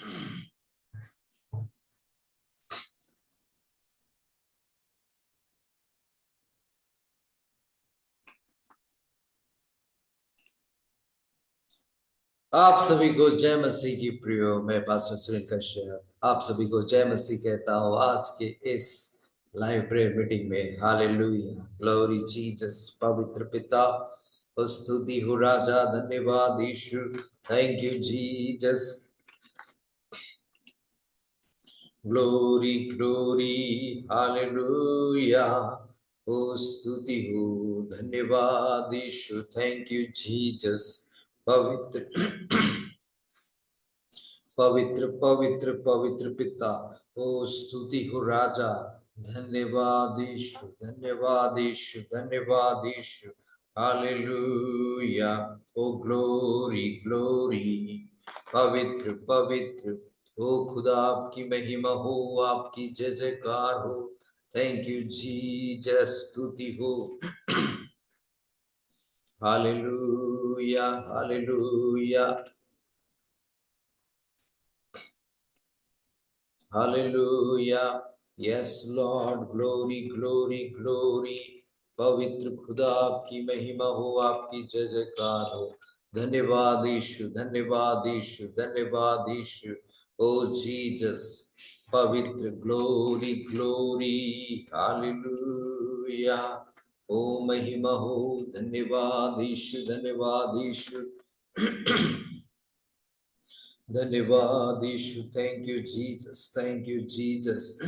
आप सभी को जय मसीह की प्रियो। मैं पास्टर सुनील कश्यप आप सभी को जय मसीह कहता हूँ आज के इस लाइव प्रेयर मीटिंग में। Hallelujah, glory Jesus. पवित्र पिता, स्तुति हो राजा, धन्यवाद Yeshu, thank you Jesus. Glory glory, hallelujah, ओ स्तुति हो, धन्यवाद यीशु, थैंक यू जीसस। पवित्र पवित्र पवित्र पवित्र पिता, ओ स्तुति हो राजा, धन्यवाद यीशु, धन्यवाद यीशु, धन्यवाद यीशु। हालेलुया, ओ ग्लोरी ग्लोरी, पवित्र पवित्र, ओ खुदा आपकी महिमा हो, आपकी जय जयकार हो। थैंक यू जीसस, स्तुति हो। Hallelujah hallelujah hallelujah, yes Lord, glory glory glory. पवित्र खुदा आपकी महिमा हो, आपकी जय जयकार हो। धन्यवाद यीशु, धन्यवाद यीशु, धन्यवाद यीशु, ओ जीसस। पवित्र, ग्लोरी ग्लोरी, हालेलुया, ओ महिमा हो, धन्यवाद यीशु, धन्यवाद यीशु। धन्यवाद Yeshu, thank you Jesus, thank you Jesus.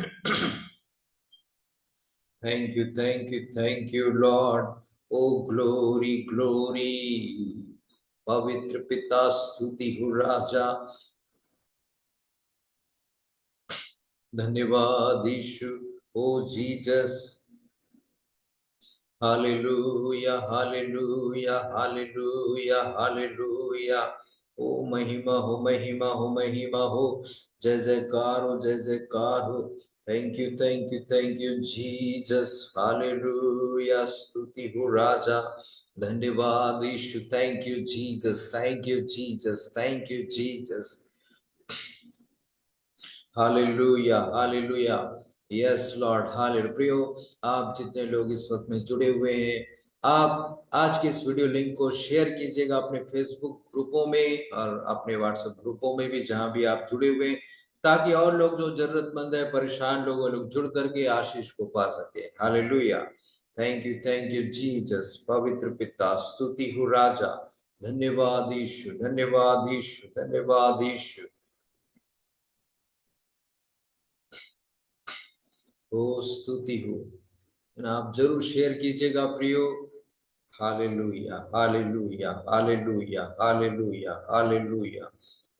Thank you thank you thank you Lord, ओ ग्लोरी ग्लोरी। पवित्र पिता, स्तुति हो राजा, धन्यवाद यीशु, ओ Jesus. Hallelujah hallelujah hallelujah hallelujah, ओ महिमा हो, महिमा हो, महिमा हो, जय जयकार हो, जय जयकार हो। Thank you Jesus. हालेलुया, स्तुति हो राजा, धन्यवाद Yeshu, thank you Jesus, thank you Jesus, thank you Jesus. Hallelujah hallelujah, yes Lord, hallelujah. प्रियो, आप जितने लोग इस वक्त में जुड़े हुए हैं, आप आज के इस वीडियो लिंक को शेयर कीजिएगा अपने फेसबुक ग्रुपों में और अपने व्हाट्सएप ग्रुपों में भी, जहां भी आप जुड़े हुए हैं, ताकि और लोग जो जरूरतमंद है, परेशान लोग, वो लोग जुड़ करके आशीष को पा सके। Hallelujah, thank you Jesus. पवित्र पिता, स्तुति हो राजा, धन्यवाद यीशु, धन्यवाद यीशु, धन्यवाद यीशु, ओ स्तुति हो। आप जरूर शेयर कीजिएगा प्रियो। Hallelujah hallelujah hallelujah hallelujah hallelujah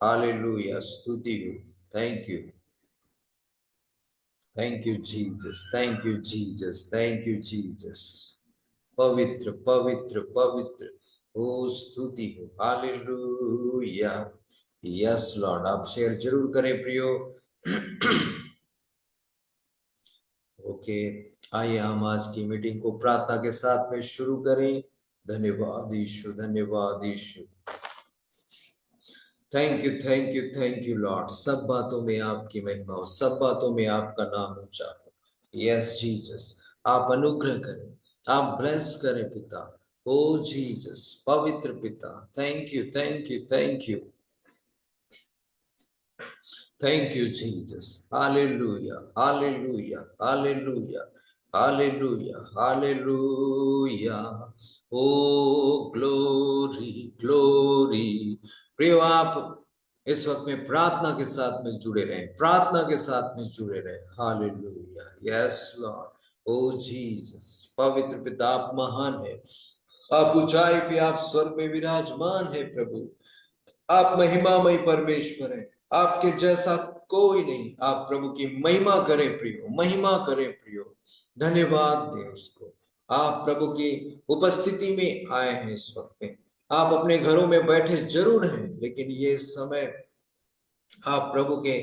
hallelujah, स्तुति हो। Thank you Jesus, thank you Jesus, thank you Jesus. पवित्र पवित्र पवित्र, ओ स्तुति हो। Hallelujah, yes Lord. आप शेयर जरूर करें प्रियो। ओके, आइए हम आज की मीटिंग को प्रार्थना के साथ में शुरू करें। धन्यवाद यीशु, धन्यवाद यीशु। Thank you Lord. सब बातों में आपकी महिमा हो, सब बातों में आपका नाम ऊंचा हो। यस जीसस, आप अनुग्रह करें, आप ब्लेस करें पिता, ओ जीसस। पवित्र पिता, thank you thank you thank you thank you Jesus. Hallelujah hallelujah hallelujah hallelujah hallelujah, O glory glory. प्रियो, आप इस वक्त में प्रार्थना के साथ में जुड़े रहे, प्रार्थना के साथ में जुड़े रहे। हालेलुया, यस लॉर्ड, ओ जीसस। पवित्र पिता, आप महान है, आप ऊंचाई पे, आप स्वर्ग में विराजमान है प्रभु। आप महिमामय परमेश्वर हैं, आपके जैसा कोई नहीं। आप प्रभु की महिमा करें प्रियो, महिमा करें प्रियो, धन्यवाद दें उसको। आप प्रभु की उपस्थिति में आए हैं इस वक्त में। आप अपने घरों में बैठे जरूर हैं, लेकिन ये समय आप प्रभु के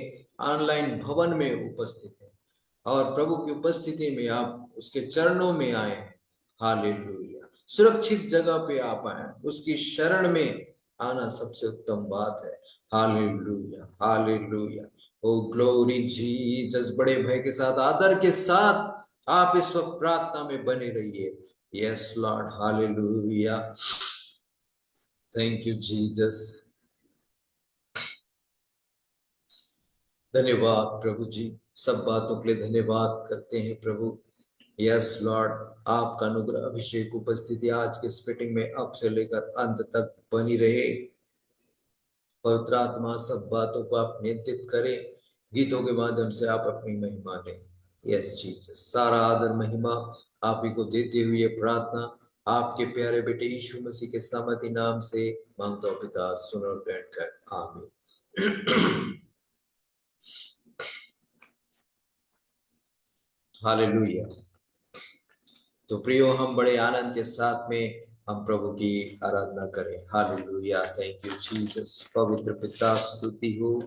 ऑनलाइन भवन में उपस्थित हैं और प्रभु की उपस्थिति में आप उसके चरणों में आए हैं। हालेलुया, सुरक्षित जगह पे आप आए, उसकी शरण में आना सबसे उत्तम बात है। Hallelujah, hallelujah. ओ ग्लोरी जीसस। बड़े भय के साथ, आदर के साथ आप इस वक्त प्रार्थना में बने रहिए। Yes Lord, hallelujah. Thank you Jesus. धन्यवाद प्रभु जी, सब बातों के लिए धन्यवाद करते हैं प्रभु। यस लॉर्ड, आपका अनुग्रह, अभिषेक, उपस्थिति आज के इस मीटिंग में अब से लेकर अंत तक बनी रहे। पवित्र आत्मा सब बातों को आप नियंत्रित करें, गीतों के माध्यम से आप अपनी महिमा लें। यस जीसस, सारा आदर महिमा आप ही को देते हुए प्रार्थना आपके प्यारे बेटे यीशु मसीह के सामर्थी नाम से मांगता हूं पिता, सुन और ग्रहण कर, आमीन। हालेलुया। तो प्रियो, हम बड़े आनंद के साथ में हम प्रभु की आराधना करें। Hallelujah, thank you Jesus. पवित्र पिता, स्तुति हो।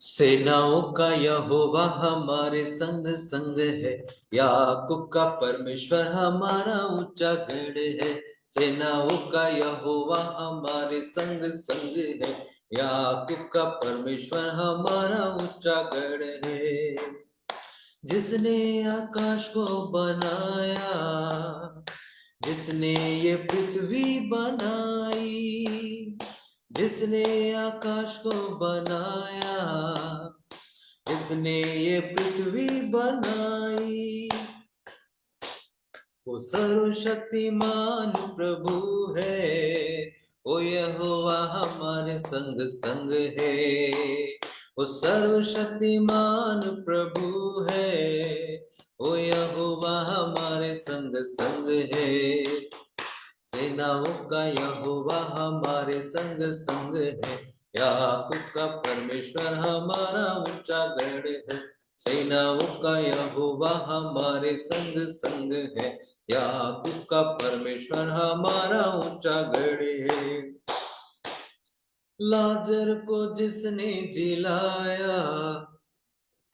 सेनाओं का यहोवा हमारे संग संग है, याकूब का परमेश्वर हमारा ऊंचा गढ़ है। सेनाओं का यहोवा हमारे संग संग है, याकूब का परमेश्वर हमारा ऊंचा गढ़ है। जिसने आकाश को बनाया, जिसने ये पृथ्वी बनाई, जिसने आकाश को बनाया, जिसने ये पृथ्वी बनाई, वो सर्वशक्तिमान प्रभु है। ओ यहोवा हमारे संग संग है, वो सर्वशक्तिमान प्रभु है। ओ यहोवा हमारे संग संग है। सेनाओं का यहोवा हमारे संग संग है, याकूब का परमेश्वर हमारा ऊंचा गढ़ है। सेनाओं का यहोवा हमारे संग संग है, याकूब का परमेश्वर हमारा ऊंचा गढ़ है। लाजर को जिसने जिलाया,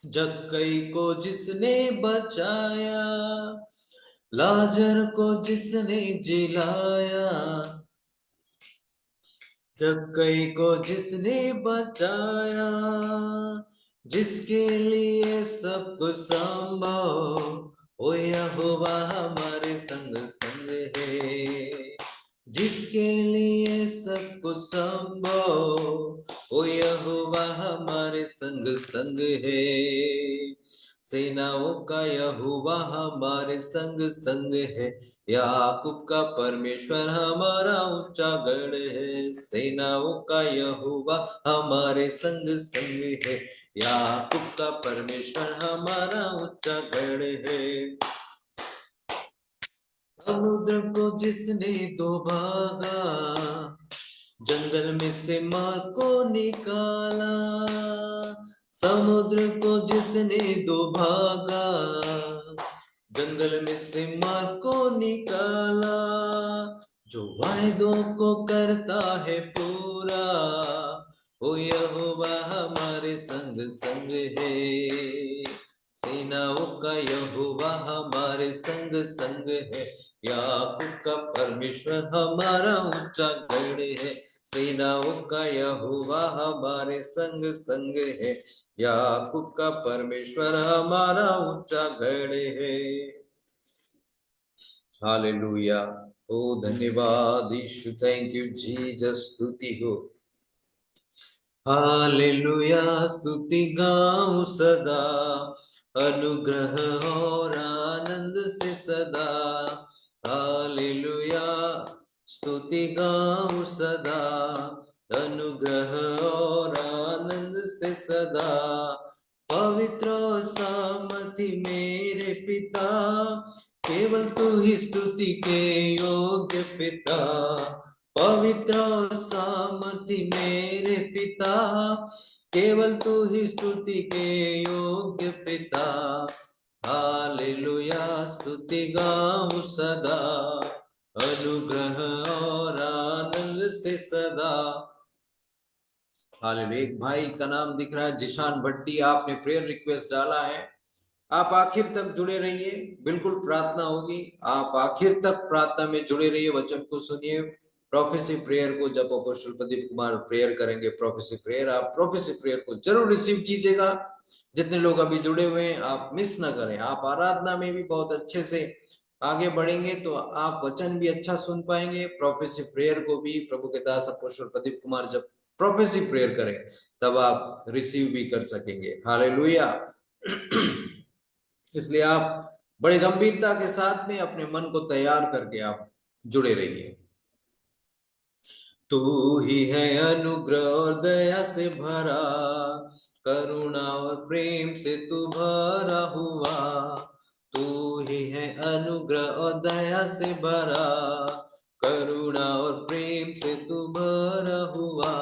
जक्कई को जिसने बचाया, लाजर को जिसने जिलाया, जक्कई को जिसने बचाया, जिसके लिए सब कुछ संभव, ओ यहोवा हमारे संग संग है। जिसके लिए सब कुछ संभव, ओ यहोवा हमारे संग संग है। सेनाओं का यहोवा हमारे संग संग है, याकूब का परमेश्वर हमारा ऊंचा गढ़ है। सेनाओं का यहोवा हमारे संग संग है, याकूब का परमेश्वर हमारा ऊंचा गढ़ है। समुद्र को जिसने दो भागा, जंगल में से मार को निकाला, समुद्र को जिसने दो भागा, जंगल में से मार को निकाला, जो वायदों को करता है पूरा, ओ यहोवा हमारे संग संग है। सेनाओं का यहोवा हमारे संग संग है, याकूब का परमेश्वर हमारा ऊंचा गढ़ है। सेनाओं का यहोवा हमारे संग संग है, याकूब का परमेश्वर हमारा ऊंचा गढ़ है। हालेलुया। ओ धन्यवाद यीशु, थैंक यू जीसस, स्तुति हो। हालेलुया, स्तुति गाऊं सदा, अनुग्रह और आनंद से सदा। हालेलुया, स्तुति गाऊं सदा, अनुग्रह और आनंद से सदा। पवित्र और सामर्थी मेरे पिता, केवल तू ही स्तुति के योग्य पिता। पवित्र और सामर्थी मेरे पिता, केवल तू ही स्तुति के योग्य पिता। हालेलुया, स्तुति गाऊं सदा, अनुग्रह और आनंद से सदा। हालेलुया। एक भाई का नाम दिख रहा है जिशान भट्टी, आपने प्रेयर रिक्वेस्ट डाला है। आप आखिर तक जुड़े रहिए, बिल्कुल प्रार्थना होगी। आप आखिर तक प्रार्थना में जुड़े रहिए, वचन को सुनिए। प्रोफेसी प्रेयर को जब अपोस्टल प्रदीप कुमार प्रेयर करेंगे, प्रोफेसी प्रेयर, आप प्रोफेसी प्रेयर को जरूर रिसीव कीजिएगा। जितने लोग अभी जुड़े हुए हैं, आप मिस ना करें। आप आराधना में भी बहुत अच्छे से आगे बढ़ेंगे तो आप वचन भी अच्छा सुन पाएंगे। प्रोफेसी प्रेयर को भी प्रभु के दास अपोस्टल प्रदीप कुमार जब प्रोफेसी प्रेयर करें तब आप रिसीव भी कर सकेंगे। हालेलुया। इसलिए आप बड़े गंभीरता के साथ में अपने मन को तैयार करके आप जुड़े रहिए। तू ही है अनुग्रह और दया से भरा, करुणा और प्रेम से तू भरा हुआ। तू ही है अनुग्रह और दया से भरा, करुणा और प्रेम से तू भरा हुआ।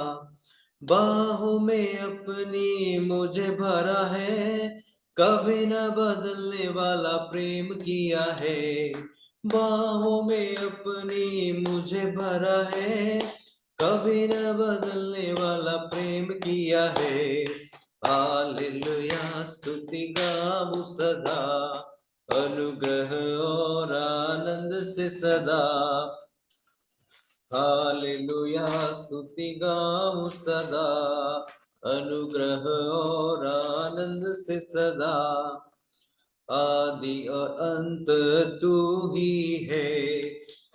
बाहों में अपनी मुझे भरा है, कभी न बदलने वाला प्रेम किया है। बाहों में अपनी मुझे भरा है, कभी न बदलने वाला प्रेम किया है। हालेलुया, स्तुति गाऊं सदा, अनुग्रह और आनंद से सदा। हालेलुया, स्तुति गाऊं सदा, अनुग्रह और आनंद से सदा। आदि और अंत तू ही है,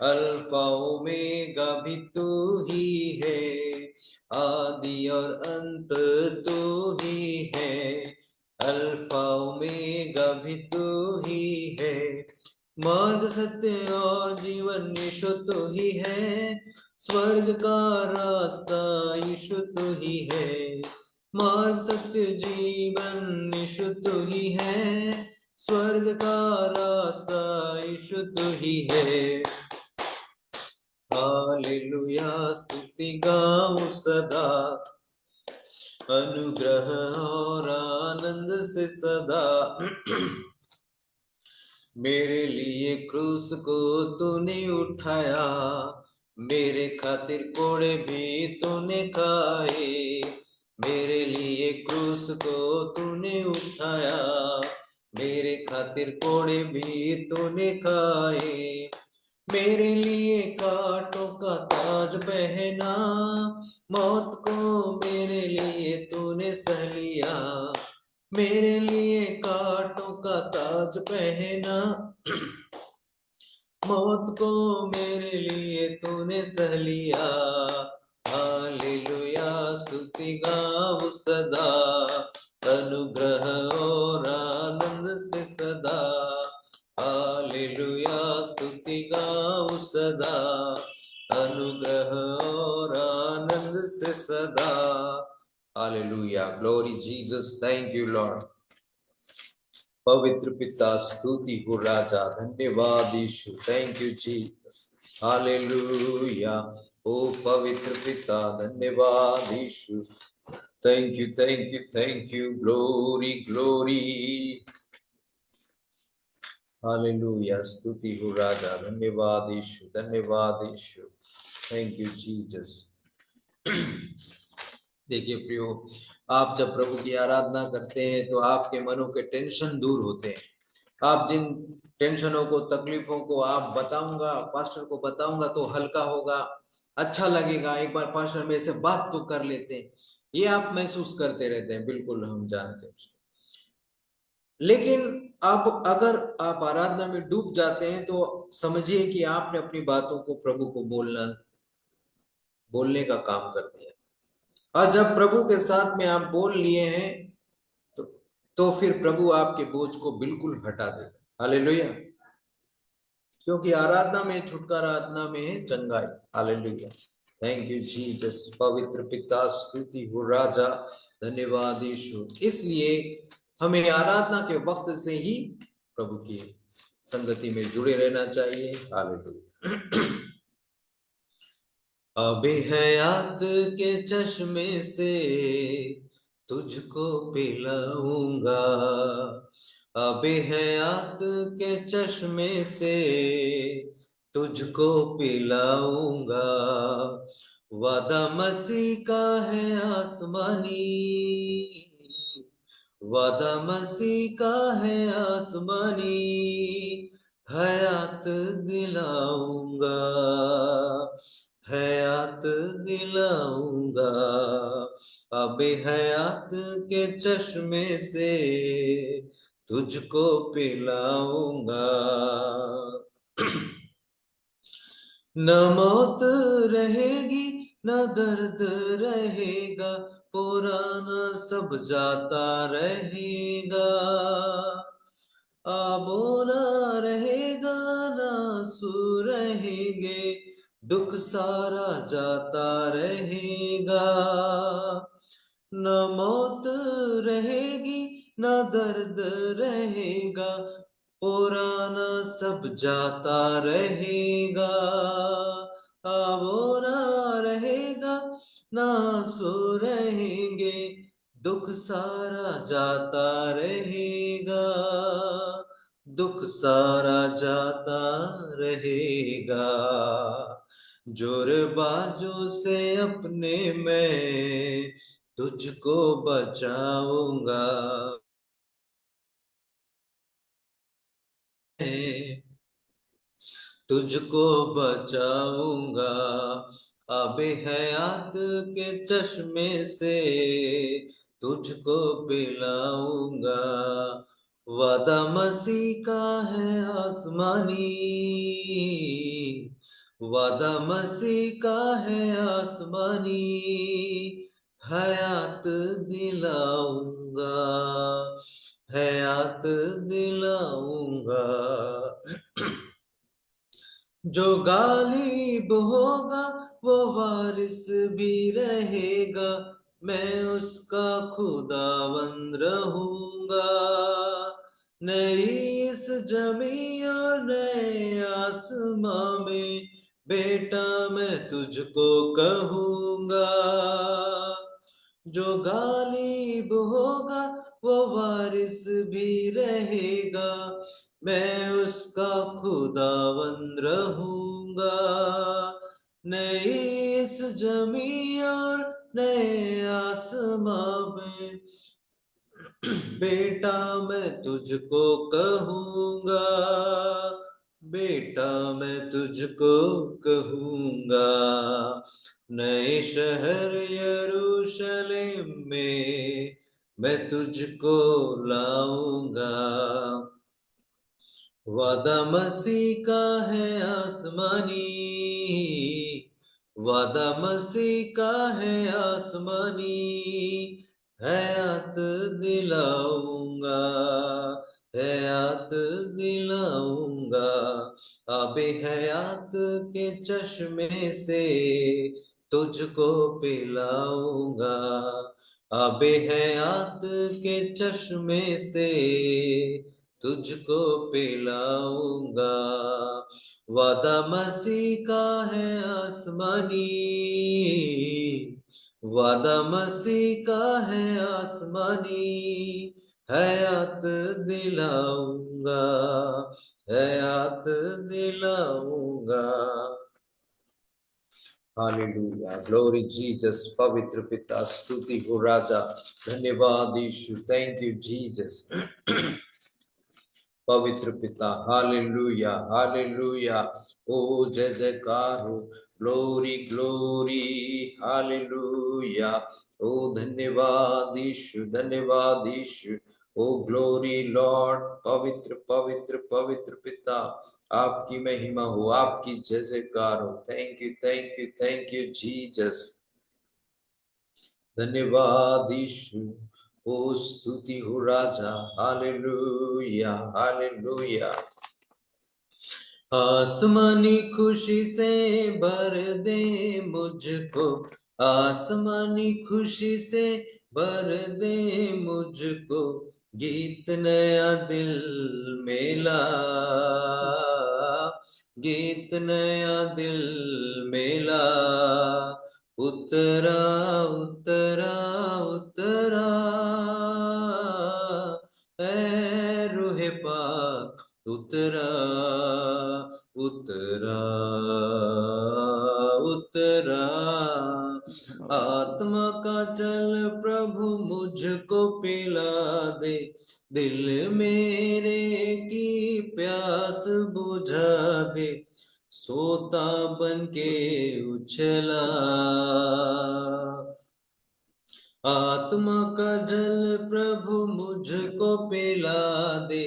अल्फा ओमेगा भी तू ही है। आदि और अंत तू ही है, अल्फा ओमेगा भी तू ही है। मार्ग, सत्य और जीवन यीशु तू ही है, स्वर्ग का रास्ता यीशु तू ही है। मार्ग, सत्य, जीवन यीशु तू ही है, स्वर्ग का रास्ता यीशु तू ही है। हालेलुया, स्तुति गाऊं सदा, अनुग्रह और आनंद से सदा। मेरे लिए क्रूस को तूने उठाया, मेरे खातिर कोड़े भी तूने खाए। मेरे लिए क्रूस को तूने उठाया, मेरे खातिर कोड़े भी तूने खाए। मेरे लिए कांटों का ताज पहना, मौत को मेरे लिए तूने सह लिया। मेरे लिए कांटों का ताज पहना, मौत को मेरे लिए तूने सह लिया। हालेलुया, स्तुति गाऊं सदा, अनुग्रह और आनंद से सदा। हालेलुया, स्तुति गाऊं सदा, अनुग्रह और आनंद से सदा। Hallelujah, glory Jesus, thank you Lord. पवित्र पिता, स्तुति हो राजा, धन्यवाद Yeshu, thank you Jesus, hallelujah. ओ पवित्र पिता, धन्यवाद Yeshu, thank you thank you thank you, glory glory. Hallelujah, स्तुति हो राजा, धन्यवाद यीशु, धन्यवाद यीशु, थैंक यू जीसस। देखिए प्रियो, आप जब प्रभु की आराधना करते हैं तो आपके मनों के टेंशन दूर होते हैं। आप जिन टेंशनों को, तकलीफों को आप बताऊंगा, पास्टर को बताऊंगा तो हल्का होगा, अच्छा लगेगा, एक बार पास्टर में से बात तो कर लेते हैं, ये आप महसूस करते रहते हैं। बिल्कुल हम जानते हैं उसको। लेकिन अब अगर आप आराधना में डूब जाते हैं तो समझिए कि आपने अपनी बातों को प्रभु को बोलने का काम कर दिया। और जब प्रभु के साथ में आप बोल लिए हैं तो फिर प्रभु आपके बोझ को बिल्कुल हटा देगा। हालेलुया, क्योंकि आराधना में छुटकारा, आराधना में है चंगाई। Hallelujah, thank you Jesus. पवित्र पिता, स्तुति हो राजा, धन्यवाद यीशु। इसलिए हमें आराधना के वक्त से ही प्रभु की संगति में जुड़े रहना चाहिए। हालेलुया। अभी हयात के चश्मे से तुझको पिलाऊंगा, अभी हयात के चश्मे से तुझको पिलाऊंगा। वादा मसीह का है आसमानी, वादा मसीह का है आसमानी, हयात दिलाऊंगा, हयात दिलाऊंगा। अबे हयात के चश्मे से तुझको पिलाऊंगा। न मौत रहेगी न दर्द रहेगा, पुराना सब जाता रहेगा। आबोना रहेगा ना आंसू रहेंगे, दुख सारा जाता रहेगा। न मौत रहेगी न दर्द रहेगा, पुराना सब जाता रहेगा। आबोना रहेगा ना आंसू रहेंगे, दुख सारा जाता रहेगा, दुख सारा जाता रहेगा। जोर बाजू से अपने मैं तुझको बचाऊंगा, तुझको बचाऊंगा। आबे हयात के चश्मे से तुझको पिलाऊंगा। वादा मसीह का है आसमानी, वादा मसीह का है आसमानी, हयात दिलाऊंगा, हयात दिलाऊंगा। जो गालिब होगा वो वारिस भी रहेगा, मैं उसका खुदावंद रहूंगा। नई इस जमी और नए आसमां में बेटा मैं तुझको कहूंगा। जो गालिब होगा वो वारिस भी रहेगा, मैं उसका खुदावंद रहूंगा। नई इस जमी और नए आसमां में बेटा मैं तुझको कहूंगा, बेटा मैं तुझको कहूंगा। नए शहर यरूशलेम में मैं तुझको लाऊंगा। वादा मसीह का है आसमानी, वादा मसीह का है आसमानी, हयात दिलाऊंगा, हयात दिलाऊंगा। आबे हयात के चश्मे से तुझको पिलाऊंगा, आबे हयात के चश्मे से तुझको पिलाऊंगा। वादा मसीह का है आसमानी, वादा मसीह का है आसमानी, हयात दिलाऊंगा, हयात दिलाऊंगा। Hallelujah, glory Jesus. पवित्र पिता, स्तुति हो राजा, धन्यवाद यीशु, थैंक यू जीसस। पवित्र पिता, हालेलुया, हालेलुया। ओ जय जयकार हो, ग्लोरी ग्लोरी, हालेलुया। ओ धन्यवाद यीशु, धन्यवाद यीशु। ओ ग्लोरी लॉर्ड, पवित्र पवित्र पवित्र पिता, आपकी महिमा हो, आपकी जय जयकार हो। Thank you thank you thank you Jesus, धन्यवाद यीशु। ओ स्तुति हो राजा, हालेलुया, हालेलुया। आसमानी खुशी से भर दे मुझको, आसमानी खुशी से भर दे मुझको, गीत नया दिल में ला, गीत नया दिल में ला। उतरा उतरा उतरा ऐ रूहे पाक, उतरा उतरा उतरा, आत्मा का जल प्रभु मुझको पिला दे, दिल मेरे की प्यास बुझा दे, सोता बन के उछला। आत्मा का जल प्रभु मुझको पिला दे,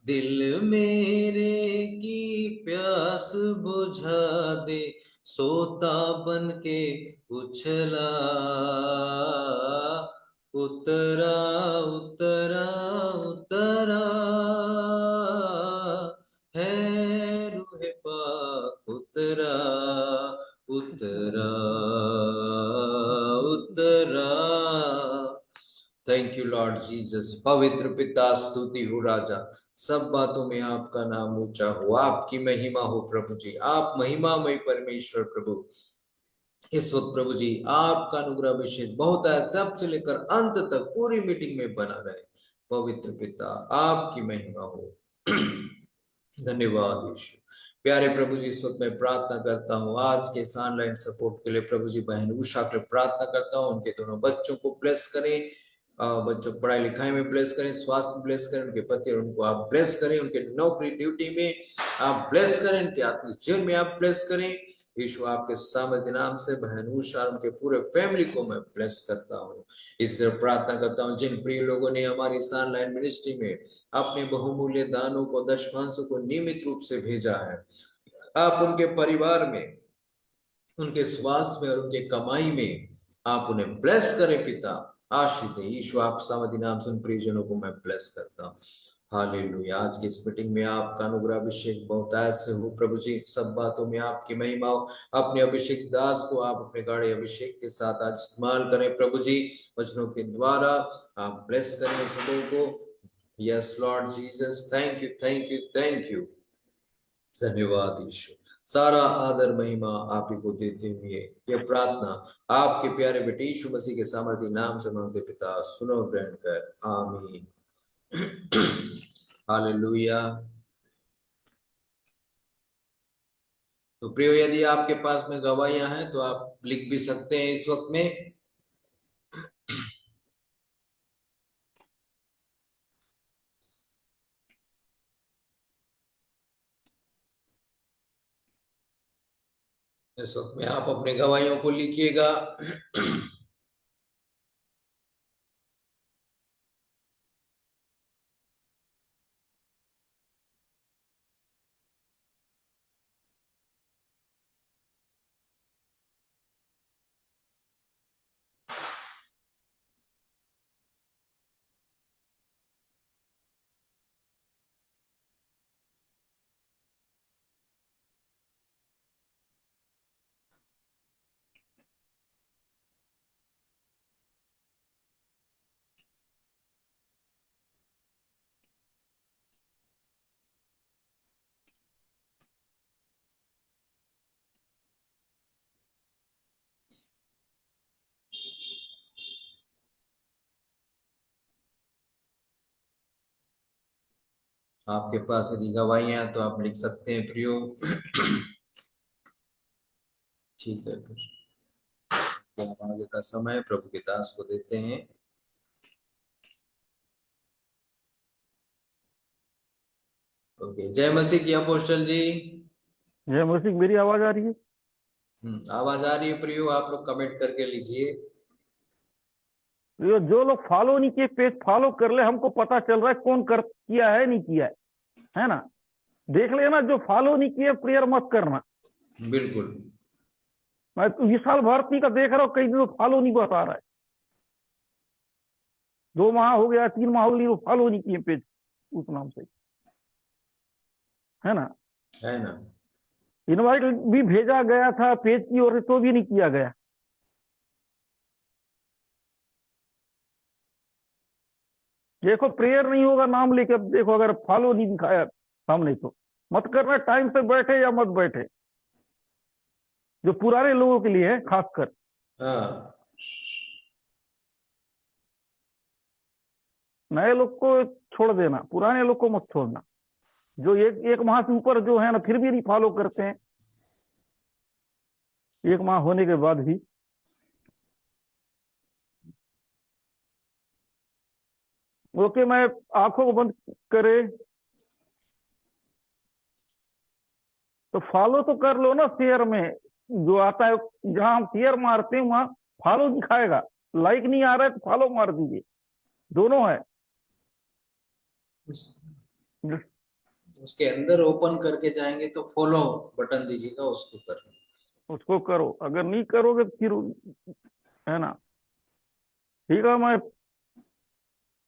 दिल मेरे की प्यास बुझा दे, सोता बन के उछला। उतरा उतरा उतरा है रूहे पाक, उतरा उतरा उतरा। Thank you Lord Jesus. पवित्र पिता, स्तुति हो राजा, सब बातों में आपका नाम ऊंचा हो, आपकी महिमा हो प्रभु जी, आप महिमामय परमेश्वर प्रभु। इस वक्त प्रभु जी आपका अनुग्रह अभिषेक बहुत है, सब से लेकर अंत तक पूरी मीटिंग में बना रहे। पवित्र पिता आपकी महिमा हो। धन्यवाद यीशु। प्यारे प्रभु जी, इस वक्त मैं प्रार्थना करता हूँ आज के इस ऑनलाइन सपोर्ट के लिए प्रभु जी, बहन उषा के लिए प्रार्थना करता हूँ, उनके दोनों बच्चों को ब्लेस करें, बच्चों को पढ़ाई लिखाई में ब्लेस करें, स्वास्थ्य ब्लेस करें, उनके पति और उनको आप ब्लेस करें, उनके नौकरी ड्यूटी में आप ब्लेस करें, उनके आत्मिक जीवन में आप ब्लेस करें। यीशु आपके सामर्थ्य नाम से बहन उषा और उनके पूरे फैमिली को मैं ब्लेस करता हूँ। इस तरह प्रार्थना करता हूँ जिन प्रिय लोगों ने हमारी इस ऑनलाइन मिनिस्ट्री में अपने बहुमूल्य दानों को, दशमांशों को नियमित रूप से भेजा है, आप उनके परिवार में, उनके स्वास्थ्य में और उनके कमाई में आप उन्हें ब्लेस करें पिता, आशीष दे। यीशु आप सामर्थ्य नाम से उन प्रियजनों को मैं ब्लेस करता हूँ। हालेलुया। आज की इस मीटिंग में आपका अनुग्रह अभिषेक बहुतायत से हो प्रभु जी, सब बातों में आपकी महिमा हो। अपने अभिषेक दास को आप अपने गाढ़े अभिषेक के साथ आज इस्तेमाल करें प्रभु जी, वचनों के द्वारा आप ब्लेस करें सबों को। Yes Lord Jesus, thank you thank you thank you. धन्यवाद यीशु। सारा आदर महिमा आप ही को देते हुए यह प्रार्थना आपके प्यारे बेटे यीशु मसीह के सामर्थ्य नाम से मांगते पिता, सुनो ग्रहण कर, आमीन। हालेलुया। तो प्रियो, यदि आपके पास में गवाहियां हैं तो आप लिख भी सकते हैं इस वक्त में। इस वक्त में आप अपने गवाहियों को लिखिएगा। आपके पास यदि गवाहियां तो आप लिख सकते हैं प्रियो। ठीक है, फिर आगे का समय प्रभु के दास को देते हैं। ओके, जय मसीह की अपोस्टल जी। जय मसीह। मेरी आवाज आ रही है? आवाज आ रही है प्रियो, आप लोग कमेंट करके लिखिए। जो लोग फॉलो नहीं किए पेज फॉलो कर ले, हमको पता चल रहा है कौन कर किया है नहीं किया है ना। देख लेना, जो फॉलो नहीं किए प्रेयर मत करना। बिल्कुल। मैं तो विशाल भारती का देख रहा हूँ, कई दिनों फॉलो नहीं बता रहा है। 2 माह हो गया, 3 माह हो गई, वो फॉलो नहीं किए पेज उस नाम से, है ना। है ना। इनवाइट भी भेजा गया था पेज की ओर से, तो भी नहीं किया गया। देखो, प्रेयर नहीं होगा नाम लेकर, देखो अगर फॉलो नहीं दिखाया सामने तो मत करना। टाइम से बैठे या मत बैठे, जो पुराने लोगों के लिए है खासकर। हाँ, नए लोग को छोड़ देना, पुराने लोग को मत छोड़ना। जो एक माह से ऊपर जो है ना फिर भी नहीं फॉलो करते हैं, एक माह होने के बाद भी। ओके, मैं आंखों को बंद करे तो फॉलो तो कर लो ना। शेयर में जो आता है, जहां हम शेयर मारते हैं वहां फॉलो दिखाएगा, लाइक नहीं आ रहा है तो फॉलो मार दीजिए, दोनों है। उस, उसके अंदर ओपन करके जाएंगे तो फॉलो बटन दीजिएगा, उसको कर। उसको करो, अगर नहीं करोगे तो फिर, है ना। ठीक है, मैं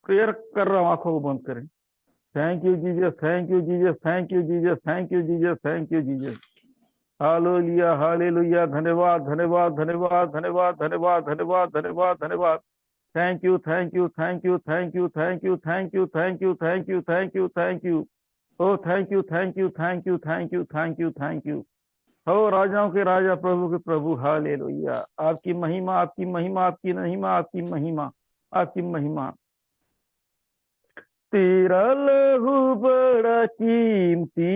प्रेयर कर रहा हूँ, आंखों को बंद करें। Thank you Jesus, thank you Jesus, thank you Jesus, thank you Jesus, thank you Jesus. Hallelujah, hallelujah, धन्यवाद, धन्यवाद, धन्यवाद, धन्यवाद, धन्यवाद, धन्यवाद, धन्यवाद, धन्यवाद। Thank you, thank you, thank you, thank you, thank you, thank you, thank you, thank you, thank you, thank you. Oh thank you, thank you, thank you, thank you, thank you, thank you. हो राजाओं के राजा, प्रभु के प्रभु, hallelujah. आपकी महिमा, आपकी महिमा, आपकी महिमा, आपकी महिमा, आपकी महिमा। तेरा लहू बड़ा कीमती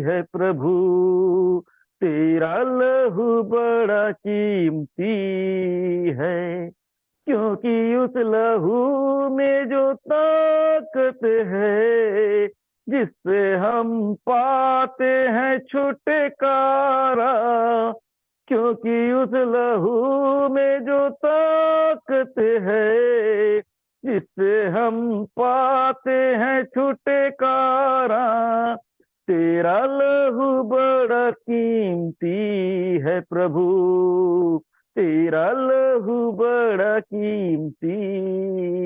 है प्रभु, तेरा लहू बड़ा कीमती है, क्योंकि उस लहू में जो ताकत है, जिससे हम पाते हैं छुटकारा, क्योंकि उस लहू में जो ताकत है, जिससे हम पाते हैं छुटकारा। तेरा लहू बड़ा कीमती है प्रभु, तेरा लहू बड़ा कीमती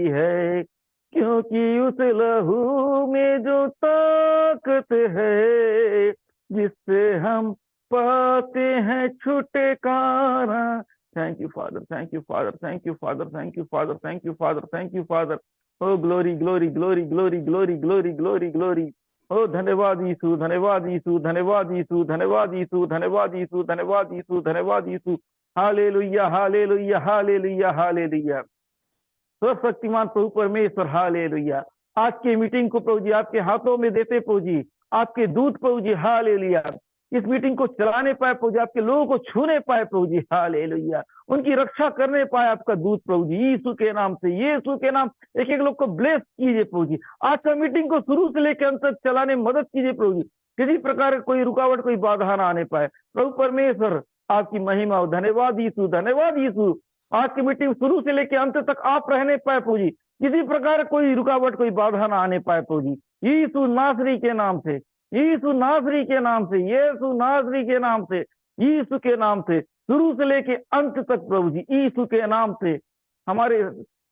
है, क्योंकि उस लहू में जो ताकत है, जिससे हम पाते हैं छुटकारा। Thank you, Father. Thank you, Father. Thank you, Father. Thank you, Father. Thank you, Father. Thank you, Father. Oh, glory, glory, glory, glory, glory, glory, glory, glory. Oh, धन्यवाद यीशु, धन्यवाद यीशु, धन्यवाद यीशु, धन्यवाद यीशु, धन्यवाद यीशु, धन्यवाद यीशु, धन्यवाद Yeshu. Hallelujah, hallelujah, hallelujah, hallelujah. सर्वशक्तिमान प्रभु परमेश्वर, हालेलुया। आज की मीटिंग को प्रभु जी आपके हाथों में देते प्रभु जी, आपके दूत प्रभु जी, हालेलुया, इस मीटिंग को चलाने पाए प्रभु जी, आपके लोगों को छूने पाए प्रभु जी, हालेलुया, उनकी रक्षा करने पाए आपका दूत प्रभु जी, यीशु के नाम से, यीशु के नाम। एक एक लोग को ब्लेस कीजिए प्रभु जी, आज का मीटिंग को शुरू से लेकर अंत तक चलाने में मदद कीजिए प्रभु जी, किसी प्रकार कोई रुकावट, कोई बाधा ना आने पाए प्रभु परमेश्वर। आपकी महिमा हो, धन्यवाद यीशु, धन्यवाद यीशु। आज की मीटिंग शुरू से लेकर अंत तक आप रहने पाए प्रभु जी, किसी प्रकार कोई रुकावट, कोई बाधा ना आने पाए प्रभु जी, यीशु नासरी के नाम से, यीशु नासरी के नाम से, यीशु नासरी के नाम से, यीशु के नाम से, शुरू से लेके अंत तक प्रभु जी, यीशु के नाम से हमारे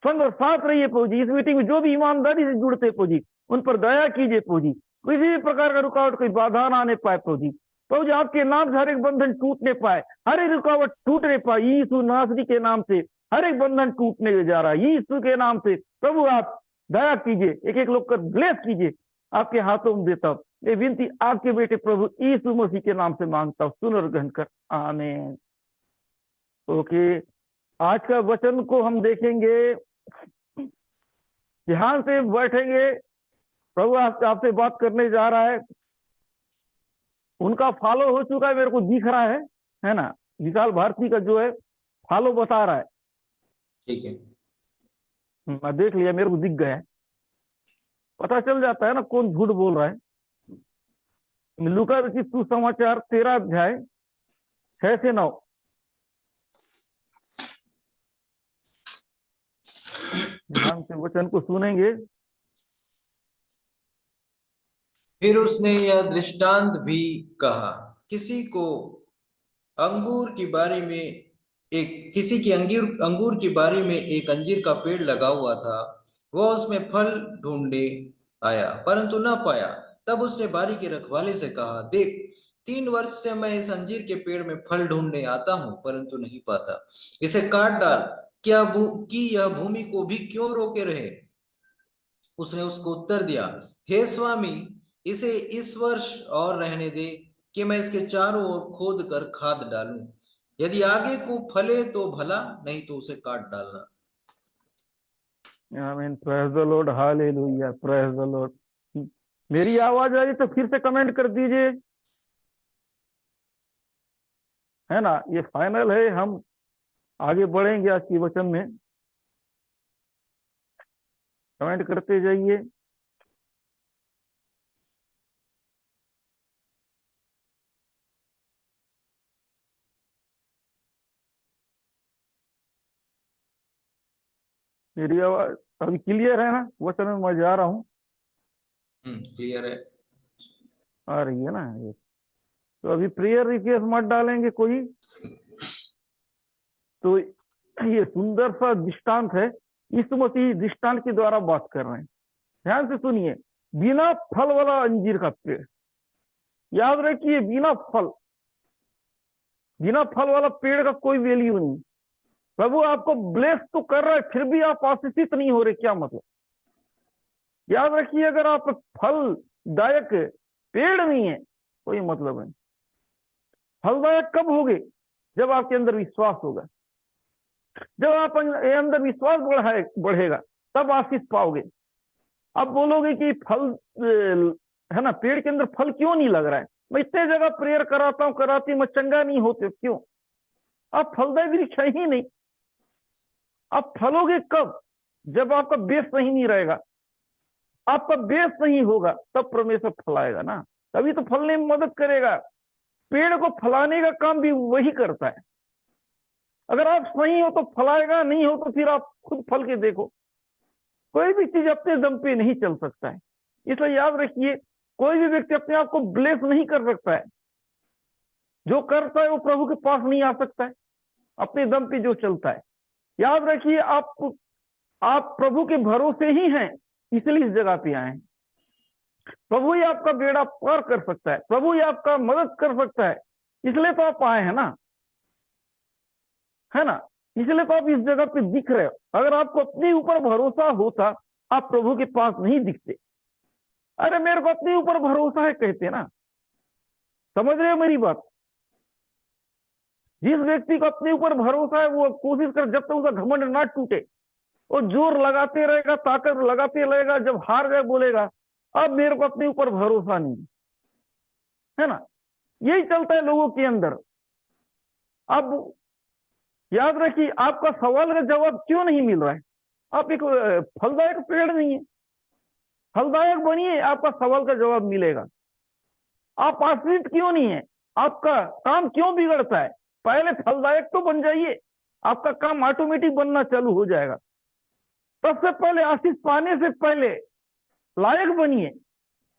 संग और साथ रहिए प्रभु जी। इस मीटिंग में जो भी ईमानदारी से जुड़ते प्रभु जी, उन पर दया कीजिए प्रभु जी, किसी भी प्रकार का रुकावट, कोई बाधा ना आने पाए प्रभु जी। प्रभु जी आपके नाम से हर एक बंधन टूटने पाए, हर एक रुकावट टूटने पाए, यीशु नासरी के नाम से हर एक बंधन टूटने जा रहा है, यीशु के नाम से। प्रभु आप दया कीजिए, एक एक लोग कर ब्लेस कीजिए, आपके हाथों में देता हूँ ये विनती आपके बेटे प्रभु यीशु मसीह के नाम से मांगता हूँ, सुन और ग्रहण कर, आमीन। ओके, आज का वचन को हम देखेंगे, ध्यान से बैठेंगे। प्रभु आपसे बात करने जा रहा है, उनका फॉलो हो चुका है, मेरे को दिख रहा है ना, विशाल भारती का जो है फॉलो बता रहा है, ठीक है, मैं देख लिया, मेरे को दिख गया है, पता चल जाता है ना कौन झूठ बोल रहा है। लूका रचित सुसमाचार 13 अध्याय 6 से 9। ध्यान से वचन को सुनेंगे। फिर उसने यह दृष्टांत भी कहा, किसी की अंगूर की बारी में एक अंजीर का पेड़ लगा हुआ था। वह उसमें फल ढूंढने आया, परंतु न पाया। तब उसने बारी के रखवाले से कहा, देख, 3 वर्ष से मैं इस अंजीर के पेड़ में फल ढूंढने आता हूं, परंतु नहीं पाता। इसे काट डाल, कि यह भूमि को भी क्यों रोके रहे। उसने उसको उत्तर दिया, हे स्वामी, इसे इस वर्ष और रहने दे, कि मैं इसके चारों ओर खोद कर खाद डालूं। यदि आगे को फले तो भला, नहीं तो उसे काट डालना। आमीन, praise the Lord, hallelujah, praise the Lord. मेरी आवाज आई तो फिर से कमेंट कर दीजिए, है ना। ये फाइनल है, हम आगे बढ़ेंगे आज की वचन में। कमेंट करते जाइए। मेरी आवाज अभी क्लियर है ना? वचन में मैं जा रहा हूँ, क्लियर है। आ रही है ना ये? तो अभी प्रेयर रिक्वेस्ट मत डालेंगे कोई। तो ये सुंदर सा दृष्टांत है, यीशु मसीह दृष्टांत के द्वारा बात कर रहे हैं। ध्यान से सुनिए। बिना फल वाला अंजीर का पेड़, याद रखिए, बिना फल वाला पेड़ का कोई वैल्यू नहीं। प्रभु आपको ब्लेस तो कर रहा है, फिर भी आप आशीषित नहीं हो रहे, क्या मतलब? याद रखिए, अगर आप फलदायक पेड़ नहीं है, कोई मतलब नहीं। फलदायक कब होगे? जब आपके अंदर विश्वास होगा। जब आप अंदर विश्वास बढ़ेगा, तब आशीष पाओगे। आप बोलोगे कि फल है ना, पेड़ के अंदर फल क्यों नहीं लग रहा है? मैं इतने जगह प्रेयर कराती मैं चंगा नहीं होते, क्यों? आप फलदायी वृक्ष है ही नहीं। आप फलोगे कब? जब आपका बेस नहीं रहेगा। आपका बेस नहीं होगा तब परमेश्वर फलाएगा ना, तभी तो फलने में मदद करेगा। पेड़ को फलाने का काम भी वही करता है। अगर आप सही हो तो फलाएगा, नहीं हो तो फिर आप खुद फल के देखो। कोई भी चीज अपने दम पे नहीं चल सकता है। इसलिए याद रखिए, कोई भी व्यक्ति अपने आप को ब्लेस नहीं कर सकता है। जो करता है वो प्रभु के पास नहीं आ सकता है, अपने दम पे जो चलता है। याद रखिए, आप प्रभु के भरोसे ही हैं, इसलिए इस जगह पे आए हैं। प्रभु ही आपका बेड़ा पार कर सकता है, प्रभु ही आपका मदद कर सकता है, इसलिए तो आप आए हैं ना, है ना। इसलिए तो आप इस जगह पे दिख रहे हो। अगर आपको अपने ऊपर भरोसा होता, आप प्रभु के पास नहीं दिखते। अरे मेरे को अपने ऊपर भरोसा है कहते ना, समझ रहे हो मेरी बात? जिस व्यक्ति को अपने ऊपर भरोसा है, वो कोशिश कर जब तक उसका घमंड ना टूटे, वो जोर लगाते रहेगा, ताकत लगाते रहेगा। जब हार जाए बोलेगा अब मेरे को अपने ऊपर भरोसा नहीं, है ना। यही चलता है लोगों के अंदर। अब याद रखिए, आपका सवाल का जवाब क्यों नहीं मिल रहा है? आप एक फलदायक पेड़ नहीं है। फलदायक बनिए, आपका सवाल का जवाब मिलेगा। आप आश्रित क्यों नहीं है? आपका काम क्यों बिगड़ता है? पहले फलदायक तो बन जाइए, आपका काम ऑटोमेटिक बनना चालू हो जाएगा। सबसे पहले आशीष पाने से पहले लायक बनिए।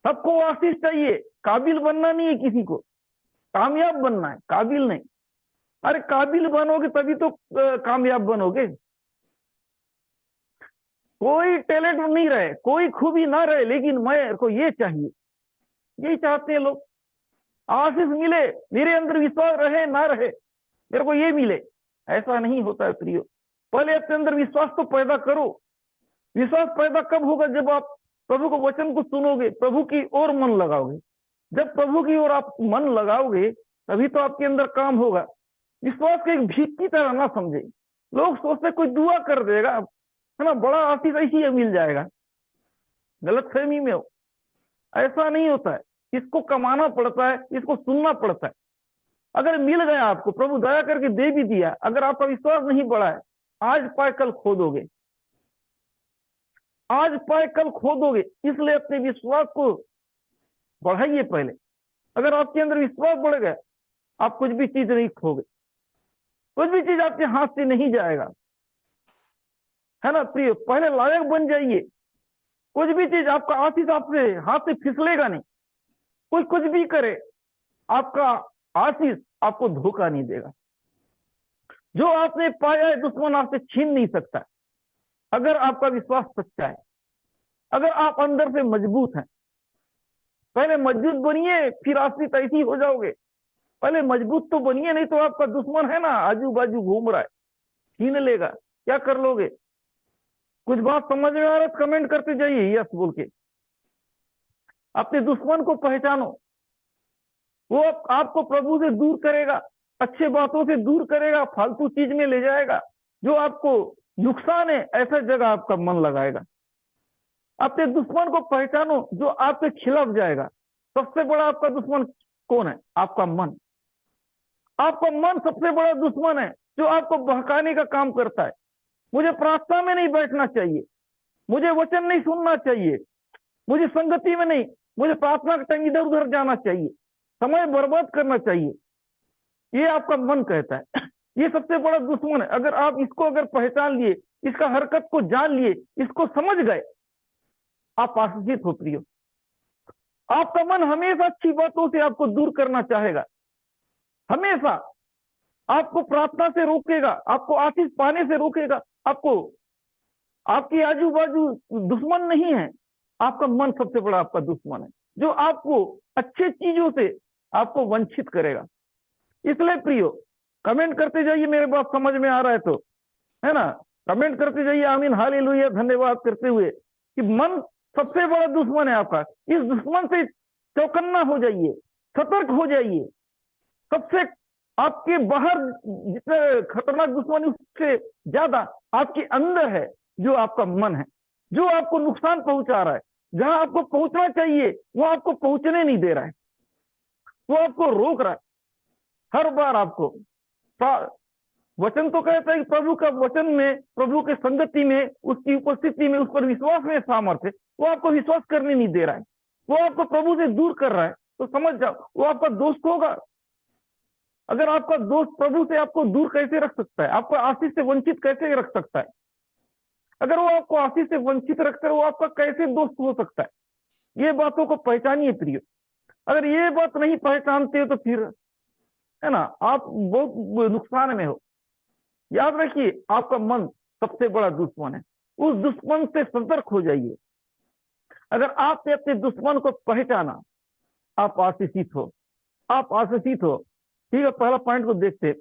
सबको आशीष चाहिए, काबिल बनना नहीं है किसी को, कामयाब बनना है, काबिल नहीं। अरे काबिल बनोगे तभी तो कामयाब बनोगे। कोई टैलेंट नहीं रहे, कोई खूबी ना रहे, लेकिन मेरे को ये चाहिए, यही चाहते हैं लोग। आशीष मिले, मेरे अंदर विश्वास रहे ना रहे, मेरे को ये मिले, ऐसा नहीं होता है प्रियो। पहले अपने अंदर विश्वास तो पैदा करो। विश्वास पैदा कब होगा? जब आप प्रभु को वचन को सुनोगे, प्रभु की ओर मन लगाओगे। जब प्रभु की ओर आप मन लगाओगे, तभी तो आपके अंदर काम होगा। विश्वास को एक भीख की तरह ना समझे। लोग सोचते कोई दुआ कर देगा, है ना, बड़ा आशीष ऐसी मिल जाएगा। गलत फहमी में हो, ऐसा नहीं होता है। इसको कमाना पड़ता है, इसको सुनना पड़ता है। अगर मिल गया आपको, प्रभु दया करके दे भी दिया, अगर आपका विश्वास नहीं बढ़ा है, आज पाए कल खो दोगे, आज पाए कल खो दोगे। इसलिए अपने विश्वास को बढ़ाइए पहले। अगर आपके अंदर विश्वास बढ़ गया, आप कुछ भी चीज नहीं खोगे, कुछ भी चीज आपके हाथ से नहीं जाएगा, है ना प्रिय। पहले लायक बन जाइए, कुछ भी चीज आपका आशीष आपसे हाथ से फिसलेगा नहीं। कोई कुछ भी करे, आपका आशीष आपको धोखा नहीं देगा। जो आपने पाया है, दुश्मन आपसे छीन नहीं सकता, अगर आपका विश्वास सच्चा है, अगर आप अंदर से मजबूत हैं। पहले मजबूत बनिए, फिर आशीष ऐसी हो जाओगे। पहले मजबूत तो बनिए, नहीं तो आपका दुश्मन है ना, आजू बाजू घूम रहा है, छीन लेगा, क्या कर लोगे? कुछ बात समझ में आ रहा है? कमेंट करते जाइए यस बोल के। अपने दुश्मन को पहचानो, वो आपको प्रभु से दूर करेगा, अच्छे बातों से दूर करेगा, फालतू चीज में ले जाएगा, जो आपको नुकसान है, ऐसा जगह आपका मन लगाएगा। अपने दुश्मन को पहचानो जो आपके खिलाफ जाएगा। सबसे बड़ा आपका दुश्मन कौन है? आपका मन। आपका मन सबसे बड़ा दुश्मन है जो आपको बहकाने का काम करता है। मुझे प्रार्थना में नहीं बैठना चाहिए, मुझे वचन नहीं सुनना चाहिए, मुझे संगति में नहीं, मुझे प्रार्थना का टाइम इधर उधर जाना चाहिए, समय बर्बाद करना चाहिए, ये आपका मन कहता है। ये सबसे बड़ा दुश्मन है। अगर आप इसको अगर पहचान लिए, इसका हरकत को जान लिए, इसको समझ गए, आप आशीषित हो प्रियो। आपका मन हमेशा अच्छी बातों से आपको दूर करना चाहेगा, हमेशा आपको प्रार्थना से रोकेगा, आपको आशीष पाने से रोकेगा। आपको आपके आजू बाजू दुश्मन नहीं है, आपका मन सबसे बड़ा आपका दुश्मन है जो आपको अच्छी चीजों से आपको वंचित करेगा। इसलिए प्रियो कमेंट करते जाइए, मेरे बात समझ में आ रहा है तो, है ना? कमेंट करते जाइए, आमीन, हालेलुया, धन्यवाद करते हुए कि मन सबसे बड़ा दुश्मन है आपका। इस दुश्मन से चौकन्ना हो जाइए, सतर्क हो जाइए। सबसे आपके बाहर जितना खतरनाक दुश्मन उससे ज्यादा आपके अंदर है, जो आपका मन है, जो आपको नुकसान पहुंचा रहा है। जहां आपको पहुंचना चाहिए वो आपको पहुंचने नहीं दे रहा है, वो आपको रोक रहा है हर बार। आपको वचन तो कहता है कि प्रभु का वचन में, प्रभु के संगति में, उसकी उपस्थिति में, उस पर विश्वास में सामर्थ्य, वो आपको विश्वास करने नहीं दे रहा है, वो आपको प्रभु से दूर कर रहा है। तो समझ जाओ वो आपका दोस्त होगा। अगर आपका दोस्त प्रभु से आपको दूर कैसे रख सकता है? आपको आशीष से वंचित कैसे रख सकता है? अगर वो आपको आशीष से वंचित रखता है, वो आपका कैसे दोस्त हो सकता है? ये बातों को पहचानिए प्रियो। अगर ये बात नहीं पहचानते हो तो फिर, है ना, आप बहुत नुकसान में हो। याद रखिए, आपका मन सबसे बड़ा दुश्मन है। उस दुश्मन से सतर्क हो जाइए। अगर आपने अपने दुश्मन को पहचाना, आप आशीषित हो, आप आशीषित हो। ठीक है, पहला पॉइंट को देखते।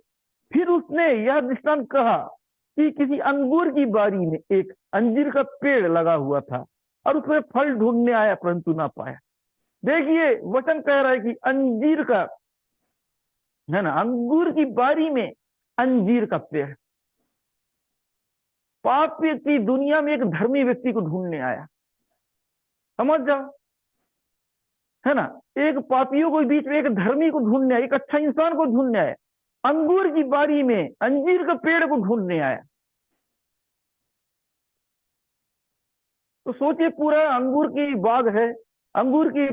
फिर उसने यह दृष्टांत कहा कि किसी अंगूर की बारी में एक अंजीर का पेड़ लगा हुआ था और उसमें फल ढूंढने आया परंतु ना पाया। देखिए वचन कह रहा है कि अंजीर का, है ना, अंगूर की बारी में अंजीर का पेड़। पापी की दुनिया में एक धर्मी व्यक्ति को ढूंढने आया। समझ जाओ, है ना, एक पापियों के बीच में एक धर्मी को ढूंढने आया, एक अच्छा इंसान को ढूंढने आया। अंगूर की बारी में अंजीर के पेड़ को ढूंढने आया। तो सोचिए, पूरा अंगूर की बाग है, अंगूर की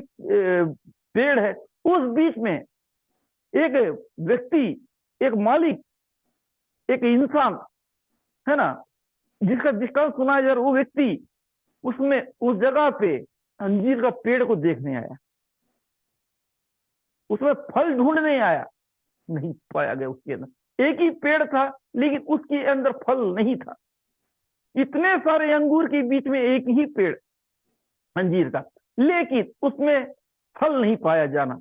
पेड़ है, उस बीच में एक व्यक्ति, एक मालिक, एक इंसान, है ना, जिसका दृष्टांत सुनाया जा रहा, वो व्यक्ति उसमें उस जगह पे अंजीर का पेड़ को देखने आया, उसमें फल ढूंढने आया, नहीं पाया गया उसके अंदर। एक ही पेड़ था लेकिन उसके अंदर फल नहीं था। इतने सारे अंगूर के बीच में एक ही पेड़ अंजीर का, लेकिन उसमें फल नहीं पाया जाना।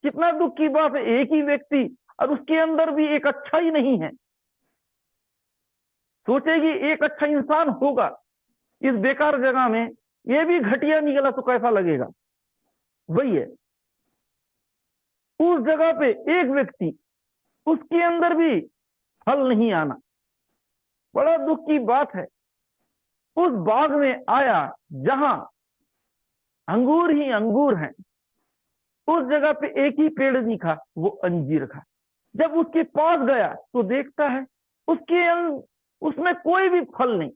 कितना दुख की बात है, एक ही व्यक्ति और उसके अंदर भी एक अच्छा ही नहीं है। सोचेगी एक अच्छा इंसान होगा इस बेकार जगह में, ये भी घटिया निकला तो कैसा लगेगा? वही है, उस जगह पे एक व्यक्ति, उसके अंदर भी फल नहीं आना, बड़ा दुख की बात है। उस बाग में आया जहां अंगूर ही अंगूर हैं, उस जगह पे एक ही पेड़ दिखा, वो अंजीर का। जब उसके पास गया तो देखता है उसमें कोई भी फल नहीं,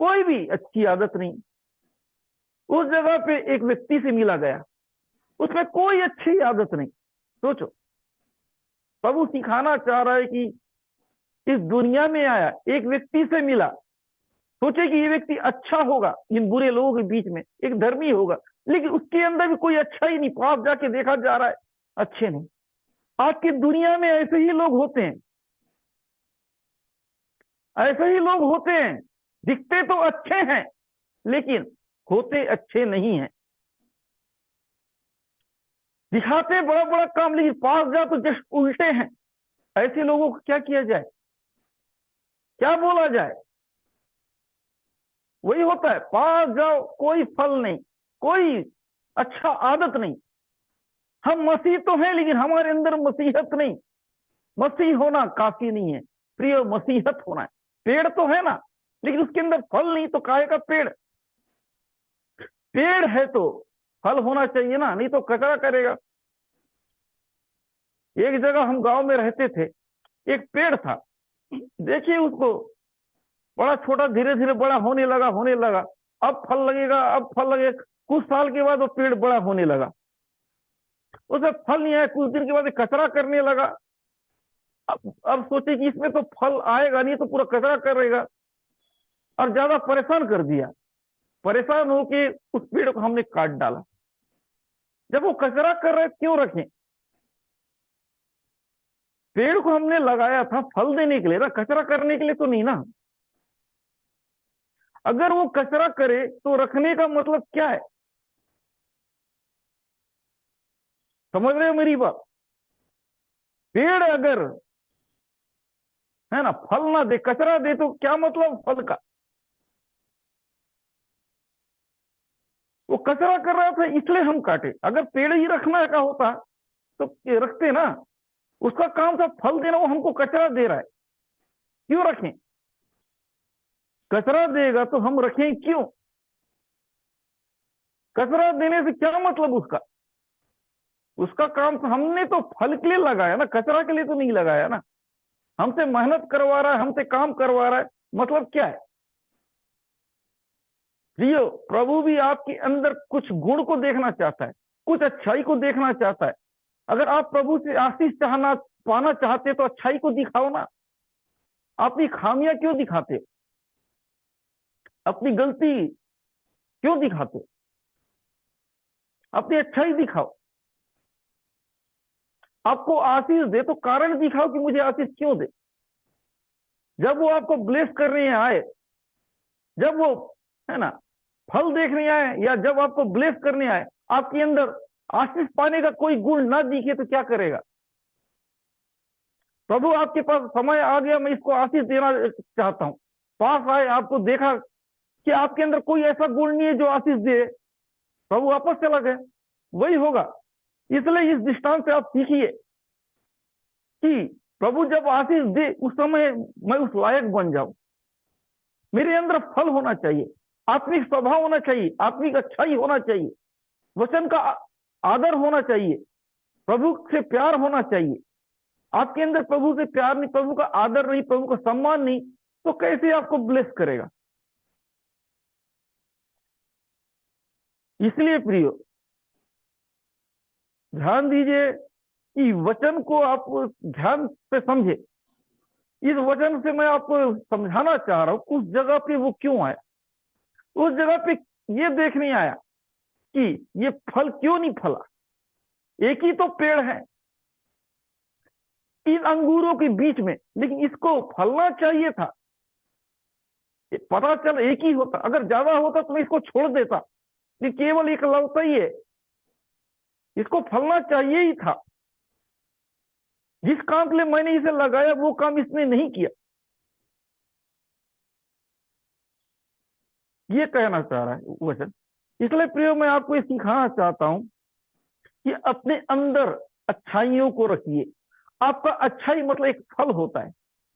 कोई भी अच्छी आदत नहीं। उस जगह पे एक व्यक्ति से मिला गया, उसमें कोई अच्छी आदत नहीं। सोचो, प्रभु सिखाना चाह रहा है कि इस दुनिया में आया, एक व्यक्ति से मिला, सोचे कि ये व्यक्ति अच्छा होगा इन बुरे लोगों के बीच में, एक धर्मी होगा, लेकिन उसके अंदर भी कोई अच्छा ही नहीं। पास जाके देखा जा रहा है अच्छे नहीं। आज की दुनिया में ऐसे ही लोग होते हैं, ऐसे ही लोग होते हैं, दिखते तो अच्छे हैं लेकिन होते अच्छे नहीं हैं। दिखाते बड़ा बड़ा काम लेकिन पास जाओ तो जस्ट उल्टे हैं। ऐसे लोगों को क्या किया जाए, क्या बोला जाए? वही होता है, पास जाओ कोई फल नहीं, कोई अच्छा आदत नहीं। हम मसीह तो हैं लेकिन हमारे अंदर मसीहत नहीं। मसीह होना काफी नहीं है प्रिय, मसीहत होना है। पेड़ तो है ना, लेकिन उसके अंदर फल नहीं तो काहे का पेड़? पेड़ है तो फल होना चाहिए ना, नहीं तो कचरा करेगा। एक जगह हम गांव में रहते थे, एक पेड़ था, देखिए उसको, बड़ा छोटा, धीरे धीरे बड़ा होने लगा। अब फल लगेगा, अब फल लगेगा। कुछ साल के बाद वो पेड़ बड़ा होने लगा, उसे फल नहीं आया। कुछ दिन के बाद कचरा करने लगा। अब सोचे कि इसमें तो फल आएगा नहीं, तो पूरा कचरा करेगा, और ज्यादा परेशान कर दिया। परेशान होके उस पेड़ को हमने काट डाला। जब वो कचरा कर रहे, क्यों रखें? पेड़ को हमने लगाया था फल देने के लिए ना, कचरा करने के लिए तो नहीं ना। अगर वो कचरा करे तो रखने का मतलब क्या है? समझ रहे हो मेरी बात? पेड़ अगर, है ना, फल ना दे, कचरा दे, तो क्या मतलब फल का? वो कचरा कर रहा था इसलिए हम काटे। अगर पेड़ ही रखना का होता तो रखते ना। उसका काम था फल देना, वो हमको कचरा दे रहा है, क्यों रखें? कचरा देगा तो हम रखें क्यों? कचरा देने से क्या मतलब उसका? उसका काम तो हमने तो फल के लिए लगाया ना, कचरा के लिए तो नहीं लगाया ना। हमसे मेहनत करवा रहा है, हमसे काम करवा रहा है, मतलब क्या है? प्रियो, प्रभु भी आपके अंदर कुछ गुण को देखना चाहता है, कुछ अच्छाई को देखना चाहता है। अगर आप प्रभु से आशीष पाना चाहते तो अच्छाई को दिखाओ ना। अपनी खामियां क्यों दिखाते हो? अपनी गलती क्यों दिखाते हो? अपनी अच्छाई दिखाओ। आपको आशीष दे तो कारण दिखाओ कि मुझे आशीष क्यों दे। जब वो आपको ब्लेस करने आए, जब वो, है ना, फल देखने आए, या जब आपको ब्लेस करने आए, आपके अंदर आशीष पाने का कोई गुण ना दिखे तो क्या करेगा? प्रभु आपके पास समय आ गया, मैं इसको आशीष देना चाहता हूं, पास आए, आपको देखा कि आपके अंदर कोई ऐसा गुण नहीं है जो आशीष दे, प्रभु वापस चला गया, वही होगा। इसलिए इस दृष्टांत से आप सीखिए कि प्रभु जब आशीष दे उस समय मैं उस लायक बन जाऊं। मेरे अंदर फल होना चाहिए, आत्मिक स्वभाव होना चाहिए, आत्मिक अच्छाई होना चाहिए, वचन का आदर होना चाहिए, प्रभु से प्यार होना चाहिए। आपके अंदर प्रभु से प्यार नहीं, प्रभु का आदर नहीं, प्रभु का सम्मान नहीं, तो कैसे आपको ब्लेस करेगा? इसलिए प्रियो, ध्यान दीजिए कि वचन को आप ध्यान से समझे। इस वचन से मैं आपको समझाना चाह रहा हूं, उस जगह पे वो क्यों आया। उस जगह पे ये देखने आया कि ये फल क्यों नहीं फला। एक ही तो पेड़ है इन अंगूरों के बीच में, लेकिन इसको फलना चाहिए था। पता चल एक ही होता, अगर ज्यादा होता तो मैं इसको छोड़ देता, ये केवल एक लौता ही है, इसको फलना चाहिए ही था। जिस काम के लिए मैंने इसे लगाया वो काम इसने नहीं किया, ये कहना चाह रहा है वचन। इसलिए प्रियो, मैं आपको ये सिखाना चाहता हूं कि अपने अंदर अच्छाइयों को रखिए। आपका अच्छाई मतलब एक फल होता है।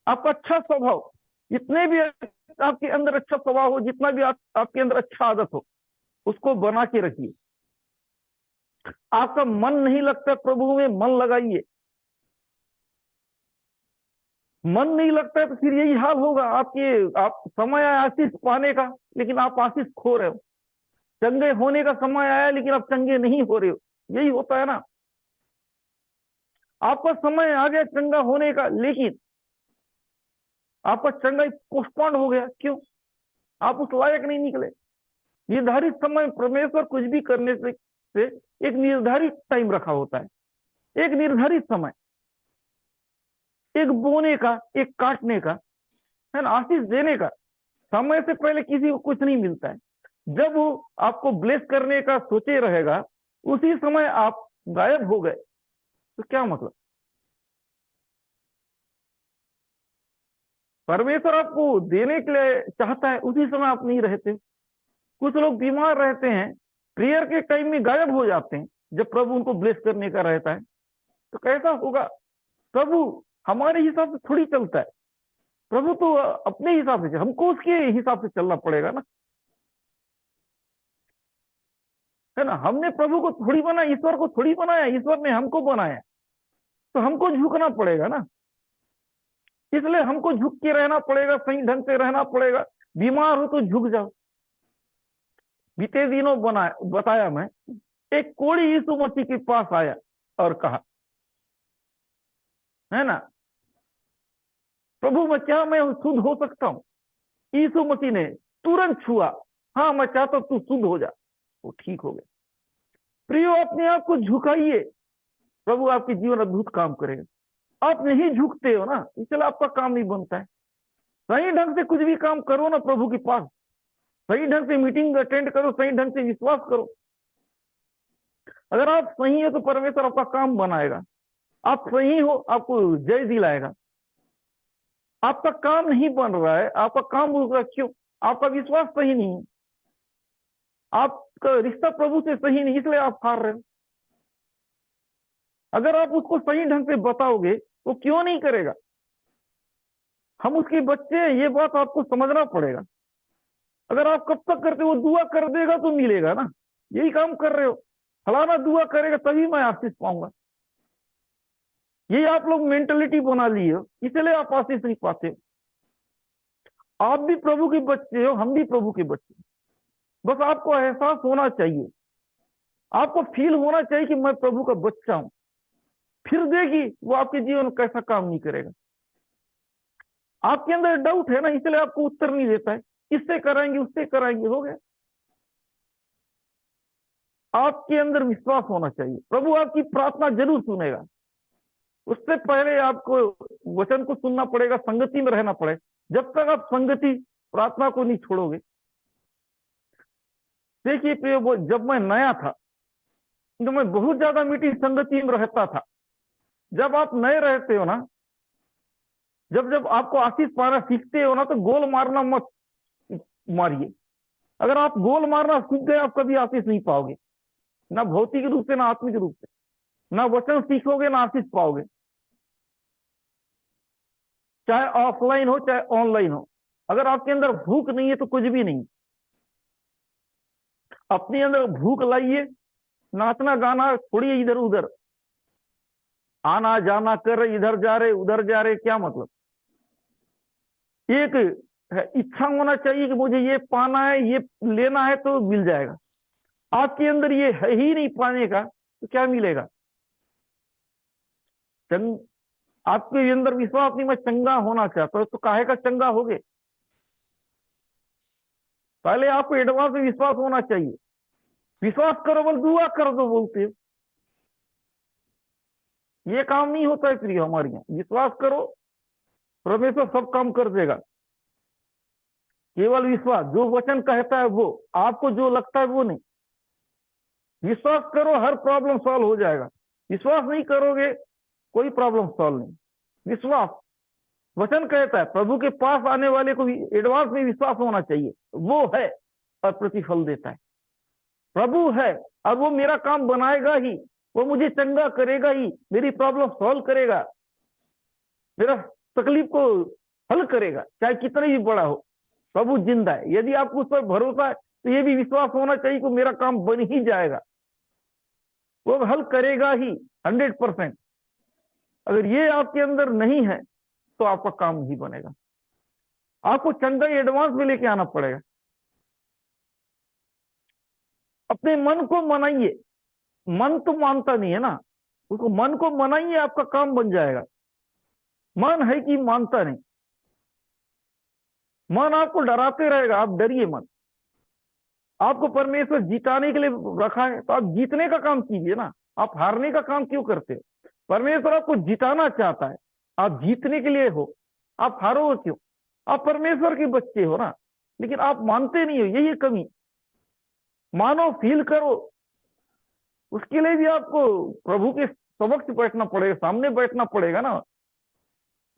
आपका अच्छा स्वभाव, जितने भी आपके अंदर अच्छा स्वभाव हो, जितना भी आपके अंदर अच्छा आदत हो, उसको बना के रखिए। आपका मन नहीं लगता प्रभु में, मन लगाइए। मन नहीं लगता है तो फिर यही हाल होगा आप समय आया आशीष पाने का, लेकिन आप आशीष खो रहे हो। चंगे होने का समय आया लेकिन आप चंगे नहीं हो रहे हो, यही होता है ना। आपका समय आ गया चंगा होने का, लेकिन आपका चंगा पोस्टपोन हो गया, क्यों? आप उस लायक नहीं निकले। निर्धारित समय, परमेश्वर कुछ भी करने से एक निर्धारित टाइम रखा होता है, एक निर्धारित समय, एक बोने का, एक काटने का, है ना, आशीष देने का। समय से पहले किसी को कुछ नहीं मिलता है। जब वो आपको ब्लेस करने का सोचे रहेगा, उसी समय आप गायब हो गए, तो क्या मतलब? परमेश्वर आपको देने के लिए चाहता है, उसी समय आप नहीं रहते। कुछ लोग बीमार रहते हैं, प्रेयर के टाइम में गायब हो जाते हैं, जब प्रभु उनको ब्लेस करने का रहता है, तो कैसा होगा? प्रभु हमारे हिसाब से थोड़ी चलता है, प्रभु तो अपने हिसाब से, हमको उसके हिसाब से चलना पड़ेगा ना। है ना। हमने प्रभु को थोड़ी बनाया, ईश्वर को थोड़ी बनाया, ईश्वर ने हमको बनाया, तो हमको झुकना पड़ेगा ना। इसलिए हमको झुक के रहना पड़ेगा, सही ढंग से रहना पड़ेगा। बीमार हो तो झुक जाओ। बीते दिनों बताया मैं, एक कोढ़ी यीशु मसीह के पास आया और कहा, है ना, प्रभु मैं क्या मैं शुद्ध हो सकता हूं? यीशु मसीह ने तुरंत छुआ, हाँ मैं चाहता हूं तू शुद्ध हो जा, वो ठीक हो गया। प्रियो, अपने आप को झुकाइए, प्रभु आपके जीवन अद्भुत काम करेगा। आप नहीं झुकते हो ना, इसलिए आपका काम नहीं बनता है। सही ढंग से कुछ भी काम करो ना प्रभु के पास, सही ढंग से मीटिंग अटेंड करो, सही ढंग से विश्वास करो। अगर आप सही हो तो परमेश्वर आपका काम बनाएगा। आप सही हो, आपको जय दिलाएगा। आपका काम नहीं बन रहा है, आपका काम रुक रहा है, क्यों? आपका विश्वास सही नहीं है, आपका रिश्ता प्रभु से सही नहीं, इसलिए आप हार रहे हो। अगर आप उसको सही ढंग से बताओगे तो क्यों नहीं करेगा? हम उसके बच्चे हैं, ये बात आपको समझना पड़ेगा। अगर आप कब तक करते हो, दुआ कर देगा तो मिलेगा ना, यही काम कर रहे हो, फलाना दुआ करेगा तभी मैं आशीष पाऊंगा, यही आप लोग मेंटेलिटी बना लिए हो, इसलिए आप आशीष नहीं पाते हो। आप भी प्रभु के बच्चे हो, हम भी प्रभु के बच्चे। बस आपको एहसास होना चाहिए, आपको फील होना चाहिए कि मैं प्रभु का बच्चा हूं, फिर देखिए वो आपके जीवन में कैसा काम नहीं करेगा। आपके अंदर डाउट है ना, इसलिए आपको उत्तर नहीं देता है, इससे कराएंगे उससे कराएंगे, हो गया। आपके अंदर विश्वास होना चाहिए, प्रभु आपकी प्रार्थना जरूर सुनेगा। उससे पहले आपको वचन को सुनना पड़ेगा, संगति में रहना पड़ेगा। जब तक आप संगति प्रार्थना को नहीं छोड़ोगे। देखिए जब मैं नया था तो मैं बहुत ज्यादा मीटिंग संगति में रहता था। जब आप नए रहते हो ना, जब आपको आशीष पाना सीखते हो ना, तो गोल मारना मत मारिए। अगर आप गोल मारना सीख गए, आप कभी आशीष नहीं पाओगे, ना भौतिक रूप से ना आत्मिक रूप से, ना वचन सीखोगे ना आशीष पाओगे। चाहे ऑफलाइन हो चाहे ऑनलाइन हो, अगर आपके अंदर भूख नहीं है तो कुछ भी नहीं। अपने अंदर भूख लाइए, नाचना गाना छोड़िए, इधर उधर आना जाना कर रहे, इधर जा रहे उधर जा रहे, क्या मतलब? एक इच्छा होना चाहिए कि मुझे ये पाना है, ये लेना है तो मिल जाएगा। आपके अंदर ये है ही नहीं पाने का, तो क्या मिलेगा? आपके अंदर विश्वास नहीं, मैं चंगा होना चाहता हूं, तो काहे का चंगा होगे? पहले आपको एडवांस में विश्वास होना चाहिए। विश्वास करो बल दुआ कर दो बोलते हो, ये काम नहीं होता है प्रिय हमारे यहाँ। विश्वास करो, परमेश्वर सब काम कर देगा। केवल विश्वास, जो वचन कहता है वो, आपको जो लगता है वो नहीं। विश्वास करो, हर प्रॉब्लम सॉल्व हो जाएगा। विश्वास नहीं करोगे, कोई प्रॉब्लम सॉल्व नहीं। विश्वास, वचन कहता है प्रभु के पास आने वाले को एडवांस में विश्वास होना चाहिए, वो है और प्रतिफल देता है। प्रभु है और वो मेरा काम बनाएगा ही, वो मुझे चंगा करेगा ही, मेरी प्रॉब्लम सॉल्व करेगा, मेरा तकलीफ को हल करेगा, चाहे कितना भी बड़ा हो। प्रभु जिंदा है। यदि आपको उस पर भरोसा है तो ये भी विश्वास होना चाहिए कि मेरा काम बन ही जाएगा, वो हल करेगा ही 100%। अगर ये आपके अंदर नहीं है तो आपका काम नहीं बनेगा। आपको चंगाई एडवांस में लेके आना पड़ेगा। अपने मन को मनाइए, मन तो मानता नहीं है ना, उसको मन को मनाइए, आपका काम बन जाएगा। मन है कि मानता नहीं, मन आपको डराते रहेगा, आप डरिए मत। आपको परमेश्वर जिताने के लिए रखा है, तो आप जीतने का काम कीजिए ना, आप हारने का काम क्यों करते हो? परमेश्वर आपको जिताना चाहता है, आप जीतने के लिए हो, आप हारोगे क्यों? आप परमेश्वर के बच्चे हो ना, लेकिन आप मानते नहीं हो, यही है कमी। मानो, फील करो। उसके लिए भी आपको प्रभु के समक्ष बैठना पड़ेगा, सामने बैठना पड़ेगा ना,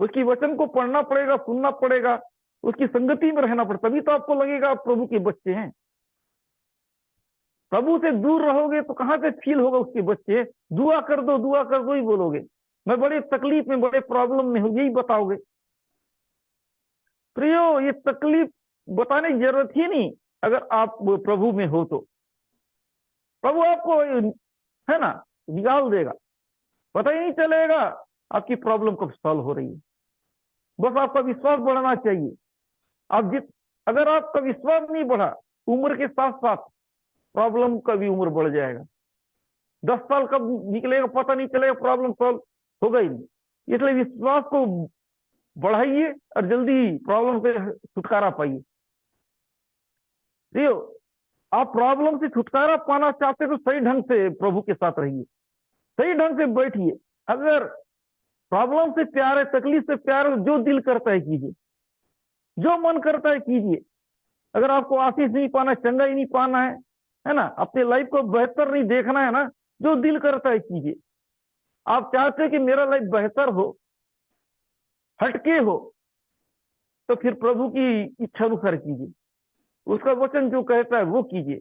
उसकी वचन को पढ़ना पड़ेगा, सुनना पड़ेगा, उसकी संगति में रहना पड़ेगा, तभी तो आपको लगेगा आप प्रभु के बच्चे हैं। प्रभु से दूर रहोगे तो कहां से फील होगा उसके बच्चे? दुआ कर दो ही बोलोगे, मैं बड़े तकलीफ में, बड़े प्रॉब्लम में हूं, यही बताओगे। प्रियो, ये तकलीफ बताने की जरूरत ही नहीं अगर आप प्रभु में हो तो। प्रभु आपको है ना निकाल देगा, पता ही नहीं चलेगा आपकी प्रॉब्लम कब सॉल्व हो रही है। बस आपका विश्वास बढ़ना चाहिए। अगर आपका विश्वास नहीं बढ़ा, उम्र के साथ साथ प्रॉब्लम का भी उम्र बढ़ जाएगा। 10 साल कब निकलेगा पता नहीं चलेगा, प्रॉब्लम सॉल्व होगा ही नहीं। इसलिए विश्वास को बढ़ाइए और जल्दी प्रॉब्लम से छुटकारा पाइए। देखिए, आप प्रॉब्लम से छुटकारा पाना चाहते तो सही ढंग से प्रभु के साथ रहिए, सही ढंग से बैठिए। अगर प्रॉब्लम से प्यार है, तकलीफ से प्यार है, जो दिल करता है कीजिए, जो मन करता है कीजिए। अगर आपको आशीष नहीं पाना, चंगा ही नहीं पाना है ना, अपने लाइफ को बेहतर नहीं देखना है ना, जो दिल करता है कीजिए। आप चाहते हैं कि मेरा लाइफ बेहतर हो, हटके हो, तो फिर प्रभु की इच्छा अनुसार कीजिए, उसका वचन जो कहता है वो कीजिए।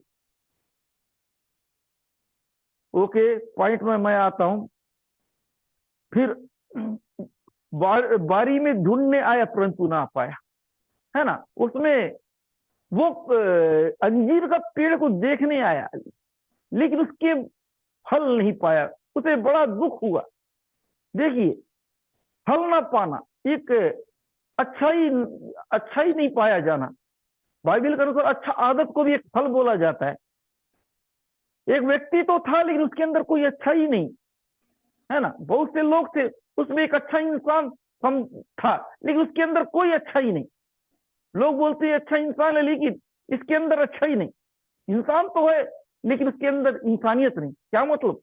ओके, पॉइंट में मैं आता हूं। फिर बारी में ढूंढने आया परंतु ना पाया, है ना। उसमें वो अंजीर का पेड़ को देखने आया, लेकिन उसके फल नहीं पाया, उसे बड़ा दुख हुआ। देखिए, फल ना पाना एक अच्छा ही नहीं पाया जाना। बाइबल के अनुसार अच्छा आदत को भी एक फल बोला जाता है। एक व्यक्ति तो था लेकिन उसके अंदर कोई अच्छा ही नहीं, है ना। बहुत से लोग थे, उसमें एक अच्छा इंसान था लेकिन उसके अंदर कोई अच्छा ही नहीं। लोग बोलते हैं अच्छा इंसान है लेकिन इसके अंदर अच्छा ही नहीं। इंसान तो है लेकिन उसके अंदर इंसानियत नहीं। क्या मतलब,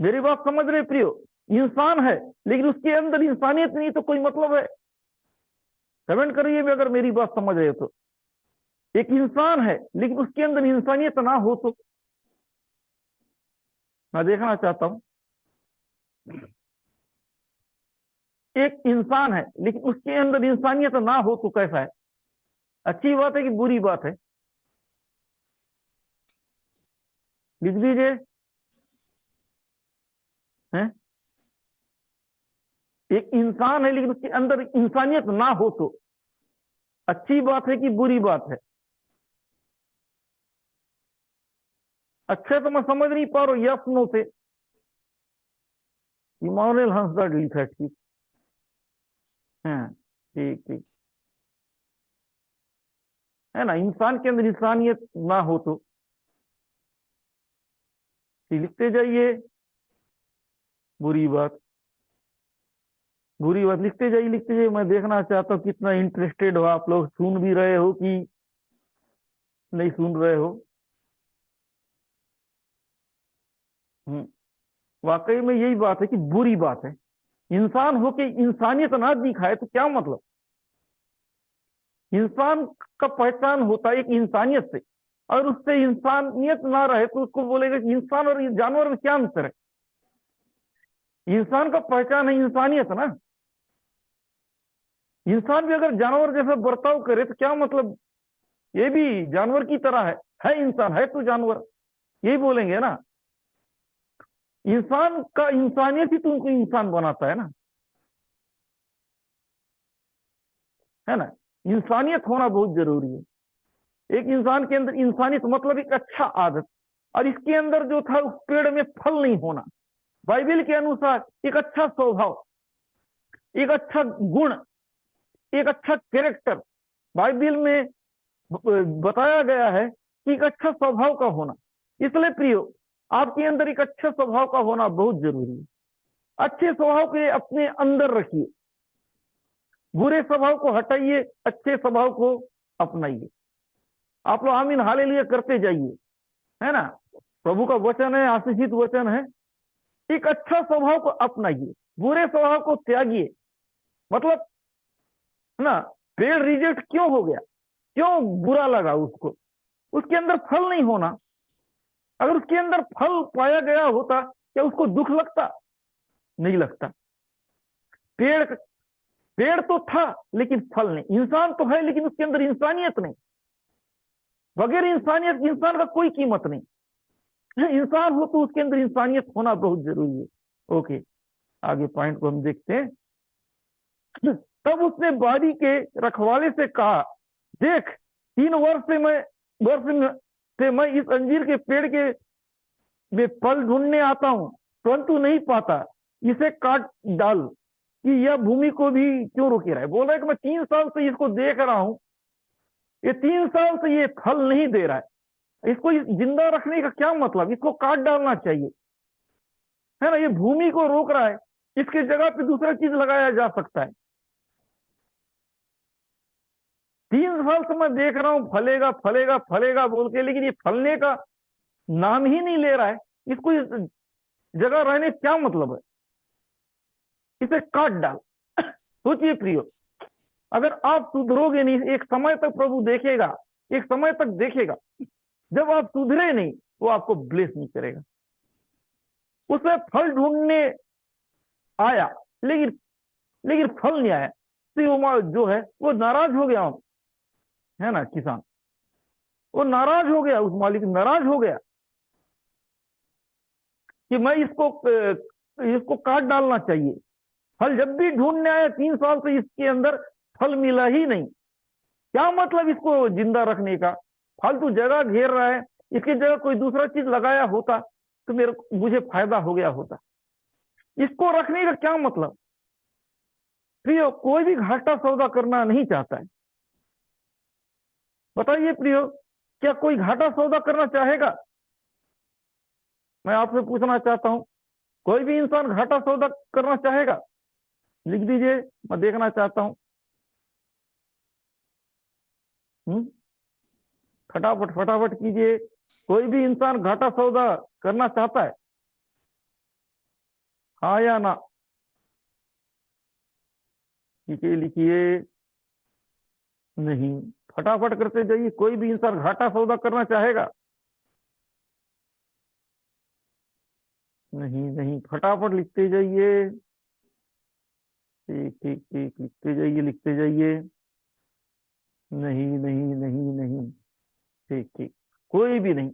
मेरी बात समझ रहे प्रियो? इंसान है लेकिन उसके अंदर इंसानियत नहीं तो कोई मतलब है? कमेंट करिए भी अगर मेरी बात समझ रहे हो तो। एक इंसान है लेकिन उसके अंदर इंसानियत ना हो तो मैं देखना चाहता हूं। एक इंसान है लेकिन उसके अंदर इंसानियत ना हो तो कैसा है? अच्छी बात है कि बुरी बात है? लिख दीजिए। हैं? एक इंसान है लेकिन उसके अंदर इंसानियत ना हो तो अच्छी बात है कि बुरी बात है? अच्छा तो मैं समझ नहीं पा रहा हूं, यस नो से। इमानुएल हंसगढ़ लिखा है, ठीक। हाँ, ठीक ठीक, है ना। इंसान के अंदर इंसानियत ना हो तो लिखते जाइए। बुरी बात, बुरी बात, लिखते जाइए लिखते जाइए। मैं देखना चाहता हूँ कितना इंटरेस्टेड हो आप लोग, सुन भी रहे हो कि नहीं सुन रहे हो। वाकई में यही बात है कि बुरी बात है। इंसान होके इंसानियत ना दिखाए तो क्या मतलब? इंसान का पहचान होता है एक इंसानियत से, और उससे इंसानियत ना रहे तो उसको बोलेगा कि इंसान और जानवर में क्या अंतर है? इंसान का पहचान है इंसानियत ना। इंसान भी अगर जानवर जैसा बर्ताव करे तो क्या मतलब? ये भी जानवर की तरह है इंसान है तो जानवर, यही बोलेंगे ना। इंसान का इंसानियत ही तुमको इंसान बनाता है ना। इंसानियत होना बहुत जरूरी है। एक इंसान के अंदर इंसानियत मतलब एक अच्छा आदत, और इसके अंदर जो था उस पेड़ में फल नहीं होना। बाइबल के अनुसार एक अच्छा स्वभाव, एक अच्छा गुण, एक अच्छा कैरेक्टर बाइबल में बताया गया है कि एक अच्छा स्वभाव का होना। इसलिए प्रियो, आपके अंदर एक अच्छा स्वभाव का होना बहुत जरूरी है। अच्छे स्वभाव के अपने अंदर रखिए, बुरे स्वभाव को हटाइए, अच्छे स्वभाव को अपनाइए। आप लोग आमीन हालेलुया करते जाइए, है ना। प्रभु का वचन है, आशीषित वचन है। एक अच्छा स्वभाव को अपनाइए, बुरे स्वभाव को त्यागिए। मतलब, है ना, पेड़ रिजेक्ट क्यों हो गया, क्यों बुरा लगा उसको? उसके अंदर फल नहीं होना। अगर उसके अंदर फल पाया गया होता क्या उसको दुख लगता? नहीं लगता। पेड़ पेड़ तो था लेकिन फल नहीं। इंसान तो है लेकिन उसके अंदर इंसानियत नहीं। बगैर इंसानियत इंसान का कोई कीमत नहीं। इंसान हो तो उसके अंदर इंसानियत होना बहुत जरूरी है। ओके, आगे पॉइंट को हम देखते हैं। तब उसने बारी के रखवाले से कहा, देख 3 वर्ष में से मैं इस अंजीर के पेड़ के में फल ढूंढने आता हूं, परंतु नहीं पाता, इसे काट डाल, कि यह भूमि को भी क्यों रोके रहा है। बोल रहा है कि मैं 3 साल से इसको देख रहा हूं, ये 3 साल से ये फल नहीं दे रहा है, इसको जिंदा रखने का क्या मतलब, इसको काट डालना चाहिए, है ना। ये भूमि को रोक रहा है, इसकी जगह पे दूसरा चीज लगाया जा सकता है। 3 साल से मैं देख रहा हूं फलेगा फलेगा फलेगा बोल के, लेकिन ये फलने का नाम ही नहीं ले रहा है, इसको इस जगह रहने का क्या मतलब है, इसे काट डाल। सोचिए प्रियो, अगर आप सुधरोगे नहीं, एक समय तक प्रभु देखेगा, एक समय तक देखेगा, जब आप सुधरे नहीं वो आपको ब्लेस नहीं करेगा। उसे फल ढूंढने आया, लेकिन फल नहीं आया, तो वो जो है वो नाराज हो गया, है ना। किसान वो नाराज हो गया, उस मालिक नाराज हो गया कि मैं इसको काट डालना चाहिए। फल जब भी ढूंढने आया 3 साल से इसके अंदर फल मिला ही नहीं, क्या मतलब इसको जिंदा रखने का, फालतू जगह घेर रहा है, इसकी जगह कोई दूसरा चीज लगाया होता तो मुझे फायदा हो गया होता, इसको रखने का क्या मतलब। प्रियो, कोई भी घाटा सौदा करना नहीं चाहता है। बताइए प्रियो, क्या कोई घाटा सौदा करना चाहेगा? मैं आपसे पूछना चाहता हूं, कोई भी इंसान घाटा सौदा करना चाहेगा? लिख दीजिए, मैं देखना चाहता हूं। फटाफट फटाफट कीजिए, कोई भी इंसान घाटा सौदा करना चाहता है, हाँ या ना? लिखिए लिखिए, नहीं, फटाफट करते जाइए। कोई भी इंसान घाटा सौदा करना चाहेगा? नहीं नहीं, फटाफट लिखते जाइए। ठीक ठीक ठीक, लिखते जाइए लिखते जाइए। नहीं नहीं नहीं नहीं, ठीक ठीक, कोई भी नहीं।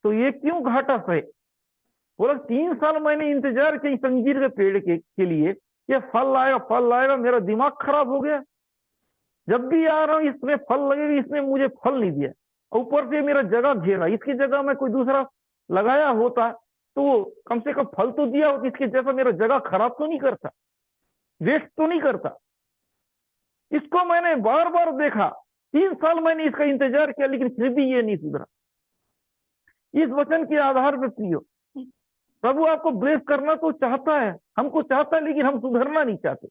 तो ये क्यों घाटा सहे? बोला 3 साल मैंने इंतजार किया इस अंजीर के पेड़ के लिए, ये फल आएगा फल आएगा, मेरा दिमाग खराब हो गया। जब भी आ रहा हूं इसमें फल लगेगा, इसने मुझे फल नहीं दिया, ऊपर से मेरा जगह घेरा, इसकी जगह में कोई दूसरा लगाया होता तो वो कम से कम फल तो दिया होता, इसके जैसा मेरा जगह खराब तो नहीं करता, वेस्ट तो नहीं करता। इसको मैंने बार बार देखा, 3 साल मैंने इसका इंतजार किया, लेकिन फिर भी ये नहीं सुधरा। इस वचन के आधार पर प्रियो, प्रभु आपको ब्लेस करना तो चाहता है, हमको चाहता है, लेकिन हम सुधरना नहीं चाहते।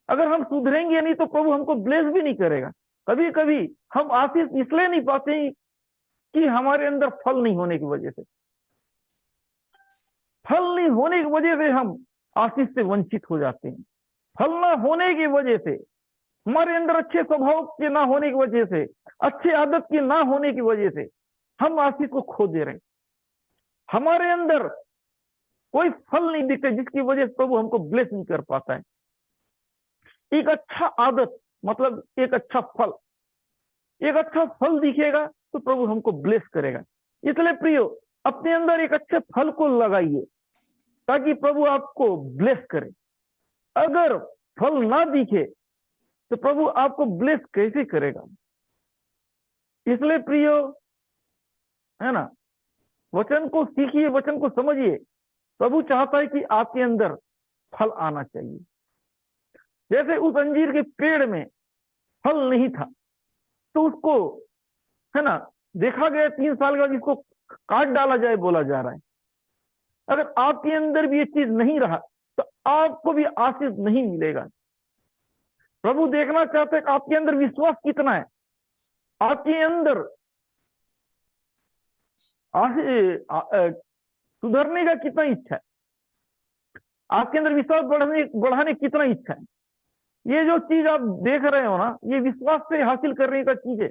अगर हम सुधरेंगे नहीं तो प्रभु हमको ब्लेस भी नहीं करेगा। कभी कभी हम आशीष इसलिए नहीं पाते कि हमारे अंदर फल नहीं होने की वजह से, फल नहीं होने की वजह से हम आशीष से वंचित हो जाते हैं। फल ना होने की वजह से, हमारे अंदर अच्छे स्वभाव के ना होने की वजह से, अच्छी आदत के ना होने की वजह से हम आशीष को खो दे रहे हैं। हमारे अंदर कोई फल नहीं दिखते, जिसकी वजह से प्रभु हमको ब्लेस नहीं कर पाता है। एक अच्छा आदत मतलब एक अच्छा फल, एक अच्छा फल दिखेगा तो प्रभु हमको ब्लेस करेगा। इसलिए प्रियो, अपने अंदर एक अच्छे फल को लगाइए ताकि प्रभु आपको ब्लेस करे। अगर फल ना दिखे तो प्रभु आपको ब्लेस कैसे करेगा? इसलिए प्रियो, है ना, वचन को सीखिए, वचन को समझिए। प्रभु चाहता है कि आपके अंदर फल आना चाहिए। जैसे उस अंजीर के पेड़ में फल नहीं था तो उसको, है ना, देखा गया 3 साल का जिसको काट डाला जाए बोला जा रहा है। अगर आपके अंदर भी ये चीज नहीं रहा तो आपको भी आशीष नहीं मिलेगा। प्रभु देखना चाहते हैं कि आपके अंदर विश्वास कितना है, आपके अंदर सुधरने का कितना इच्छा है, आपके अंदर विश्वास बढ़ाने कितना इच्छा है। ये जो चीज आप देख रहे हो ना, ये विश्वास से हासिल करने का चीज है।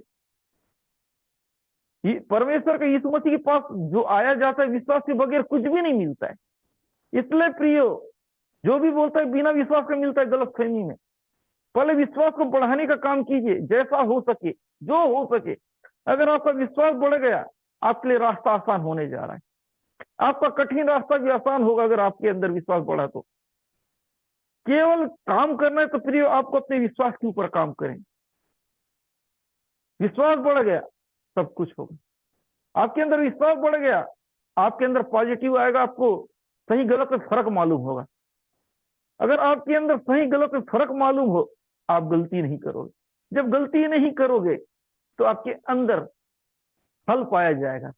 परमेश्वर के यीशु मसीह के पास जो आया जाता है, विश्वास के बगैर कुछ भी नहीं मिलता है। इसलिए प्रियो, जो भी बोलता है बिना विश्वास का मिलता है, गलतफहमी में। पहले विश्वास को बढ़ाने का काम कीजिए, जैसा हो सके, जो हो सके। अगर आपका विश्वास बढ़ गया, आपके लिए रास्ता आसान होने जा रहा है। आपका कठिन रास्ता भी आसान होगा अगर आपके अंदर विश्वास बढ़ा तो। केवल काम करना है तो प्रियो, आपको अपने विश्वास के ऊपर काम करें। विश्वास बढ़ गया, सब कुछ होगा। आपके अंदर विश्वास बढ़ गया, आपके अंदर पॉजिटिव आएगा, आपको सही गलत में फर्क मालूम होगा। अगर आपके अंदर सही गलत में फर्क मालूम हो, आप गलती नहीं करोगे। जब गलती नहीं करोगे तो आपके अंदर फल पाया जाएगा।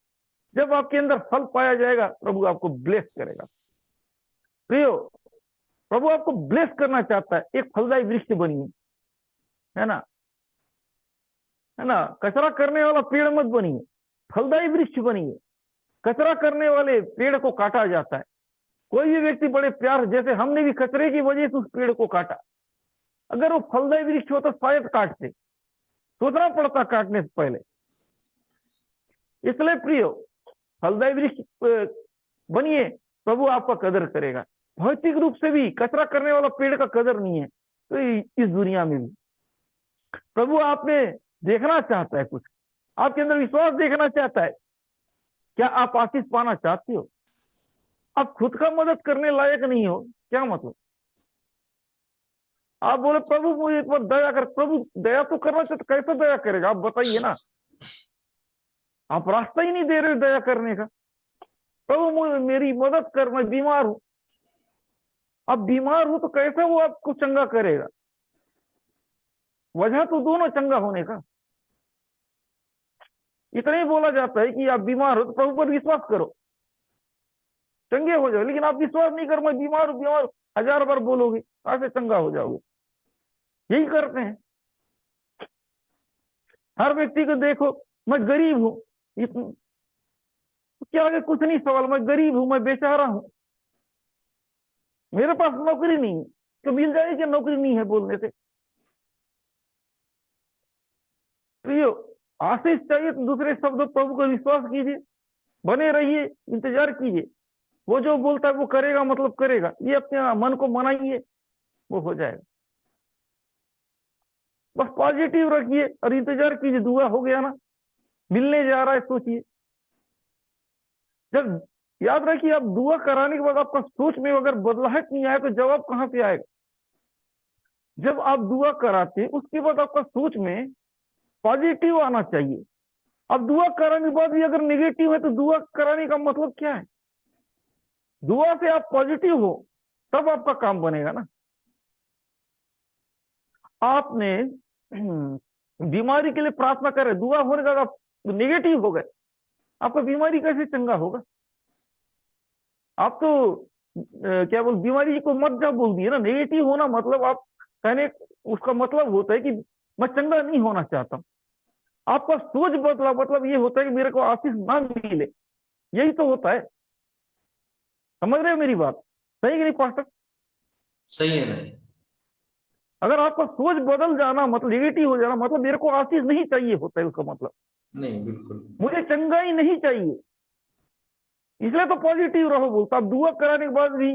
जब आपके अंदर फल पाया जाएगा, प्रभु आपको ब्लेस करेगा। प्रियो, प्रभु आपको ब्लेस करना चाहता है। एक फलदायी वृक्ष बनिए, है ना, है ना। कचरा करने वाला पेड़ मत बनिए, फलदायी वृक्ष बनिए। कचरा करने वाले पेड़ को काटा जाता है। कोई भी व्यक्ति बड़े प्यार, जैसे हमने भी कचरे की वजह से उस पेड़ को काटा। अगर वो फलदायी वृक्ष होता शायद काटते, सोचना पड़ता काटने से पहले। इसलिए प्रियो, फलदायी वृक्ष बनिए, प्रभु आपका कदर करेगा। भौतिक रूप से भी कचरा करने वाला पेड़ का कदर नहीं है, तो इस दुनिया में भी प्रभु आप में देखना चाहता है कुछ, आपके अंदर विश्वास देखना चाहता है। क्या आप आशीष पाना चाहते हो? आप खुद का मदद करने लायक नहीं हो, क्या मतलब? आप बोले प्रभु मुझे एक बार दया कर। प्रभु दया तो करना चाहते, कैसे दया करेगा आप बताइए ना। आप रास्ता ही नहीं दे रहे दया करने का। प्रभु मुझे मेरी मदद कर, मैं बीमार हूं। आप बीमार हो तो कैसे वो आपको चंगा करेगा? वजह तो दोनों चंगा होने का। इतना ही बोला जाता है कि आप बीमार हो तो प्रभु पर विश्वास करो, चंगे हो जाओ। लेकिन आप विश्वास नहीं करो, मैं बीमार हूं, बीमार, 1000 बार बोलोगे, कैसे चंगा हो जाओगे? यही करते हैं। हर व्यक्ति को देखो, मैं गरीब हूं, क्या आगे कुछ नहीं सवाल, मैं गरीब हूं, मैं बेचारा हूं, मेरे पास नौकरी नहीं है, तो मिल जाएगी कि नौकरी नहीं है बोलने से? प्रियो, आशीष चाहिए तो दूसरे शब्दों प्रभु को विश्वास कीजिए, बने रहिए, इंतजार कीजिए। वो जो बोलता है वो करेगा, मतलब करेगा। ये अपने मन को मनाइए, वो हो जाएगा। बस पॉजिटिव रखिए और इंतजार कीजिए। दुआ हो गया ना, मिलने जा रहा है, सोचिए। जब याद रखिए, आप दुआ कराने के बाद आपका सोच में अगर बदलाहट नहीं आया तो जवाब कहां से आएगा? जब आप दुआ कराते उसके बाद आपका सोच में पॉजिटिव आना चाहिए। अब दुआ कराने के बाद भी अगर नेगेटिव है तो दुआ कराने का मतलब क्या है? दुआ से आप पॉजिटिव हो तब आपका काम बनेगा ना। आपने बीमारी के लिए प्रार्थना कर रहे, दुआ होने का आप नेगेटिव हो गए, आपका बीमारी कैसे चंगा होगा? आप तो क्या बोल, बीमारी को मत जा बोल दिए ना। नेगेटिव होना मतलब आप कहने, उसका मतलब होता है कि मैं चंगा नहीं होना चाहता। आपका सोच बदला मतलब ये होता है कि मेरे को आशीष ना मिले, यही तो होता है। समझ रहे हो मेरी बात? सही कि नहीं पास्टर? सही है ना। अगर आपका सोच बदल जाना मतलब नेगेटिव हो जाना मतलब मेरे को आशीष नहीं चाहिए होता है, उसका मतलब नहीं, बिल्कुल मुझे चंगा ही नहीं चाहिए। इसलिए तो पॉजिटिव रहो बोलता। अब दुआ कराने के बाद भी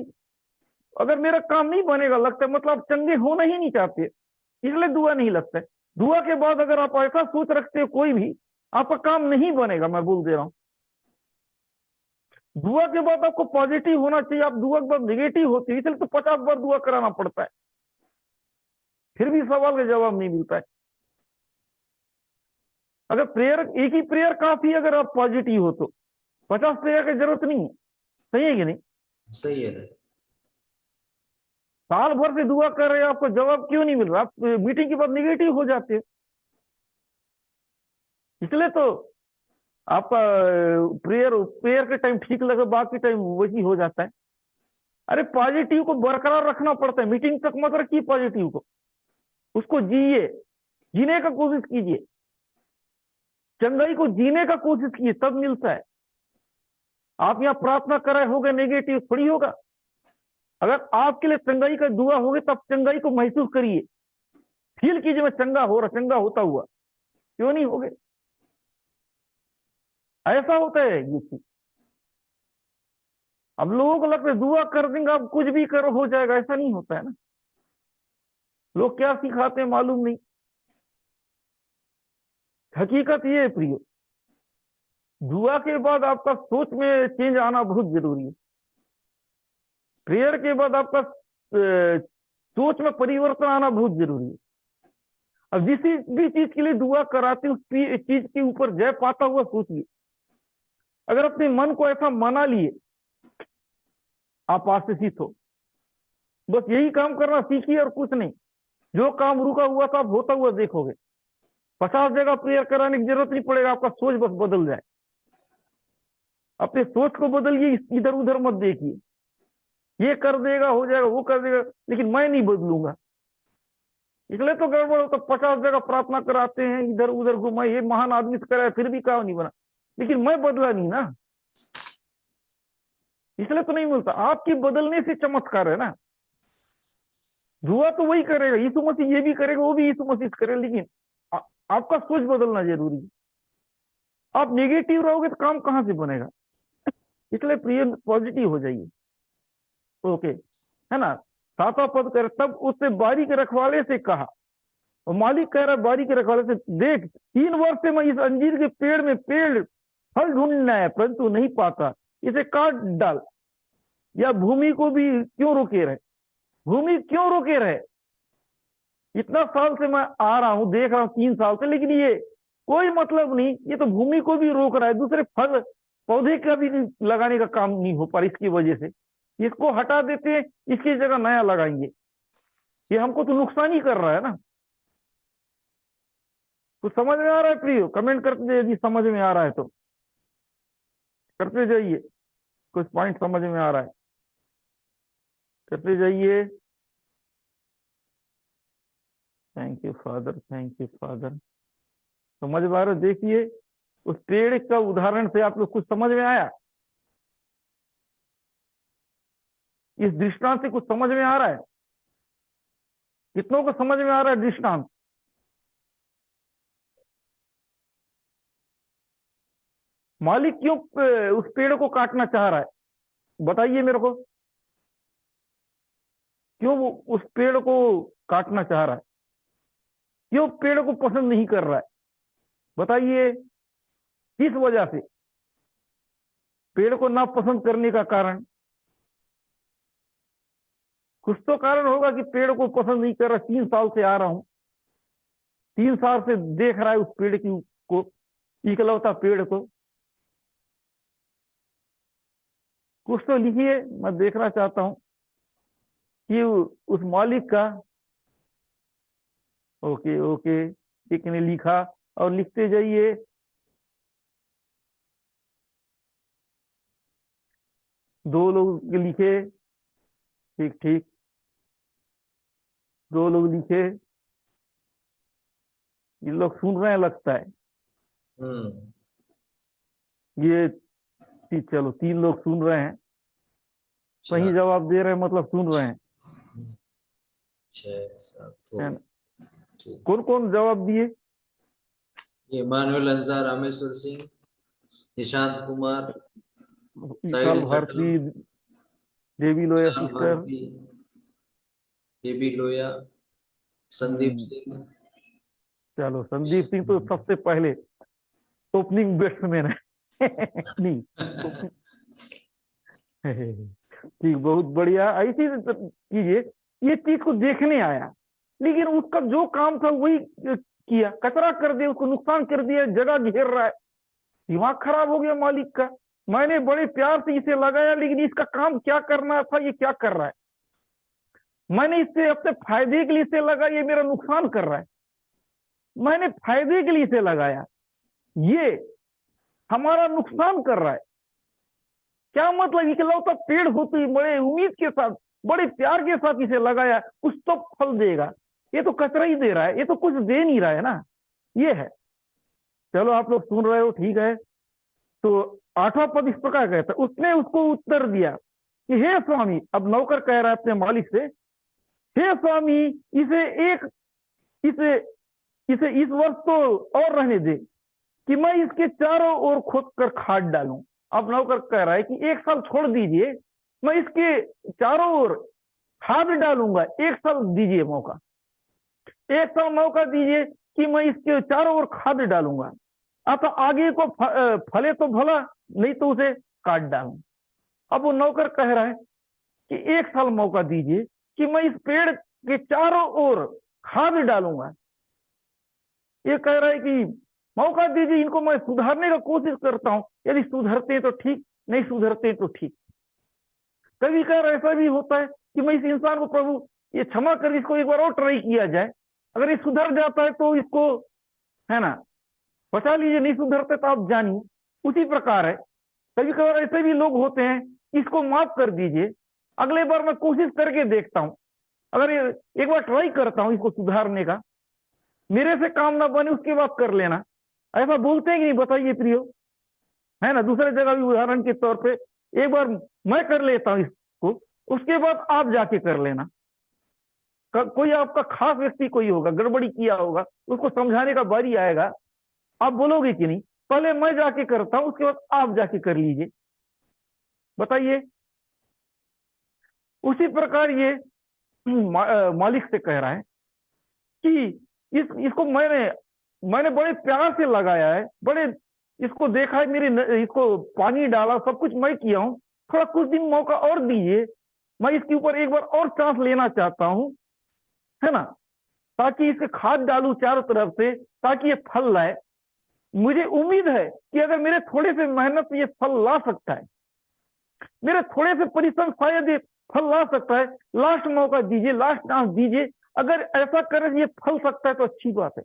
अगर मेरा काम नहीं बनेगा, लगता है मतलब आप चंगे होना ही नहीं चाहते, इसलिए दुआ नहीं लगता है। दुआ के बाद अगर आप ऐसा सोच रखते हो कोई भी, आपका काम नहीं बनेगा, मैं बोल दे रहा हूं। दुआ के बाद आपको पॉजिटिव होना चाहिए, आप दुआ के बाद नेगेटिव होती है, इसलिए तो 50 बार दुआ कराना पड़ता है, फिर भी सवाल का जवाब नहीं मिलता है। अगर प्रेयर, एक ही प्रेयर काफी, अगर आप पॉजिटिव हो तो 50 प्रेयर की जरूरत नहीं है। सही है कि नहीं? सही है ना। साल भर से दुआ कर रहे हैं, आपको जवाब क्यों नहीं मिल रहा? आप मीटिंग के बाद नेगेटिव हो जाते हैं। इसलिए तो आपका प्रेयर प्रेयर के टाइम ठीक लगे, बाकी टाइम वही हो जाता है। अरे पॉजिटिव को बरकरार रखना पड़ता है। मीटिंग तक मत रखिए पॉजिटिव को, उसको जिए, जीने का कोशिश कीजिए, चंगाई को जीने का कोशिश कीजिए, तब मिलता है। आप यहाँ प्रार्थना कर रहे होगे, नेगेटिव थोड़ी होगा। अगर आपके लिए चंगाई का दुआ होगी तब चंगाई को महसूस करिए, फील कीजिए मैं चंगा हो रहा, चंगा होता हुआ। क्यों नहीं होगे? ऐसा होता है ये चीज। अब लोगों को लगता है दुआ कर देंगे आप कुछ भी करो हो जाएगा, ऐसा नहीं होता है ना। लोग क्या सिखाते हैं मालूम नहीं। हकीकत ये है प्रियो, दुआ के बाद आपका सोच में चेंज आना बहुत जरूरी है। प्रेयर के बाद आपका सोच में परिवर्तन आना बहुत जरूरी है। अब जिस भी चीज के लिए दुआ कराते उस चीज के ऊपर जय पाता हुआ सोचिए। अगर अपने मन को ऐसा मना लिए, आप आशीषित हो। बस यही काम करना सीखिए और कुछ नहीं। जो काम रुका हुआ था आप होता हुआ देखोगे। 50 जगह प्रेयर कराने की जरूरत नहीं पड़ेगा, आपका सोच बस बदल जाए। अपने सोच को बदलिए, इधर उधर मत देखिए। ये कर देगा, हो जाएगा, वो कर देगा, लेकिन मैं नहीं बदलूंगा। इसलिए तो गड़बड़ होता। 50 जगह प्रार्थना कराते हैं, इधर उधर घुमाए, ये महान आदमी से कराया फिर भी काम नहीं बना, लेकिन मैं बदला नहीं ना, इसलिए तो नहीं मिलता। आपकी बदलने से चमत्कार है ना। दुआ तो वही करेगा, यीशु मसीह ये भी करेगा, वो भी यीशु मसीह से करेगा, लेकिन आपका सोच बदलना जरूरी है। आप नेगेटिव रहोगे तो काम कहां से बनेगा। इसलिए प्रिय पॉजिटिव हो जाइए। ओके, है ना। 7वां पद कर, तब उससे बारी के रखवाले से कहा, और मालिक कह रहा है बारी के रखवाले से, देख 3 वर्ष से मैं इस अंजीर के पेड़ में पेड़ फल ढूंढना है, परंतु नहीं पाता, इसे काट डाल, या भूमि को भी क्यों रोके रहे। भूमि क्यों रोके रहे। इतना साल से मैं आ रहा हूं, देख रहा हूं 3 साल से, लेकिन ये कोई मतलब नहीं, ये तो भूमि को भी रोक रहा है, दूसरे फल पौधे का भी लगाने का काम नहीं हो पा रहा। इसकी वजह से इसको हटा देते हैं, इसकी जगह नया लगाएंगे। ये हमको तो नुकसान ही कर रहा है ना। कुछ समझ में आ रहा है प्रियो? कमेंट करते जाइए यदि समझ में आ रहा है तो, करते जाइए। कुछ पॉइंट समझ में आ रहा है, करते जाइए। Thank you father, thank you father. समझ में आ रहा है? देखिए उस पेड़ का उदाहरण से आप लोग कुछ समझ में आया? इस दृष्टांत से कुछ समझ में आ रहा है? कितनों को समझ में आ रहा है दृष्टांत? मालिक क्यों उस पेड़ को काटना चाह रहा है, बताइए मेरे को। क्यों वो उस पेड़ को काटना चाह रहा है? क्यों पेड़ को पसंद नहीं कर रहा है, बताइए। किस वजह से पेड़ को ना पसंद करने का कारण? कुछ तो कारण होगा कि पेड़ को पसंद नहीं कर रहा। 3 साल से आ रहा हूं, 3 साल से देख रहा है उस पेड़ की को, इकलौता पेड़ को। कुछ तो लिखिए, मैं देखना चाहता हूं कि उस मालिक का। ओके ओके, एक ने लिखा, और लिखते जाइए। दो लोग लिखे, ठीक ठीक, 2 लोग लिखे। ये लोग सुन रहे हैं लगता है। ये चलो 3 लोग सुन रहे हैं, सही जवाब दे रहे हैं, मतलब सुन रहे हैं। 6 7 है ना? कौन कौन जवाब दिए? ये मानुएल अंजार, रामेश्वर सिंह, निशांत कुमार, विशाल भारती, देवी लोया सिस्टर, देवी लोया, संदीप सिंह। चलो संदीप सिंह तो सबसे पहले ओपनिंग बैट्समैन है। नहीं, ठीक, बहुत बढ़िया। ऐसी कीजिए। ये चीज को देखने आया, लेकिन उसका जो काम था वही किया, कचरा कर दिया, उसको नुकसान कर दिया, जगह घेर रहा है। दिमाग खराब हो गया मालिक का। मैंने बड़े प्यार से इसे लगाया, लेकिन इसका काम क्या करना था, ये क्या कर रहा है। मैंने इससे अपने फायदे के लिए इसे लगाया, ये मेरा नुकसान कर रहा है। मैंने फायदे के लिए इसे लगाया, ये हमारा नुकसान कर रहा है। क्या मतलब, इकलौता पेड़ होते ही बड़े उम्मीद के साथ, बड़े प्यार के साथ इसे लगाया, कुछ तो फल देगा। ये तो कचरा ही दे रहा है, ये तो कुछ दे नहीं रहा है ना। ये है। चलो आप लोग सुन रहे हो, ठीक है। तो 8वां पद इस प्रकार कहता है, उसने उसको उत्तर दिया कि हे स्वामी, अब नौकर कह रहा है अपने मालिक से, हे स्वामी, इसे एक इसे इसे इस वर्ष तो और रहने दे, कि मैं इसके चारों ओर खोद कर खाद डालूं। अब नौकर कह रहा है कि 1 साल छोड़ दीजिए, मैं इसके चारों ओर खाद डालूंगा। 1 साल दीजिए मौका, 1 साल मौका दीजिए कि मैं इसके चारों ओर खाद डालूंगा। अब आगे को फले तो भला, नहीं तो उसे काट डालूं। अब वो नौकर कह रहा है कि 1 साल मौका दीजिए कि मैं इस पेड़ के चारों ओर खाद डालूंगा। ये कह रहा है कि मौका दीजिए, इनको मैं सुधारने का कोशिश करता हूं, यदि सुधरते हैं तो ठीक, नहीं सुधरते हैं तो ठीक। कभी कभार ऐसा भी होता है कि मैं इस इंसान को प्रभु ये क्षमा कर, इसको एक बार और ट्राई किया जाए, अगर ये सुधर जाता है तो इसको, है ना, बचा लीजिए, नहीं सुधरते तो आप जानिए। उसी प्रकार है, कभी कभार ऐसे भी लोग होते हैं, इसको माफ कर दीजिए, अगले बार मैं कोशिश करके देखता हूं, अगर एक बार ट्राई करता हूं इसको सुधारने का, मेरे से काम ना बने उसके बाद कर लेना। ऐसा बोलते हैं कि नहीं, बताइए प्रियो, है ना। दूसरे जगह भी उदाहरण के तौर पे, एक बार मैं कर लेता हूं इसको, उसके बाद आप जाके कर लेना। कोई आपका खास व्यक्ति कोई होगा, गड़बड़ी किया होगा, उसको समझाने का बारी आएगा, आप बोलोगे कि नहीं, पहले मैं जाके करता हूं, उसके बाद आप जाके कर लीजिए। बताइए। उसी प्रकार ये मालिक से कह रहा है कि इसको मैंने बड़े प्यार से लगाया है, बड़े इसको देखा है, इसको पानी डाला, सब कुछ मैं किया हूं, थोड़ा कुछ दिन मौका और दीजिए, मैं इसके ऊपर एक बार और चांस लेना चाहता हूं, है ना, ताकि इसके खाद डालूं चारों तरफ से, ताकि ये फल लाए। मुझे उम्मीद है कि अगर मेरे थोड़े से मेहनत से ये फल ला सकता है, मेरे थोड़े से परिश्रम शायद ये फल ला सकता है, लास्ट मौका दीजिए, लास्ट चांस दीजिए, अगर ऐसा करे ये फल सकता है तो अच्छी बात है।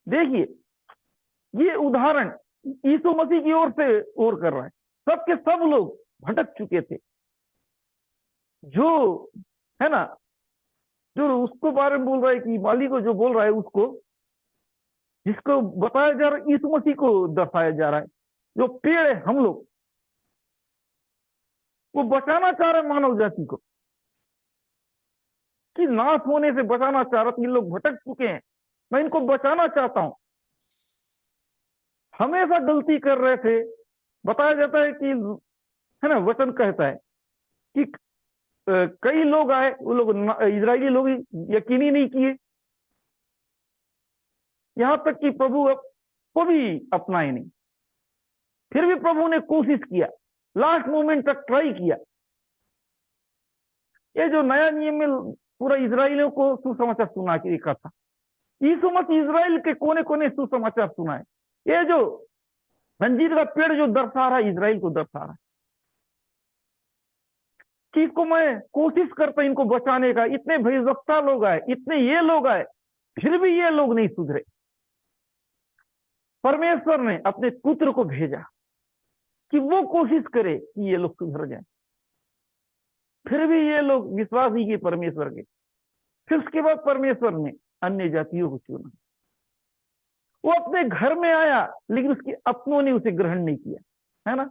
देखिए, ये उदाहरण यीशु मसीह की ओर से और कर रहा है। सबके सब लोग भटक चुके थे, जो है ना, जो उसको बारे में बोल रहा है कि माली को जो बोल रहा है, उसको जिसको बताया जा रहा है, यीशु मसीह को दर्शाया जा रहा है। जो पेड़ है, हम लोग, वो बचाना चाह रहे मानव जाति को, कि नाश होने से बचाना चाह रहा था। ये लोग भटक चुके हैं, मैं इनको बचाना चाहता हूं। हमेशा गलती कर रहे थे। बताया जाता है कि, है ना, वचन कहता है कि कई लोग आए, वो लोग इजरायली लोग यकीन ही नहीं किए, यहां तक कि प्रभु को भी अपनाए नहीं। फिर भी प्रभु ने कोशिश किया, लास्ट मोमेंट तक ट्राई किया। ये जो नया नियम में पूरा इजरायलियों को सुसमाचार सुना के देखा था, यीशु मसीह इजराइल के कोने कोने सुसमाचार सुना है। ये जो अंजीर का पेड़ जो दर्शा रहा है, इजराइल को दर्शा रहा है कि इसको मैं कोशिश करता इनको बचाने का। इतने भयवक्ता लोग आए, इतने ये लोग आए, फिर भी ये लोग नहीं सुधरे। परमेश्वर ने अपने पुत्र को भेजा कि वो कोशिश करे कि ये लोग सुधर जाए, फिर भी ये लोग विश्वास नहीं किए परमेश्वर के। फिर उसके बाद परमेश्वर ने अन्य जातियों को चुना। वो अपने घर में आया, लेकिन उसके अपनों ने उसे ग्रहण नहीं किया, है ना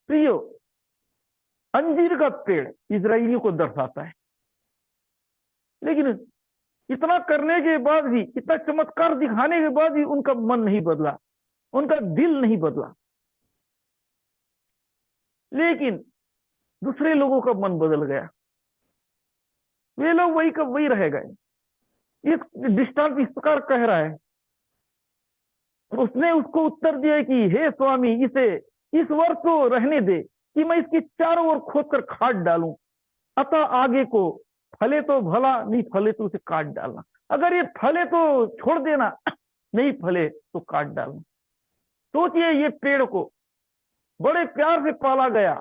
प्रियो। अंजीर का पेड़ इजरायलियों को दर्शाता है, लेकिन इतना करने के बाद भी, इतना चमत्कार दिखाने के बाद भी उनका मन नहीं बदला, उनका दिल नहीं बदला। लेकिन दूसरे लोगों का मन बदल गया, वे लोग वही का वही रह गए। एक दृष्टांत इस प्रकार कह रहा है, उसने उसको उत्तर दिया कि हे स्वामी, इसे इस वर्ष तो रहने दे कि मैं इसके चारों ओर खोदकर खाद डालूं, अतः आगे को फले तो भला, नहीं फले तो उसे काट डालना। अगर ये फले तो छोड़ देना, नहीं फले तो काट डालना। सोचिए, ये पेड़ को बड़े प्यार से पाला गया,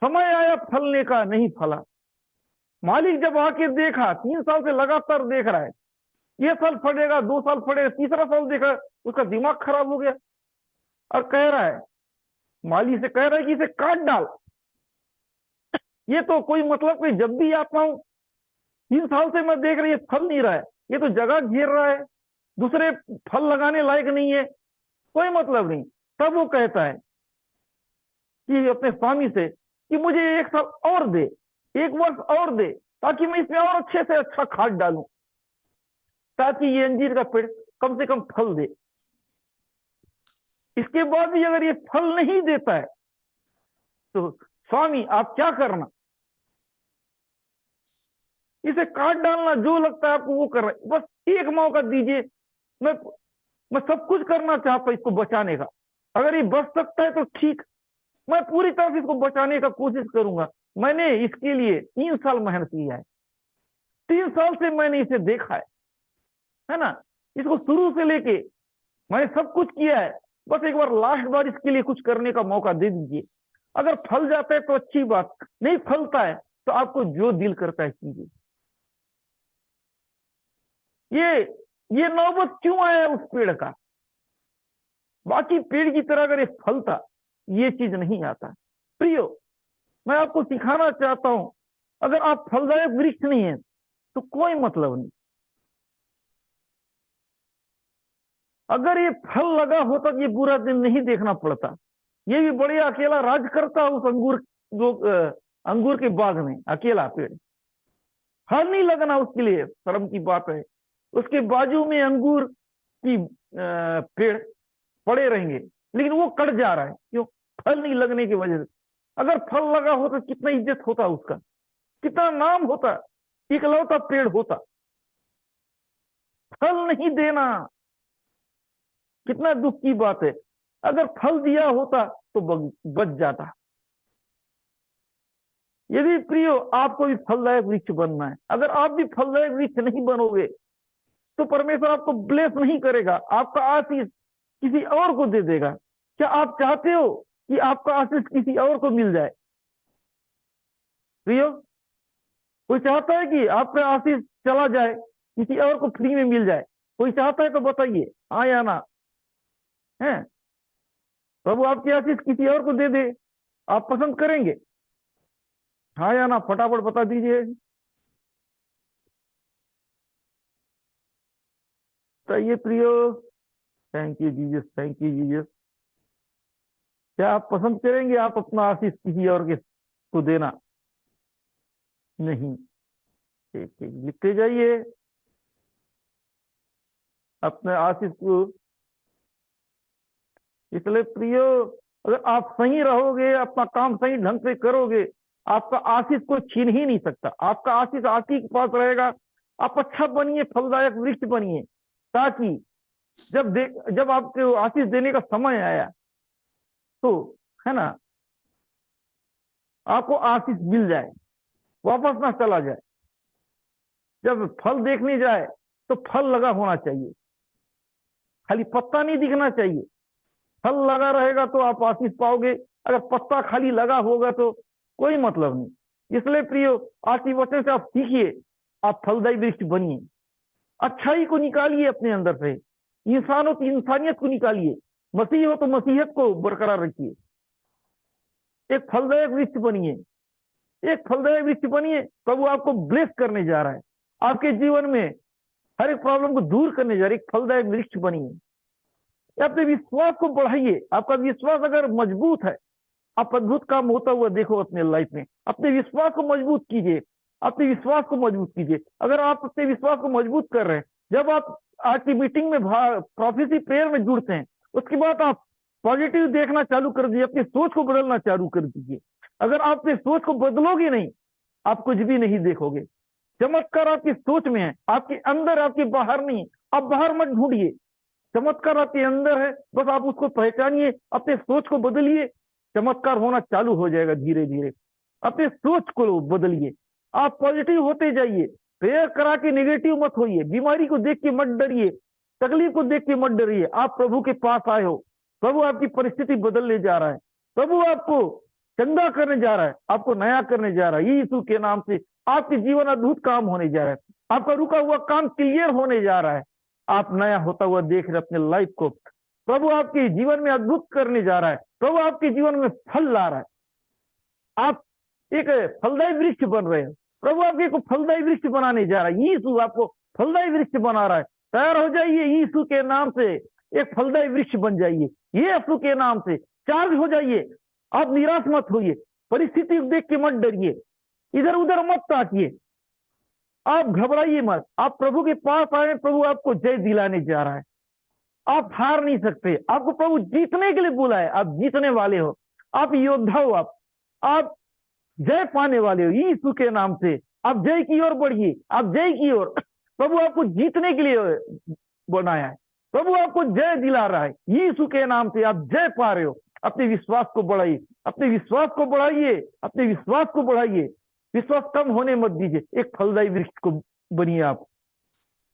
समय आया फलने का, नहीं फला। मालिक जब आके देखा, 3 साल से लगातार देख रहा है, ये साल फटेगा, 2 साल फटेगा, तीसरा साल देखा, उसका दिमाग खराब हो गया और कह रहा है, माली से कह रहा है कि इसे काट डाल। ये तो कोई मतलब नहीं, जब भी आता हूं 3 साल से मैं देख रही है फल नहीं रहा है, ये तो जगह घेर रहा है, दूसरे फल लगाने लायक नहीं है, कोई मतलब नहीं। तब वो कहता है कि अपने स्वामी से कि मुझे 1 साल और दे, 1 वर्ष और दे, ताकि मैं इसमें और अच्छे से अच्छा खाद डालूं, ताकि ये अंजीर का पेड़ कम से कम फल दे। इसके बाद भी अगर ये फल नहीं देता है तो स्वामी आप क्या करना, इसे काट डालना, जो लगता है आपको वो कर रहा है, बस एक मौका दीजिए। मैं सब कुछ करना चाहता हूं इसको बचाने का, अगर ये बच सकता है तो ठीक, मैं पूरी तरह से इसको बचाने का कोशिश करूंगा। मैंने इसके लिए 3 साल मेहनत किया है, 3 साल से मैंने इसे देखा है, है ना। इसको शुरू से लेके मैंने सब कुछ किया है, बस एक बार लास्ट बार इसके लिए कुछ करने का मौका दे दीजिए। अगर फल जाता है तो अच्छी बात, नहीं फलता है तो आपको जो दिल करता है कीजिए। ये नौबत क्यों आया उस पेड़ का? बाकी पेड़ की तरह अगर ये फलता, ये चीज नहीं आता। प्रियो, मैं आपको सिखाना चाहता हूं, अगर आप फलदायक वृक्ष नहीं है तो कोई मतलब नहीं। अगर ये फल लगा होता तो ये बुरा दिन नहीं देखना पड़ता। ये भी बढ़िया अकेला राज करता उस अंगूर के बाग में, अकेला पेड़। फल नहीं लगना उसके लिए शर्म की बात है। उसके बाजू में अंगूर की पेड़ पड़े रहेंगे, लेकिन वो कट जा रहा है, क्यों? फल नहीं लगने की वजह से। अगर फल लगा होता तो कितना इज्जत होता उसका, कितना नाम होता, इकलौता पेड़ होता। फल नहीं देना कितना दुख की बात है। अगर फल दिया होता तो बच जाता। यदि प्रियो आपको भी फलदायक वृक्ष बनना है, अगर आप भी फलदायक वृक्ष नहीं बनोगे तो परमेश्वर आपको ब्लेस नहीं करेगा, आपका आशीष किसी और को दे देगा। क्या आप चाहते हो कि आपका आशीष किसी और को मिल जाए? प्रियो, कोई चाहता है कि आपका आशीष चला जाए, किसी और को फ्री में मिल जाए? कोई चाहता है तो बताइए, हाँ या ना? है प्रभु आपकी आशीष किसी और को दे दे, आप पसंद करेंगे? हाँ या ना फटाफट बता दीजिए। बताइए प्रियो। Thank you Jesus, thank you Jesus. क्या आप पसंद करेंगे आप अपना आशीष किसी और के को देना? नहीं। ठीक ठीक, लिखते जाइए अपने आशीष को। इसलिए प्रियो, अगर आप सही रहोगे, अपना काम सही ढंग से करोगे, आपका आशीष कोई छीन ही नहीं सकता। आपका आशीष आप ही के पास रहेगा। आप अच्छा बनिए, फलदायक वृक्ष बनिए, ताकि जब आपके आशीष देने का समय आया तो, है ना, आपको आशीष मिल जाए, वापस ना चला जाए। जब फल देखने जाए तो फल लगा होना चाहिए, खाली पत्ता नहीं दिखना चाहिए। फल लगा रहेगा तो आप आशीष पाओगे, अगर पत्ता खाली लगा होगा तो कोई मतलब नहीं। इसलिए प्रियो, आज की वचन से आप सीखिए, आप फलदायी वृक्ष बनिए, अच्छाई को निकालिए अपने अंदर से, इंसानों की इंसानियत को निकालिए, मसीह हो तो मसीहत को बरकरार रखिए। एक फलदायक वृक्ष बनिए, एक फलदायक वृक्ष बनिए। प्रभु आपको ब्लेस करने जा रहा है, आपके जीवन में हर एक प्रॉब्लम को दूर करने जा रहा है। एक फलदायक वृक्ष बनिए, अपने विश्वास को बढ़ाइए। आपका विश्वास अगर मजबूत है, आप अद्भुत काम होता हुआ देखो अपने लाइफ में। अपने विश्वास को मजबूत कीजिए, अपने विश्वास को मजबूत कीजिए। अगर आप अपने विश्वास को मजबूत कर रहे हैं, जब आप आज की मीटिंग में प्रोफेसी प्रेयर में जुड़ते हैं, उसके बाद आप पॉजिटिव देखना चालू कर दीजिए, अपनी सोच को बदलना चालू कर दीजिए। अगर आप अपनी सोच को बदलोगे नहीं, आप कुछ भी नहीं देखोगे। चमत्कार आपकी सोच में है, आपके अंदर, आपके बाहर नहीं। आप बाहर मत ढूंढिए, चमत्कार आपके अंदर है, बस आप उसको पहचानिए, अपने सोच को बदलिए, चमत्कार होना चालू हो जाएगा धीरे धीरे। अपने सोच को बदलिए, आप पॉजिटिव होते जाइए। प्रेयर करा के नेगेटिव मत होइए, बीमारी को देख के मत डरिए, तकलीफ को देख के मत डरिए। आप प्रभु के पास आए हो, प्रभु आपकी परिस्थिति बदलने जा रहा है, प्रभु आपको चंगा करने जा रहा है, आपको नया करने जा रहा है। यीशु के नाम से आपके जीवन अद्भुत काम होने जा रहा है, आपका रुका हुआ काम क्लियर होने जा रहा है। आप नया होता हुआ देख रहे अपने लाइफ को। प्रभु आपके जीवन में अद्भुत करने जा रहा है, प्रभु आपके जीवन में फल ला रहा है। आप एक फलदायी वृक्ष बन रहे हैं, प्रभु आपके को फलदायी वृक्ष बनाने जा रहा है। यीशु आपको फलदायी वृक्ष बना रहा है। तैयार हो जाइए, यीशु के नाम से एक फलदायी वृक्ष बन जाइए। यीशु के नाम से चार्ज हो जाइए। आप निराश मत होइए, परिस्थिति देख के मत डरिए, इधर उधर मत ताकिए, आप घबराइए मत। आप प्रभु के पास आए, प्रभु आपको जय दिलाने जा रहा है। आप हार नहीं सकते, आपको प्रभु जीतने के लिए बुलाया है, आप जीतने वाले हो, आप योद्धा हो, आप जय पाने वाले हो। यीशु के नाम से आप जय की ओर बढ़िए, आप जय की ओर। प्रभु आपको जीतने के लिए बनाया है, प्रभु आपको जय दिला रहा है। यीशु के नाम से आप जय पा रहे हो। अपने विश्वास को बढ़ाइए, अपने विश्वास को बढ़ाइए, अपने विश्वास को बढ़ाइए। विश्वास कम होने मत दीजिए, एक फलदायी वृक्ष को बनिए आप।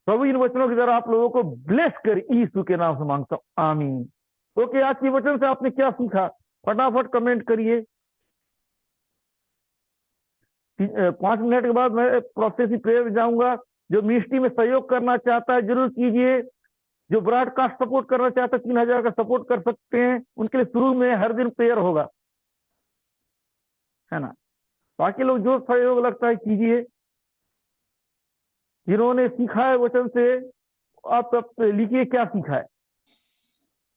प्रभु इन वचनों के द्वारा आप लोगों को ब्लेस कर यीशु के नाम से मांगता हूं, आमीन। ओके, आज के वचन से आपने क्या सीखा? फटाफट कमेंट करिए। 5 मिनट के बाद मैं प्रोफेसी प्रेयर में जाऊंगा। जो मिनिस्ट्री में सहयोग करना चाहता है जरूर कीजिए। जो ब्रॉडकास्ट सपोर्ट करना चाहता है 3000 का सपोर्ट कर सकते हैं। उनके लिए शुरू में हर दिन प्रेयर होगा, है ना। बाकी लोग जो सहयोग लगता है कीजिए। जिन्होंने सीखा है वचन से, आप लिखिए क्या सीखा है।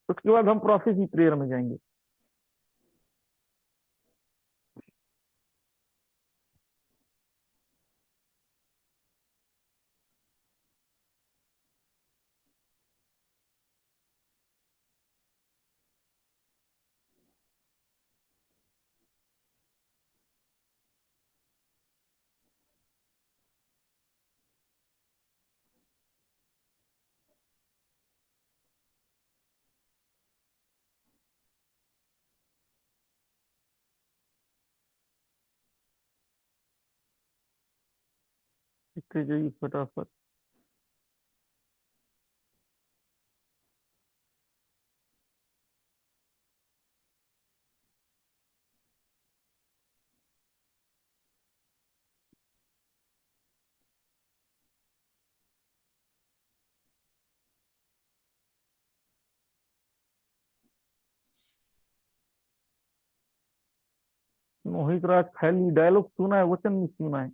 उसके बाद हम प्रोफेसी प्रेयर में जाएंगे। लिखते जाइए फटाफट। मोहित राज खाली डायलॉग सुना है, वचन नहीं सुना है।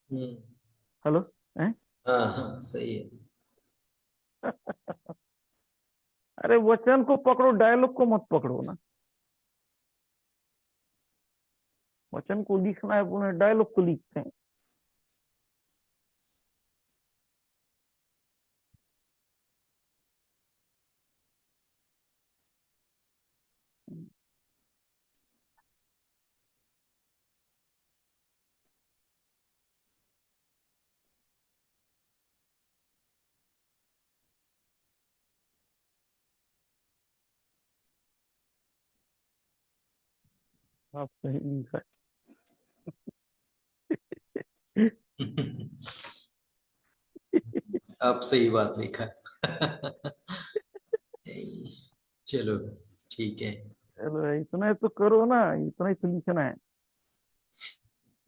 हम्म, हेलो, हैं? हाँ हाँ सही है। अरे वचन को पकड़ो, डायलॉग को मत पकड़ो ना। वचन को लिखना है, पुनः डायलॉग को लिखते हैं। आप सही लिखा है। आप सही बात लिखा। चलो ठीक है। चलो इतना ही तो करो ना, इतना ही तो लिखना है।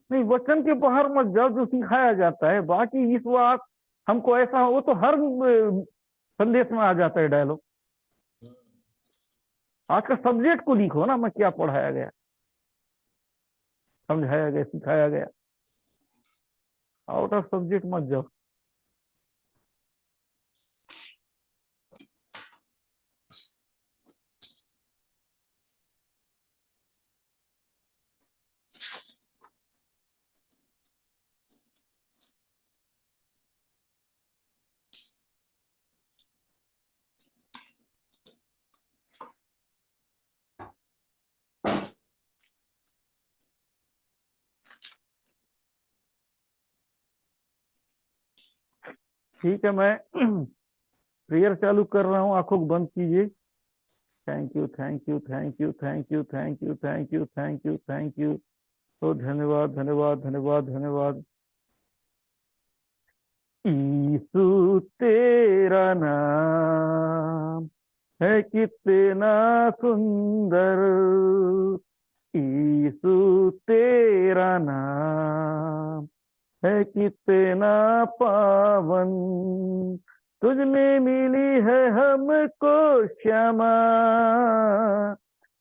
नहीं, वचन के बाहर मत जाओ। जो सिखाया जाता है, बाकी इस बात हमको ऐसा हो, वो तो हर संदेश में आ जाता है डायलॉग। आज का सब्जेक्ट को लिखो ना, मैं क्या पढ़ाया गया, समझाया गया, सिखाया गया। आउट ऑफ सब्जेक्ट मत जाओ। ठीक है, मैं प्रेयर चालू कर रहा हूँ। आंखों को बंद कीजिए। Thank you, thank you, thank you, thank you, thank you, thank you, thank you, thank you. तो धन्यवाद, धन्यवाद, धन्यवाद, धन्यवाद। यीशु तेरा नाम है कितना सुंदर। यीशु तेरा नाम है कितना पावन। तुझ में मिली है हमको क्षमा,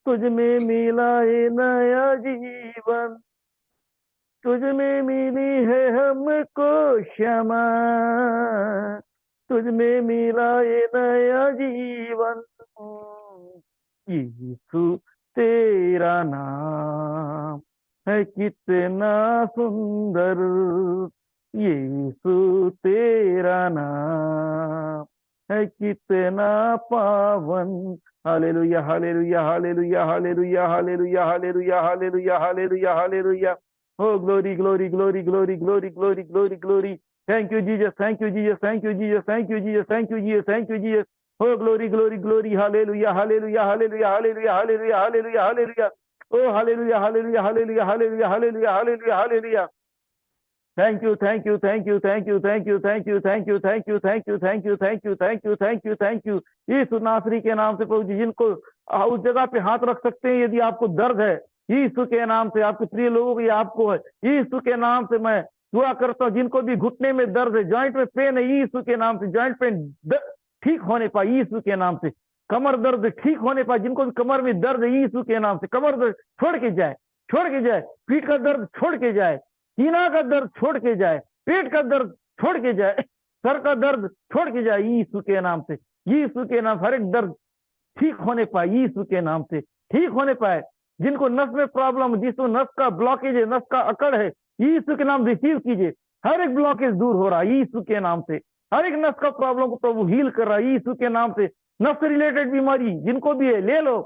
तुझ में मिला है नया जीवन। तुझ में मिली है हमको क्षमा, तुझ में मिला ये नया जीवन। यीशु तेरा नाम है कितना सुंदर। यीशु तेरा नाम है कितना पावन। Hallelujah, hallelujah, hallelujah, hallelujah, hallelujah, hallelujah, hallelujah, hallelujah, hallelujah. Oh, glory, glory, glory, glory, glory, glory, glory, glory. Thank you, Jesus. Thank you, Jesus. Thank you, Jesus. Thank you, Jesus. Thank you, Jesus. Thank you, Jesus. Oh, glory, glory, glory. Hallelujah, hallelujah, hallelujah, hallelujah, hallelujah, hallelujah, hallelujah. Oh, hallelujah, hallelujah, hallelujah, hallelujah, hallelujah, hallelujah, hallelujah. Thank you, thank you, thank you, thank you, thank you, thank you, thank you, thank you, thank you, thank you, thank you, thank you, thank you, thank you. Yeshu नासरी के नाम से प्रभु जी, जिनको उस जगह पे हाथ रख सकते हैं यदि आपको दर्द है, यीशु के नाम से, आपके प्रिय लोगों की आपको है, यीशु के नाम से मैं दुआ करता हूँ। जिनको भी घुटने में दर्द है, जॉइंट में पेन है, यीशु के नाम से जॉइंट पेन ठीक होने पाए यीशु के नाम से। कमर दर्द ठीक होने पाए, जिनको भी कमर में दर्द है यीशु के नाम से कमर दर्द छोड़ के जाए, छोड़ के जाए। पीठ का दर्द छोड़ के जाए, सीना का दर्द छोड़ के जाए, पेट का दर्द छोड़ के जाए, सर का दर्द छोड़ के जाए यीशु के नाम से। यीशु के नाम हर एक दर्द ठीक होने पाए यीशु के नाम से, ठीक होने पाए। जिनको नस में प्रॉब्लम, जिसको नस का ब्लॉकेज है, नस का अकड़ है, यीशु के नाम रिसीव कीजिए। हर एक ब्लॉकेज दूर हो रहा है यीशु के नाम से। हर एक नस का प्रॉब्लम को प्रभु हील कर रहा है यीशु के नाम से। नस से रिलेटेड बीमारी जिनको भी है ले लो,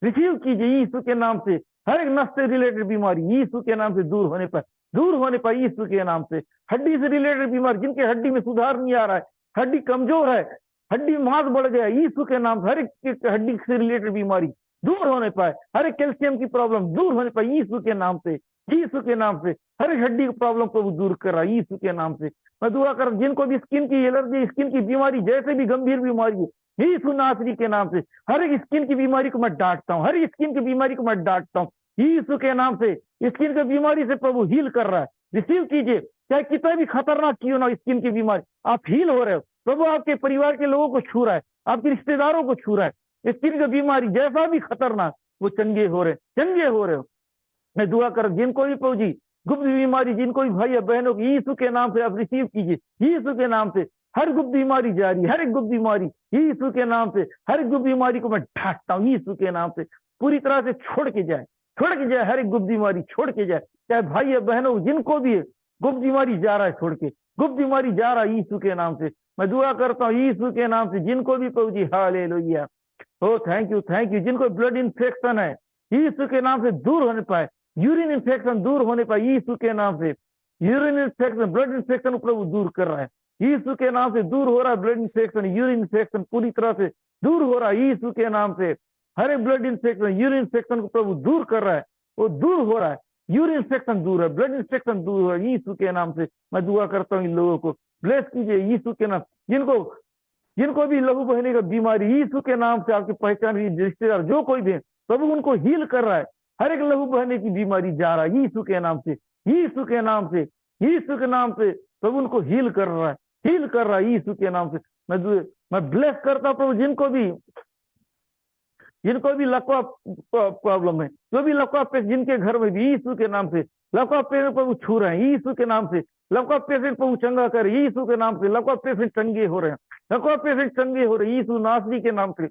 रिसीव कीजिए यीशु के नाम से। हर एक नस से रिलेटेड बीमारी यीशु के नाम से दूर होने पर, दूर होने पर यीशु के नाम से। हड्डी से रिलेटेड बीमारी, जिनके हड्डी में सुधार नहीं आ रहा है, हड्डी कमजोर है, हड्डी मांस बढ़ गया, यीशु के नाम से हर एक हड्डी से रिलेटेड बीमारी दूर होने पाए। हर एक कैल्शियम की प्रॉब्लम दूर होने पाए यीशु के नाम से, यीशु के नाम से। हर एक हड्डी की प्रॉब्लम को वो दूर कर रहा है यीशु के नाम से। मैं दुआ कर, जिनको भी स्किन की एलर्जी, स्किन की बीमारी, जैसे भी गंभीर बीमारी है, यीशु नासरी के नाम से हर एक स्किन की बीमारी को मैं डांटता हूँ, हर एक स्किन की बीमारी को मैं डांटता हूँ यीशु के नाम से। स्किन की बीमारी से प्रभु हील कर रहा है, रिसीव कीजिए। चाहे कितना भी खतरनाक क्यों ना स्किन की बीमारी, आप हील हो रहे हो। प्रभु आपके परिवार के लोगों को छू रहा है, आपके रिश्तेदारों को छू रहा है। स्किन की बीमारी जैसा भी खतरनाक, वो चंगे हो रहे, चंगे हो रहे हो। मैं दुआ कर, जिनको भी प्रभु जी गुप्त बीमारी, जिनको भी भाई बहनों की, यीशु के नाम से आप रिसीव कीजिए यीशु के नाम से। हर गुप्त बीमारी जारी, हर एक गुप्त बीमारी यीशु के नाम से, हर एक गुप्त बीमारी को मैं ढांटता हूँ यीशु के नाम से। पूरी तरह से छोड़ के जाए, छोड़ के जाए, हर एक गुप्त बीमारी छोड़ के जाए। चाहे भाई बहनों जिनको भी है गुप्त बीमारी जा रहा है, छोड़ के गुप्त बीमारी जा रहा है यीशु के नाम से। मैं दुआ करता हूँ यीशु के नाम से, जिनको भी प्रभु जी, हालेलुया, ओ थैंक यू, थैंक यू। जिनको ब्लड इन्फेक्शन है यीशु के नाम से दूर होने पाए, यूरिन इन्फेक्शन दूर होने पाए यीशु के नाम से। यूरिन इन्फेक्शन, ब्लड इन्फेक्शन प्रभु दूर कर रहा है यीशु के नाम से। दूर हो रहा है ब्लड इन्फेक्शन, यूरिन इन्फेक्शन पूरी तरह से दूर हो रहा है यीशु के नाम से। हर एक ब्लड इन्फेक्शन, यूरिन इन्फेक्शन को प्रभु दूर कर रहा है, वो दूर हो रहा है। यूरिन इन्फेक्शन दूर है, ब्लड इन्फेक्शन दूर हो रहा है यीशु के नाम से। मैं दुआ करता हूँ इन लोगों को ब्लेस कीजिए यीशु के नाम। जिनको भी लहू बहने का बीमारी, यीशु के नाम से आपकी पहचान रिश्तेदार जो कोई भी, प्रभु उनको हील कर रहा है। हर एक लहू बहने की बीमारी जा रहा है यीशु के नाम से, यीशु के नाम से, यीशु के नाम से। प्रभु उनको हील कर रहा है, हील कर रहा है यीशु के नाम से। मैं ब्लेस करता हूं प्रभु, जिनको भी लकवा प्रॉब्लम है, जो भी लकवा पे, जिनके घर में भी यीशु के नाम से लकवा पेशेंट प्रभु छू रहे हैं यीशु के नाम से। लकवा पेशेंट प्रभु चंगा कर यीशु के नाम से। लकवा पेशेंट चंगे हो रहे हैं, लकवा पेशेंट चंगे हो रहे हैं यीशु नासरी के नाम से।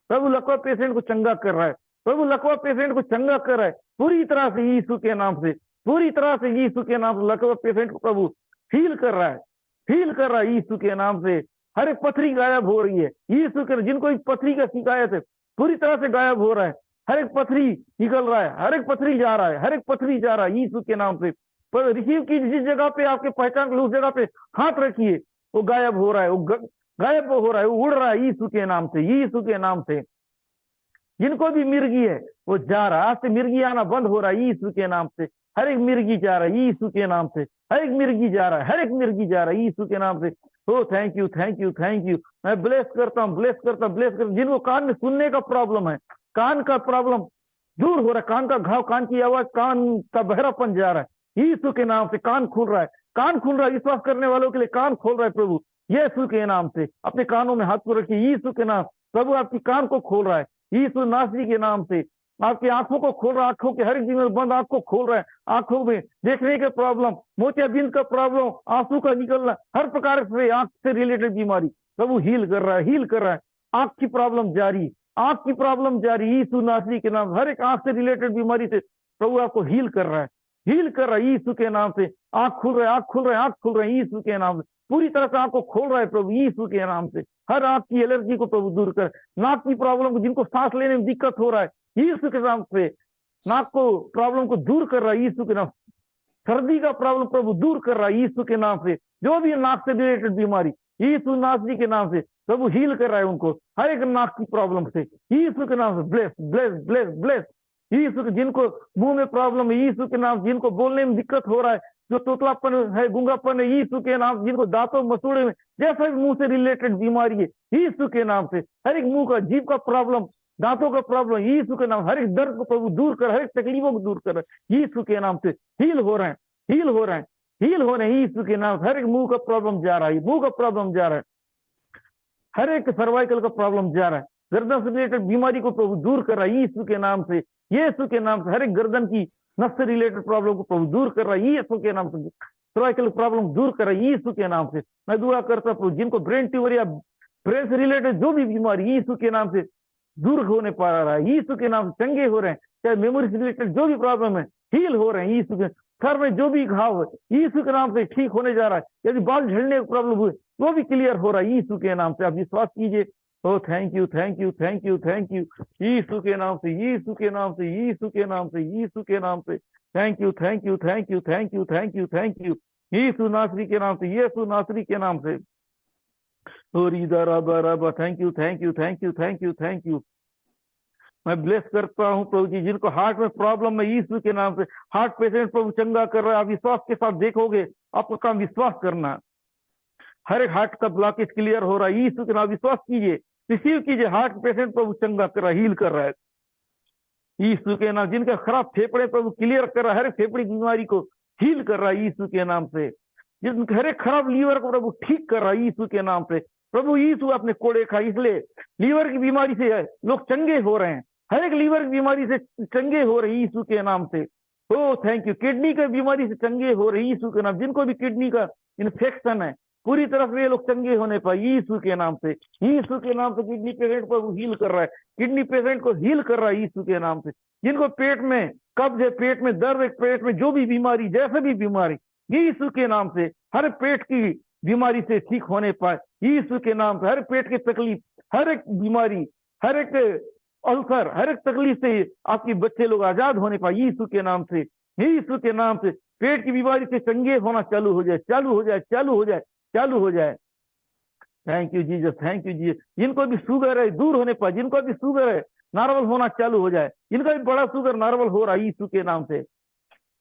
प्रभु लकवा पेशेंट को चंगा कर रहा है, प्रभु लकवा पेशेंट को चंगा कर रहा है पूरी तरह से यीशु के नाम से, पूरी तरह से यीशु के नाम से। लकवा पेशेंट को प्रभु हील कर रहा है, हील कर रहा है यीशु के नाम से। हर एक पथरी गायब हो रही है यीशु के, जिनको पथरी का शिकायत है पूरी तरह से गायब हो रहा है। हर एक पथरी निकल रहा है, हर एक पथरी जा रहा है, हर एक पथरी जा रहा है यीशु के नाम से। पर रिसीव की, जिस जगह पे आपके पहचान उस जगह पे हाथ रखिए, वो गायब हो रहा है, वो गायब हो रहा है, वो उड़ रहा है यीशु के नाम से, यीशु के नाम से। जिनको भी मिर्गी है वो जा रहा है, आज से मिर्गी आना बंद हो रहा है यीशु के नाम से। हर एक मिर्गी जा रहा है यीशु के नाम से, हर एक मिर्गी जा रहा है, हर एक मिर्गी जा रहा है यीशु के नाम से। ओ thank you, thank you, thank you. मैं ब्लेस करता हूँ, ब्लेस करता हूँ, ब्लेस करता। जिनको कान में सुनने का प्रॉब्लम है, कान का प्रॉब्लम दूर हो रहा है, कान का घाव, कान की आवाज, कान का बहरापन जा रहा है यीशु के नाम से। कान खुल रहा है, कान खुल रहा है। विश्वास करने वालों के लिए कान खोल रहा है प्रभु यीशु के नाम से। अपने कानों में हाथ को रखिए यीशु के नाम। प्रभु आपकी कान को खोल रहा है यीशु नासरी के नाम से। आपकी आंखों को खोल रहा है, आंखों के हर एक दिन में बंद आंख को खोल रहा है। आंखों में देखने के प्रॉब्लम, मोतियाबिंद का प्रॉब्लम, आंसू का निकलना, हर प्रकार से आंख से रिलेटेड बीमारी प्रभु हील कर रहा है, हील कर रहा है। आंख की प्रॉब्लम जारी, आंख की प्रॉब्लम जारी यीशु नासरी के नाम। हर एक आंख से रिलेटेड बीमारी से प्रभु आपको हील कर रहा है, हील कर रहा है यीशु के नाम से। आंख खुल रहा है, आंख खुल रहा है, आंख खुल रहा है यीशु के नाम से। पूरी तरह से आंख को खोल रहा है प्रभु यीशु के नाम से। हर आंख की एलर्जी को प्रभु दूर कर। नाक की प्रॉब्लम को, जिनको सांस लेने में दिक्कत हो रहा है यीशु के नाम से, नाक को प्रॉब्लम को दूर कर रहा है यीशु के नाम। सर्दी का प्रॉब्लम प्रभु दूर कर रहा है यीशु के नाम से। जो भी नाक से रिलेटेड बीमारी यीशु नासरी के नाम से प्रभु हील कर रहा है उनको, हर एक नाक की प्रॉब्लम से यीशु के नाम से। ब्लेस ब्लेस ब्लेस ब्लेस यीशु के। जिनको मुंह में प्रॉब्लम है यीशु के नाम, जिनको बोलने में दिक्कत हो रहा है जो तोतलापन है, गूंगापन है, यीशु के नाम, जिनको दांतों मसूड़े में जैसा भी मुंह से रिलेटेड बीमारी है, यीशु के नाम से हर एक मुंह का, जीभ का प्रॉब्लम, दांतों का प्रॉब्लम, यीशु के नाम, हर एक दर्द को प्रभु दूर कर, हर एक तकलीफों को दूर कर, यीशु के नाम से हील हो रहे हैं, हील हो रहे हैं, हील हो रहे हैं यीशु के नाम से। हर एक मुंह का प्रॉब्लम जा रहा है, मुंह का प्रॉब्लम जा रहा है, हर एक सर्वाइकल का प्रॉब्लम जा रहा है, गर्दन से रिलेटेड बीमारी को प्रभु दूर कर रहा है यीशु के नाम से, यीशु के नाम से। हर एक गर्दन की नस से रिलेटेड प्रॉब्लम को प्रभु दूर कर रहा है यीशु के नाम से, सर्वाइकल प्रॉब्लम दूर कर रहा है यीशु के नाम से। मैं दुआ करता हूं जिनको ब्रेन ट्यूमर या ब्रेन से रिलेटेड जो भी बीमारी यीशु के नाम से दूर होने पा रहा है, यीशु के नाम से चंगे हो रहे हैं, चाहे मेमोरी से रिलेटेड जो भी प्रॉब्लम है हील हो रहे हैं यीशु के, सर में जो भी घाव है यीशु के नाम से ठीक होने जा रहा है, यदि बाल झड़ने का प्रॉब्लम हुए वो भी क्लियर हो रहा है यीशु के नाम से। आप विश्वास कीजिए। ओ thank you, thank you, thank you, thank you, Yeshu के नाम से, यीशु के नाम से, यीशु के नाम से, यीशु के नाम से, thank you, thank you, thank you, thank you, thank you, thank you, Yeshu नासरी के नाम से, यीशु नासरी के नाम से। Thank you, thank you, thank you, thank you, thank you. मैं ब्लेस करता हूं प्रभु जी जिनको हार्ट में प्रॉब्लम है यीशु के नाम से, हार्ट पेशेंट प्रभु चंगा कर रहा है। आप विश्वास के साथ देखोगे, आपको काम विश्वास करना, हर एक हार्ट का ब्लॉकेज क्लियर हो रहा है यीशु के नाम। विश्वास कीजिए, रिसीव कीजिए, हार्ट पेशेंट प्रभु चंगा कर रहा है, हील कर रहा है यीशु के नाम। जिनका खराब फेफड़े प्रभु क्लियर कर रहा है, हर एक फेफड़े की बीमारी को हील कर रहा है यीशु के नाम से। जिनके हर एक खराब लीवर को प्रभु ठीक कर रहा है यीशु के नाम से। प्रभु यीशु आपने कोड़े खा, इसलिए लीवर की बीमारी से लोग चंगे हो रहे हैं, हर एक लीवर की बीमारी से चंगे हो रहे यीशु के नाम से। ओ थैंक यू। किडनी की बीमारी से चंगे हो रहे यीशु के नाम। जिनको भी किडनी का इन्फेक्शन है पूरी तरह से ये लोग चंगे होने पाए यीशु के नाम से, यीशु के नाम से। किडनी पेशेंट को वो हील कर रहा है, किडनी पेशेंट को हील कर रहा है यीशु के नाम से। जिनको पेट में कब्ज है, पेट में दर्द है, पेट में जो भी बीमारी, जैसे भी बीमारी, यीशु के नाम से हर पेट की बीमारी से ठीक होने पाए यीशु के नाम से। हर पेट की तकलीफ, हर एक बीमारी, हर एक अल्सर, हर एक तकलीफ से आपके बच्चे लोग आजाद होने पाए यीशु के नाम से, यीशु के नाम से। पेट की बीमारी से चंगे होना चालू हो जाए, चालू हो जाए, चालू हो जाए, चालू हो जाए। Thank you Jesus, thank you Jesus. जिनको भी शुगर है दूर होने पाए, जिनको भी शुगर है नॉर्मल होना चालू हो जाए। जिनका भी बड़ा शुगर नॉर्मल हो रहा है यीशु के नाम से।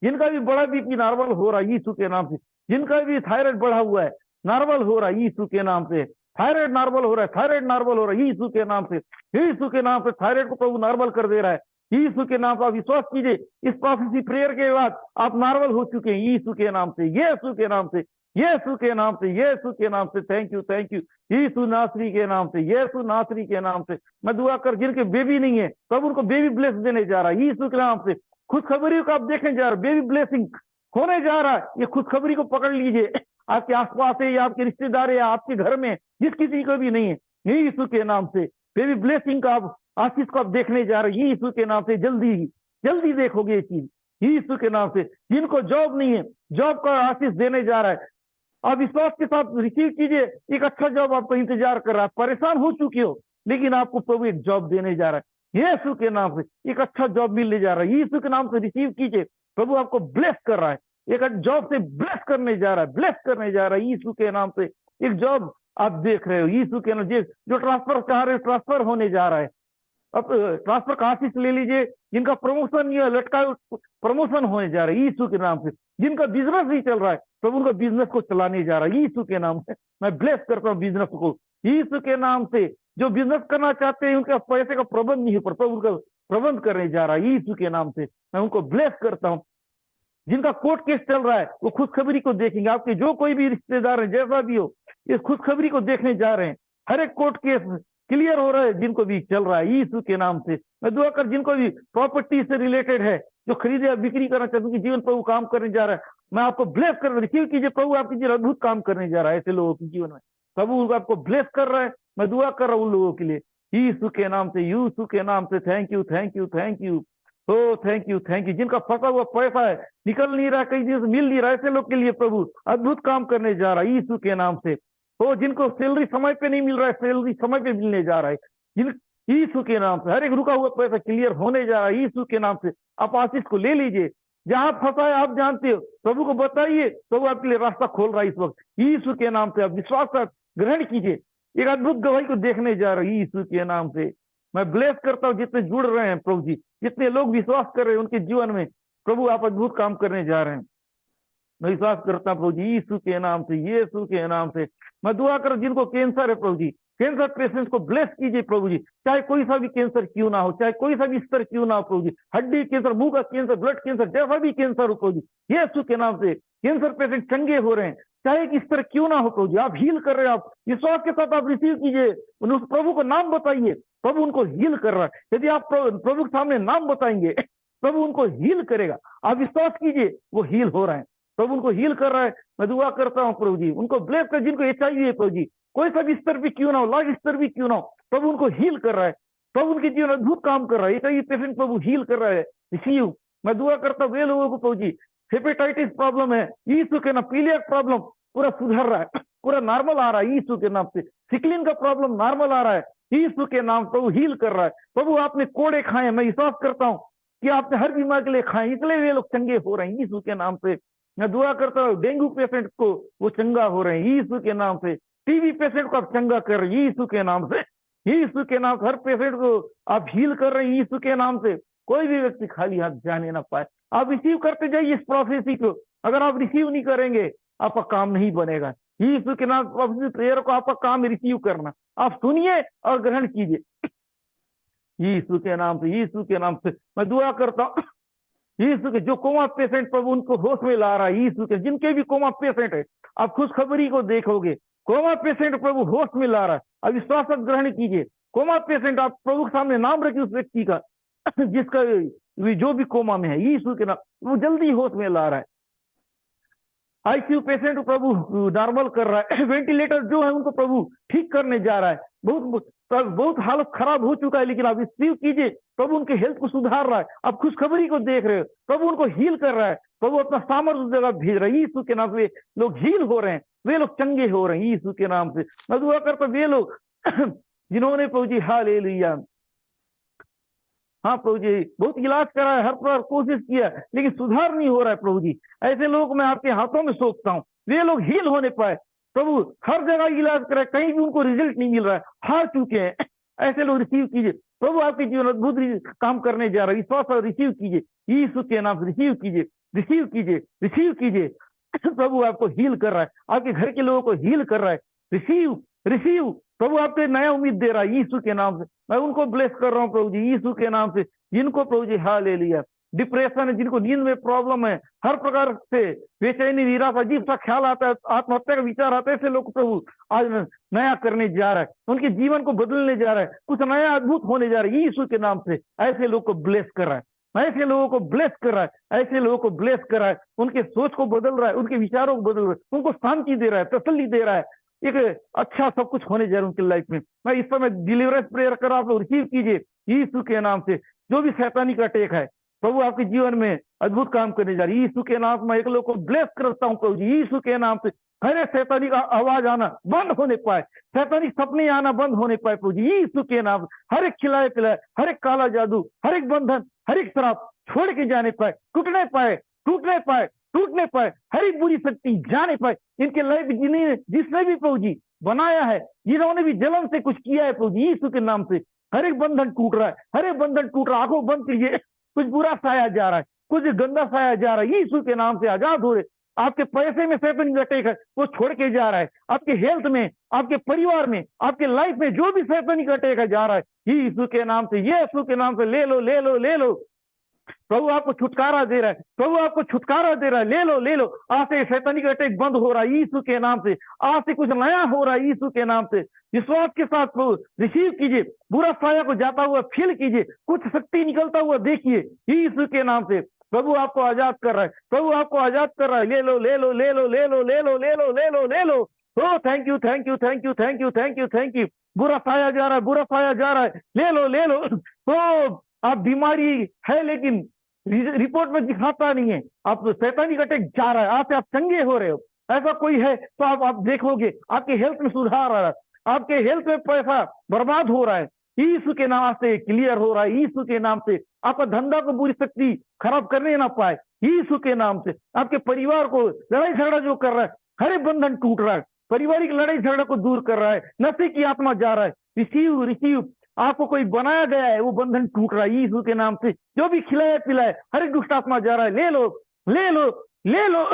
जिनका भी बड़ा बीपी नॉर्मल हो रहा है यीशु के नाम से। जिनका भी थायराइड बढ़ा हुआ है नॉर्मल हो रहा है यीशु के नाम से। थायराइड नॉर्मल हो रहा है, थायराइड नॉर्मल हो रहा है यीशु के नाम से। यीशु के नाम से थायराइड को प्रभु नॉर्मल कर दे रहा है यीशु के नाम से। आप विश्वास कीजिए, इस प्रोफेसी प्रेयर के बाद आप नॉर्मल हो चुके हैं यीशु के नाम से, यीशु के नाम से, यीशु के नाम से, यीशु के नाम से। Thank you, thank you, Yeshu नासरी के नाम से, यीशु नासरी के नाम से। मैं दुआ कर जिनके बेबी नहीं है प्रभु उनको बेबी ब्लेस देने जा रहा है यीशु के नाम से। खुशखबरी को आप देखने जा रहे हैं, बेबी ब्लेसिंग होने जा रहा है। ये खुशखबरी को पकड़ लीजिए, आपके आसपास है या आपके रिश्तेदार या आपके घर में जिस किसी को भी नहीं है, यीशु के नाम से बेबी ब्लेसिंग का आप आशीष को आप देखने जा रहे हैं यीशु के नाम से। जल्दी जल्दी देखोगे ये चीज यीशु के नाम से। जिनको जॉब नहीं है जॉब का आशीष देने जा रहा है। आप विश्वास के साथ रिसीव कीजिए, एक अच्छा जॉब आपको इंतजार कर रहा है। परेशान हो चुके हो लेकिन आपको प्रभु एक जॉब देने जा रहा है यीशु के नाम से। एक अच्छा जॉब मिलने जा रहा है यीशु के नाम से। रिसीव कीजिए, प्रभु आपको ब्लेस कर रहा है, एक जॉब से ब्लेस करने जा रहा है, ब्लेस करने जा रहा है यीशु के नाम से। एक जॉब आप देख रहे हो यीशु के नाम। जो ट्रांसफर चाह रहे हो ट्रांसफर होने जा रहा है। अब ट्रांसफर का आशीष ले लीजिए। जिनका प्रमोशन नहीं है लटका प्रमोशन होने जा रहा है यीशु के नाम से। जिनका बिजनेस नहीं चल रहा है प्रभु उनका बिजनेस को चलाने जा रहा है यीशु के नाम से। मैं ब्लेस करता हूँ बिजनेस को यीशु के नाम से। जो बिजनेस करना चाहते हैं उनका पैसे का प्रबंध नहीं है पर प्रभु उनका प्रबंध करने जा रहा है यीशु के नाम से। मैं उनको ब्लेस करता हूँ। जिनका कोर्ट केस चल रहा है वो खुशखबरी को देखेंगे। आपके जो कोई भी रिश्तेदार है जैसा भी हो, इस खुशखबरी को देखने जा रहे हैं। हर एक कोर्ट केस क्लियर हो रहा है जिनको भी चल रहा है यीशु के नाम से। मैं दुआ कर जिनको भी प्रॉपर्टी से रिलेटेड है, जो खरीदे या बिक्री करना चाहते हैं, जीवन प्रभु काम करने जा रहा है, मैं आपको ब्लेस कर रिसीव कीजिए। प्रभु आपके जीवन अद्भुत काम करने जा रहा है ऐसे लोगों के जीवन में। प्रभु आपको ब्लेस कर रहा है। मैं दुआ कर रहा हूँ उन लोगों के लिए यीशु के नाम से, यीशु के नाम से। Thank you, thank you, thank you, oh thank you, thank you. जिनका फंसा हुआ पैसा है निकल नहीं रहा, कई दिन से मिल नहीं रहा, ऐसे लोग के लिए प्रभु अद्भुत काम करने जा रहा है यीशु के नाम से। ओ जिनको सैलरी समय पे नहीं मिल रहा है सैलरी समय पे मिलने जा रहा है जिन यीशु के नाम से। हर एक रुका हुआ पैसा क्लियर होने जा रहा है यीशु के नाम से। आप आशीष को ले लीजिए। जहां फंसा है आप जानते हो, प्रभु को बताइए, प्रभु आपके लिए रास्ता खोल रहा है इस वक्त यीशु के नाम से। आप विश्वास का ग्रहण कीजिए, एक अद्भुत गवाही को देखने जा रहे हैं यीशु के नाम से। मैं ब्लेस करता हूँ जितने जुड़ रहे हैं प्रभु जी, जितने लोग विश्वास कर रहे हैं उनके जीवन में प्रभु आप अद्भुत काम करने जा रहे हैं। मैं विश्वास करता हूँ प्रभु जी, यीशु के नाम से, यीशु के नाम से मैं दुआ कर, जिनको कैंसर है प्रभु जी, कैंसर पेशेंट को ब्लेस कीजिए प्रभु जी, चाहे कोई सा भी कैंसर क्यों ना हो, चाहे कोई सा भी स्तर क्यों ना हो प्रभु जी, हड्डी कैंसर, मुंह का कैंसर, ब्लड कैंसर, जैसा भी कैंसर हो प्रभु जी, यीशु के नाम से कैंसर पेशेंट चंगे हो रहे हैं, चाहे कि स्तर क्यों ना हो प्रभु जी, आप हील कर रहे हैं। आप विश्वास के साथ आप रिसीव कीजिए, उस प्रभु को नाम बताइए, प्रभु उनको हील कर रहा है। यदि आप प्रभु के सामने नाम बताएंगे, प्रभु उनको हील करेगा। आप विश्वास कीजिए, वो हील हो रहा है, प्रभु उनको हील कर रहा है। मैं दुआ करता हूँ प्रभु जी, उनको ब्लेस कर, जिनको HIV है प्रभु जी, कोई सा भी स्तर भी क्यों ना हो, लाइफ स्तर भी क्यों ना हो, प्रभु उनको हील कर रहा है। प्रभु उनके जीवन अद्भुत काम कर रहा है। HIV पेशेंट प्रभु हील कर रहा है। रिसीव। मैं दुआ करता हूँ वे लोगों को प्रभु जी, हेपेटाइटिस प्रॉब्लम है, यीशु के नाम, पीलियक प्रॉब्लम पूरा सुधर रहा है, पूरा नॉर्मल आ रहा है यीशु के नाम से, सिकलिन का प्रॉब्लम नॉर्मल आ रहा है यीशु के नाम, प्रभु हील कर रहा है। प्रभु आपने कोड़े खाए, मैं विश्वास करता हूँ कि आपने हर बीमारी के लिए खाए, इसलिए वे लोग चंगे हो रहे हैं यीशु के नाम से। मैं दुआ करता हूँ डेंगू पेशेंट को वो चंगा हो रहे हैं यीशु के नाम से, टीबी पेशेंट को आप चंगा कर रहे हैं यीशु के नाम से, यीशु के नाम से हर पेशेंट को आप हील कर रहे हैं यीशु के नाम से। कोई भी व्यक्ति खाली हाथ जाने ना पाए। आप रिसीव करते जाइए इस प्रोफेसी को। अगर आप रिसीव नहीं करेंगे आपका काम नहीं बनेगा। यीशु के नाम प्रोफेसी प्रेयर को आपका काम रिसीव करना। आप सुनिए और ग्रहण कीजिए यीशु के नाम से, यीशु के नाम से मैं दुआ करता हूँ। यीशु के जो कोमा पेशेंट प्रभु उनको होश में ला रहा है, यीशु के जिनके भी कोमा पेशेंट है, आप खुशखबरी को देखोगे। कोमा पेशेंट प्रभु होश में ला रहा है, अब विश्वास ग्रहण कीजिए। कोमा पेशेंट आप प्रभु के सामने नाम रखिए उस व्यक्ति का जिसका जो भी कोमा में है, यीशु के नाम, वो जल्दी होश में ला रहा है। ICU पेशेंट प्रभु नॉर्मल कर रहा है। वेंटिलेटर जो है उनको प्रभु ठीक करने जा रहा है। बहुत हालत खराब हो चुका है, लेकिन आप रिसीव कीजिए, प्रभु उनके हेल्थ को सुधार रहा है। आप खुशखबरी को देख रहे हो, प्रभु उनको हील कर रहा है। प्रभु अपना सामर्थ्य उस जगह भेज रहा है यीशु के नाम से। लोग हील हो रहे हैं, वे लोग चंगे हो रहे हैं यीशु के नाम से। मैं दुआ करता वे लोग जिन्होंने प्रभु जी हालेलुया, हाँ प्रभु जी, बहुत इलाज करा है, हर प्रकार कोशिश किया, लेकिन सुधार नहीं हो रहा है प्रभु जी। ऐसे लोग मैं आपके हाथों में सौंपता हूँ, वे लोग हील होने पाए। प्रभु हर जगह इलाज करा, कहीं भी उनको रिजल्ट नहीं मिल रहा है, हार चुके हैं। ऐसे लोग रिसीव कीजिए, प्रभु आपके जीवन अद्भुत काम करने जा रहा है। विश्वास रिसीव कीजिए यीशु के नाम, रिसीव कीजिए, रिसीव कीजिए, रिसीव कीजिए। प्रभु आपको हील कर रहा है, आपके घर के लोगों को हील कर रहा है। Receive, receive. प्रभु आपको नया उम्मीद दे रहा है यीशु के नाम से। मैं उनको ब्लेस कर रहा हूँ प्रभु जी यीशु के नाम से, जिनको प्रभु जी हालेलुया डिप्रेशन है, जिनको नींद में प्रॉब्लम है, हर प्रकार से बेचैनी, निराश, अजीब सा ख्याल आता है, आत्महत्या का विचार आता है, ऐसे लोग प्रभु आज नया करने जा रहा है, उनके जीवन को बदलने जा रहा है, कुछ नया अद्भुत होने जा रहा है यीशु के नाम से। ऐसे लोग को ब्लेस कर रहा है, ऐसे लोगों को ब्लेस कर रहा है, ऐसे लोगों को ब्लेस कर रहा है। उनके सोच को बदल रहा है, उनके विचारों को बदल रहा है, उनको शांति दे रहा है, तसल्ली दे रहा है। एक अच्छा सब कुछ होने जा रहा है उनकी लाइफ में। मैं इस समय डिलीवरेंस प्रेयर कर आप लोग रिसीव कीजिए यीशु के नाम से। जो भी शैतानी का अटैक है, प्रभु आपके जीवन में अद्भुत काम करने जा रही है यीशु के नाम। मैं एक लोग को ब्लेस करता हूँ प्रभु जी यीशु के नाम से। हर एक शैतानी का आवाज आना बंद होने पाए, शैतानी सपने आना बंद होने पाए प्रभु जी यीशु के नाम। हर एक खिलाए पिलाए, हर एक काला जादू, हर एक बंधन, हर एक शराब छोड़ के जाने पाए, टूटने पाए, टूटने पाए, टूटने पाए, हर एक बुरी शक्ति जाने पाए। इनके लाइफ जिसने भी प्रभु जी बनाया है, जिन्होंने भी जलन से कुछ किया है प्रभु जी यीशु के नाम से, हर एक बंधन टूट रहा है, हर एक बंधन टूट रहा है। आंखों बंद कीजिए, कुछ बुरा साया जा रहा है, कुछ गंदा साया जा रहा है, यीशु के नाम से आजाद हो रहे। आपके पैसे में शैतानी का अटैक है, वो छोड़ के जा रहा है। आपके हेल्थ में, आपके परिवार में, आपके लाइफ में जो भी शैतानी का अटैक है जा रहा है यीशु के नाम से, यीशु के नाम से ले लो, ले लो, ले लो। प्रभु आपको छुटकारा दे रहा है, प्रभु आपको छुटकारा दे रहा है। ले लो, ले लो। आज से शैतानी का अटैक बंद हो रहा है यीशु के नाम से। आज से कुछ नया हो रहा है यीशु के नाम से। विश्वास के साथ प्रभु रिसीव कीजिए, बुरा साया को जाता हुआ फील कीजिए, कुछ शक्ति निकलता हुआ देखिए यीशु के नाम से। प्रभु आपको आजाद कर रहा है, प्रभु आपको आजाद कर रहा है। ले लो, ले लो, ले लो, ले लो, ले लो, ले लो, ले लो, ले लो। ओ thank you, thank you, thank you, thank you, thank you, thank you. बुरा साया जा रहा है, बुरा साया जा रहा है, ले लो, ले लो। तो आप बीमारी है लेकिन रिपोर्ट में दिखाता नहीं है, आप तो शैतानी का अटैक जा रहा है, आप चंगे हो रहे हो। ऐसा कोई है तो आप देखोगे आपके हेल्थ में सुधार आ रहा है, आपके हेल्थ में पैसा बर्बाद हो रहा है यीशु के नाम से, क्लियर हो रहा है यीशु के नाम से। आपका धंधा को बुरी शक्ति खराब करने ना पाए यीशु के नाम से। आपके परिवार को लड़ाई झगड़ा जो कर रहा है, हर एक बंधन टूट रहा है, पारिवारिक लड़ाई झगड़ा को दूर कर रहा है, नशे की आत्मा जा रहा है। Receive, receive. आपको कोई बनाया गया है वो बंधन टूट रहा है यीशु के नाम से। जो भी खिलाया पिलाया, हर एक दुष्ट आत्मा जा रहा है। ले लो, ले लो, ले लो।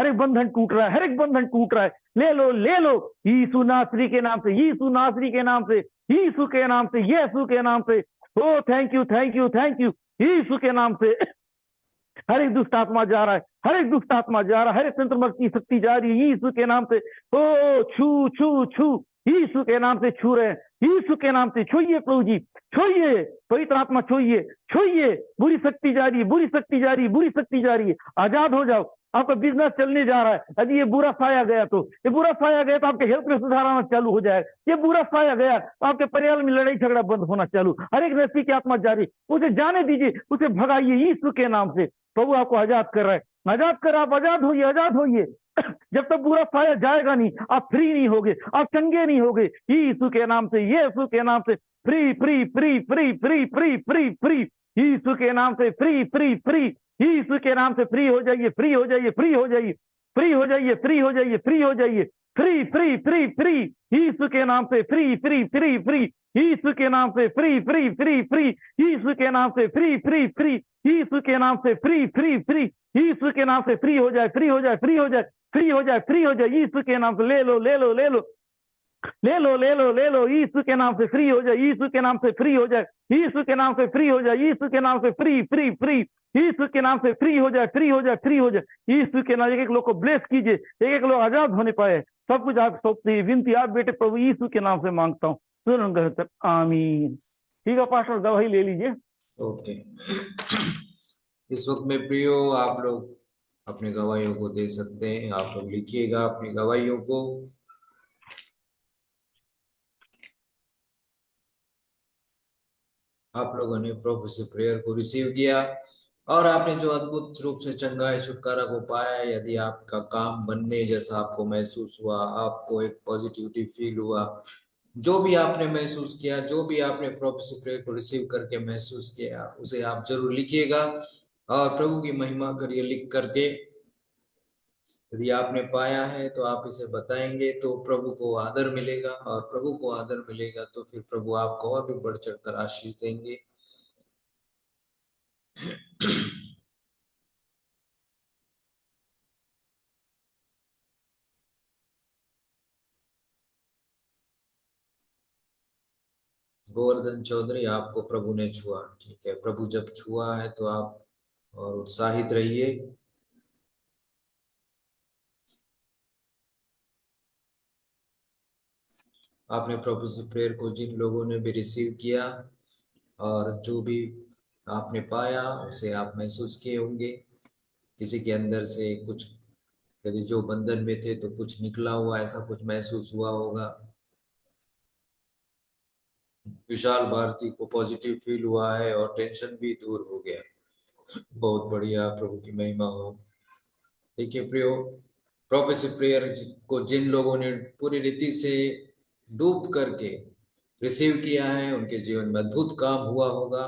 हर एक बंधन टूट रहा है, हर एक बंधन टूट रहा है। ले लो, ले लो, यीशु नासरी के नाम से, यीशु नासरी के नाम से, यीशु के नाम से, यीशु के नाम से। ओ thank you, thank you, thank you, Yeshu के नाम से। हर एक दुष्ट आत्मा जा रहा है, हर एक दुष्ट आत्मा जा रहा है, हर एक तंत्र की शक्ति जा रही है यीशु के नाम से। ओ छू छू छू, यीशु के नाम से छू रहे हैं, यीशु के नाम से छूइए प्रभु जी, छूइए पवित्र आत्मा, छूइए, छूइए। बुरी शक्ति जा रही है, बुरी शक्ति जा रही है, बुरी शक्ति जा रही है। आजाद हो जाओ, आपका बिजनेस चलने जा रहा है। यदि ये बुरा साया गया तो, ये बुरा साया गया तो आपके हेल्थ में सुधार आना चालू हो जाएगा। ये बुरा साया गया तो आपके परिवार में लड़ाई झगड़ा बंद होना चालू। हर एक नस्ती की आत्मा जा रही, उसे जाने दीजिए, उसे भगाइए यीशु के नाम से। प्रभु आपको आजाद कर रहा है, आजाद कर, आप आजाद होइए, आजाद होइए। जब तक बुरा साया जाएगा नहीं, आप फ्री नहीं होगे, आप चंगे नहीं होगे। यीशु के नाम से, यीशु के नाम से free free free free free free free free, Yeshu के नाम से फ्री फ्री फ्री, यीशु के नाम से फ्री हो जाइए, फ्री हो जाइए, फ्री हो जाइए, फ्री हो जाइए, फ्री हो जाइए, फ्री हो जाइए, free free free free, Yeshu के नाम से free free free free, Yeshu के नाम से free free free free, Yeshu के नाम से फ्री फ्री फ्री, यीशु के नाम से फ्री फ्री फ्री, यीशु के नाम से फ्री हो जाए, फ्री हो जाए, फ्री हो जाए, फ्री हो जाए, फ्री हो जाए, यीशु के नाम से। ले लो, ले लो, ले लो, ले लो, ले लो, ले लो, यीशु के नाम से फ्री हो जाए, यीशु के नाम से फ्री हो जाए, यीशु के नाम से फ्री हो जाए, यीशु के नाम से फ्री फ्री फ्री, यीशु के नाम से फ्री हो जाए, फ्री हो जाए, फ्री हो जाए, यीशु के नाम। एक एक लोग को ब्लेस कीजिए, एक एक लोग आजाद होने पाए। सब कुछ आप सौंपते हैं, विनती आप बेटे प्रभु यीशु के नाम से मांगता हूँ, सुन तक आमीन। ठीक है पास्टर, गवाही ले लीजिए। ओके। इस वक्त में प्रियो आप लोग अपने गवाहियों को दे सकते हैं। आप लोग लिखिएगा अपनी गवाहियों को। आप लोगों ने प्रभु से प्रेयर को रिसीव किया और आपने जो अद्भुत रूप से चंगाई छुटकारा को पाया। यदि आपका काम बनने जैसा आपको महसूस हुआ, आपको एक पॉजिटिविटी फील हुआ, जो भी आपने महसूस किया, जो भी आपने प्रभु से प्रेयर को रिसीव करके महसूस किया, उसे आप जरूर लिखिएगा और प्रभु की महिमा करिए लिख करके। यदि आपने पाया है तो आप इसे बताएंगे तो प्रभु को आदर मिलेगा, और प्रभु को आदर मिलेगा तो फिर प्रभु आपको और भी बढ़ चढ़कर आशीष देंगे। गोवर्धन चौधरी, आपको प्रभु ने छुआ। ठीक है, प्रभु जब छुआ है तो आप और उत्साहित रहिए। आपने प्रभु से प्रेयर को जिन लोगों ने भी रिसीव किया और जो भी आपने पाया उसे आप महसूस किए होंगे। किसी के अंदर से कुछ, यदि जो बंधन में थे तो कुछ निकला हुआ, ऐसा कुछ महसूस हुआ होगा। विशाल भारती को पॉजिटिव फील हुआ है और टेंशन भी दूर हो गया। बहुत बढ़िया, प्रभु की महिमा हो। देखिए प्रियो, प्रोफेसी प्रेयर को जिन लोगों ने पूरी रीति से डूब करके रिसीव किया है, उनके जीवन में अद्भुत काम हुआ होगा,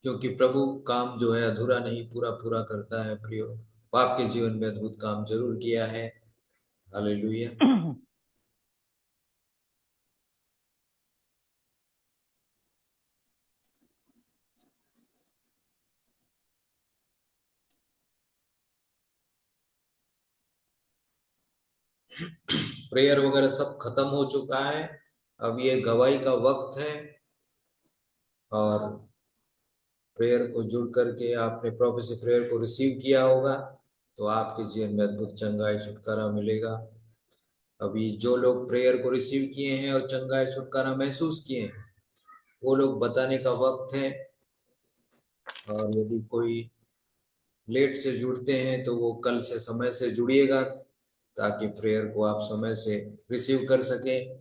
क्योंकि प्रभु काम जो है अधूरा नहीं, पूरा पूरा करता है। प्रियो, आपके जीवन में अद्भुत काम जरूर किया है। हालेलुया। प्रेयर वगैरह सब खत्म हो चुका है, अब ये गवाही का वक्त है। और प्रेयर को जुड़ करके आपने प्रोफेसी प्रेयर को रिसीव किया होगा तो आपके जीवन में अद्भुत चंगाई छुटकारा मिलेगा। अभी जो लोग प्रेयर को रिसीव किए हैं और चंगाई छुटकारा महसूस किए हैं, वो लोग बताने का वक्त है। और यदि कोई लेट से जुड़ते हैं तो वो कल से समय से जुड़िएगा, ताकि प्रेयर को आप समय से रिसीव कर सकें।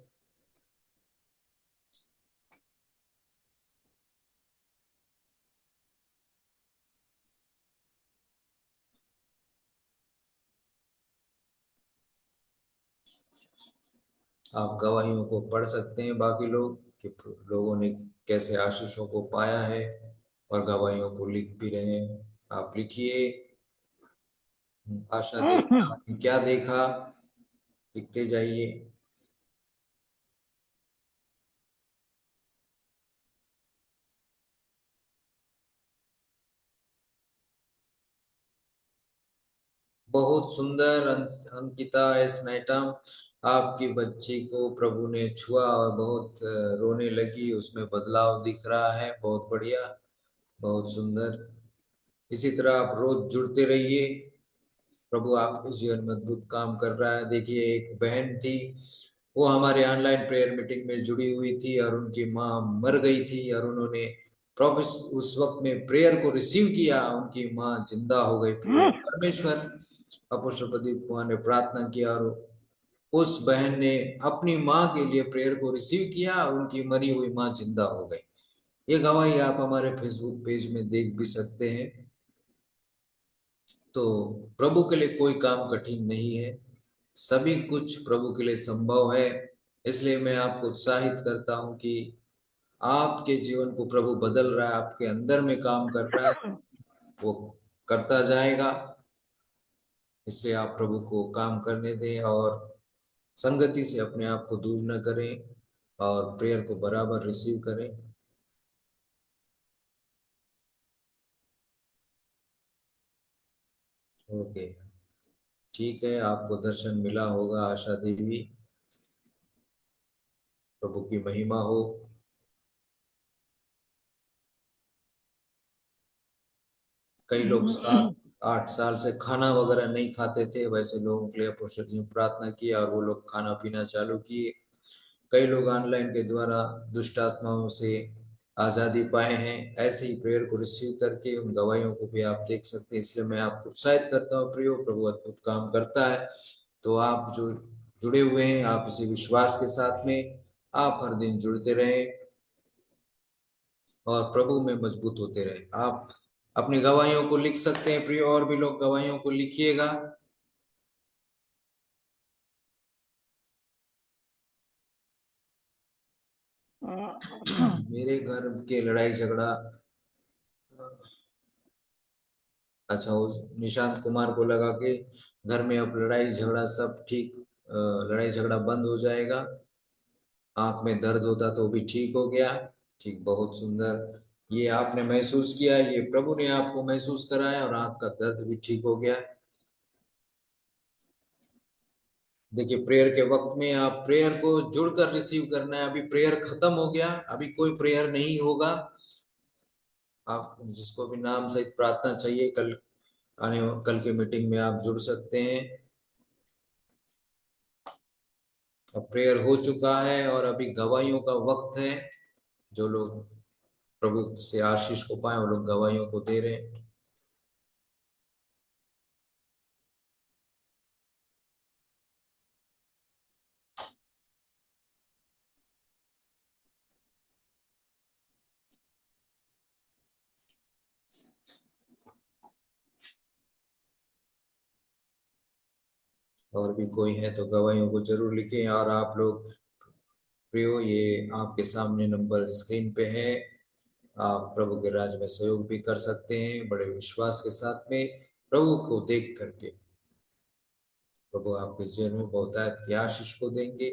आप गवाहियों को पढ़ सकते हैं, बाकी लोग कि लोगों ने कैसे आशीषों को पाया है, और गवाहियों को लिख भी रहे हैं। आप लिखिए, आशा देखा, आपने क्या देखा, लिखते जाइए। बहुत सुंदर अंकिता एस नाइटम, आपकी बच्ची को प्रभु ने छुआ और बहुत रोने लगी, उसमें बदलाव दिख रहा है। बहुत बढ़िया, बहुत सुंदर। इसी तरह आप रोज जुड़ते रहिए, प्रभु आपके जीवन में अद्भुत काम कर रहा है। देखिए, एक बहन थी, वो हमारे ऑनलाइन प्रेयर मीटिंग में जुड़ी हुई थी और उनकी माँ मर गई थी और उन्होंने प्रॉफिस उस वक्त में प्रेयर को रिसीव किया, उनकी माँ जिंदा हो गई। परमेश्वर अपोस्तल प्रदीप कुमार ने प्रार्थना किया और उस बहन ने अपनी माँ के लिए प्रेयर को रिसीव किया, उनकी मरी हुई माँ जिंदा हो गई। ये गवाही आप हमारे फेसबुक पेज में देख भी सकते हैं। तो प्रभु के लिए कोई काम कठिन नहीं है, सभी कुछ प्रभु के लिए संभव है। इसलिए मैं आपको उत्साहित करता हूं कि आपके जीवन को प्रभु बदल रहा है, आपके अंदर में काम कर रहा है, वो करता जाएगा। इसलिए आप प्रभु को काम करने दें और संगति से अपने आप को दूर न करें और प्रेयर को बराबर रिसीव करें। ओके, ठीक है, आपको दर्शन मिला होगा आशा देवी। प्रभु की महिमा हो। कई लोग 7-8 साल से खाना वगैरह नहीं खाते थे, वैसे लोगों के लिए अपोस्तल जी ने प्रार्थना की और वो लोग खाना पीना चालू किए। कई लोग ऑनलाइन के द्वारा दुष्ट आत्माओं से आजादी पाए हैं। ऐसे ही प्रेयर को रिसीव करके उन गवाहियों को भी आप देख सकते हैं। इसलिए मैं आपको उत्साहित करता हूँ प्रियो, प्रभु अद्भुत काम करता है। तो आप जो जुड़े हुए हैं, आप इसी विश्वास के साथ में आप हर दिन जुड़ते रहें और प्रभु में मजबूत होते रहे। आप अपनी गवाहियों को लिख सकते हैं प्रियो, और भी लोग गवाहियों को लिखिएगा। मेरे घर के लड़ाई झगड़ा, अच्छा, निशांत कुमार को लगा कि घर में अब लड़ाई झगड़ा सब ठीक, लड़ाई झगड़ा बंद हो जाएगा। आंख में दर्द होता तो भी ठीक हो गया। ठीक, बहुत सुंदर। ये आपने महसूस किया, ये प्रभु ने आपको महसूस कराया और आंख का दर्द भी ठीक हो गया। देखिए, प्रेयर के वक्त में आप प्रेयर को जुड़कर रिसीव करना है। अभी प्रेयर खत्म हो गया, अभी कोई प्रेयर नहीं होगा। आप जिसको भी नाम सहित प्रार्थना चाहिए, कल की मीटिंग में आप जुड़ सकते हैं। अब प्रेयर हो चुका है और अभी गवाहियों का वक्त है। जो लोग प्रभु से आशीष को पाए वो लोग गवाहियों को दे रहे हैं। और भी कोई है तो गवाहियों को जरूर लिखें। और आप लोग प्रियो, ये आपके सामने नंबर स्क्रीन पे है, आप प्रभु के राज में सहयोग भी कर सकते हैं बड़े विश्वास के साथ में। प्रभु को देख करके प्रभु आपके जीवन में बहुतायत की आशीष को देंगे।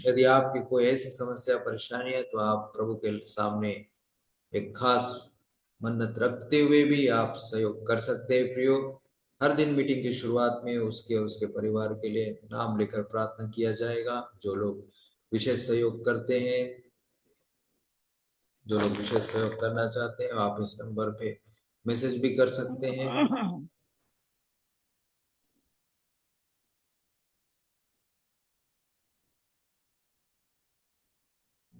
यदि आपकी कोई ऐसी समस्या परेशानी है तो आप प्रभु के सामने एक खास मन्नत रखते हुए भी आप सहयोग कर सकते हैं प्रियो। हर दिन मीटिंग की शुरुआत में उसके और उसके परिवार के लिए नाम लेकर प्रार्थना किया जाएगा। जो लोग विशेष सहयोग करते हैं, जो लोग विशेष सहयोग करना चाहते हैं, आप इस नंबर पे मैसेज भी कर सकते हैं।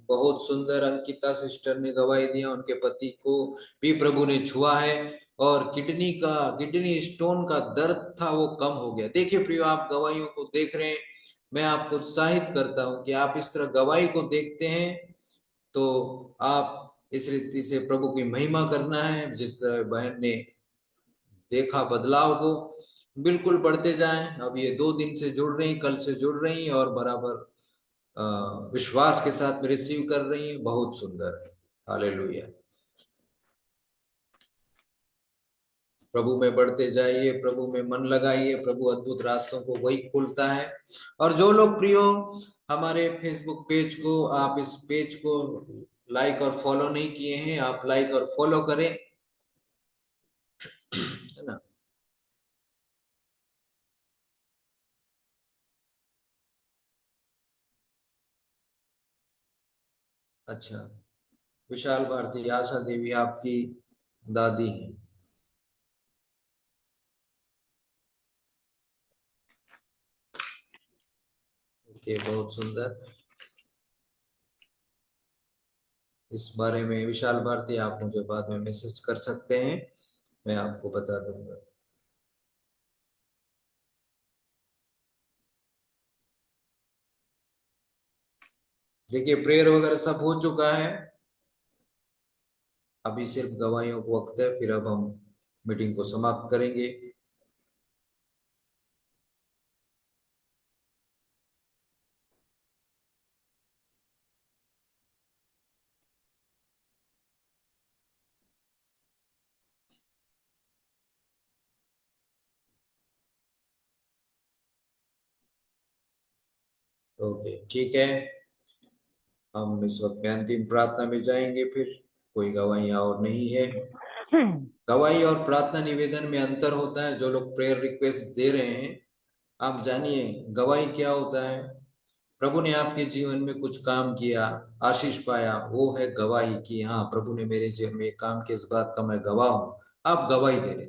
बहुत सुंदर, अंकिता सिस्टर ने गवाही दिया, उनके पति को भी प्रभु ने छुआ है और किडनी स्टोन का दर्द था वो कम हो गया। देखिए प्रियो, आप गवाहियों को देख रहे हैं, मैं आपको उत्साहित करता हूं कि आप इस तरह गवाही को देखते हैं तो आप इस रीति से प्रभु की महिमा करना है। जिस तरह बहन ने देखा बदलाव को, बिल्कुल बढ़ते जाएं। अब ये 2 दिन से जुड़ रही, कल से जुड़ रही और बराबर विश्वास के साथ में रिसीव कर रही है। बहुत सुंदर है। हालेलुया। प्रभु में बढ़ते जाइए, प्रभु में मन लगाइए, प्रभु अद्भुत रास्तों को वही खोलता है। और जो लोग प्रियो हमारे फेसबुक पेज को, आप इस पेज को लाइक और फॉलो नहीं किए हैं, आप लाइक और फॉलो करें, है ना। अच्छा, विशाल भारती, आशा देवी आपकी दादी हैं। ओके, बहुत सुंदर। इस बारे में विशाल भारती आप मुझे बाद में मैसेज कर सकते हैं, मैं आपको बता दूंगा। देखिए, प्रेयर वगैरह सब हो चुका है, अभी सिर्फ गवाहियों को वक्त है, फिर अब हम मीटिंग को समाप्त करेंगे। ओके, ठीक है, हम इस वक्त में अंतिम प्रार्थना में जाएंगे। फिर कोई गवाहियां और नहीं है। गवाही और प्रार्थना निवेदन में अंतर होता है। जो लोग प्रेयर रिक्वेस्ट दे रहे हैं, आप जानिए गवाही क्या होता है। प्रभु ने आपके जीवन में कुछ काम किया, आशीष पाया, वो है गवाही कि हाँ, प्रभु ने मेरे जीवन में काम किया, इस बात का मैं गवाह हूं। आप गवाही दे रहे।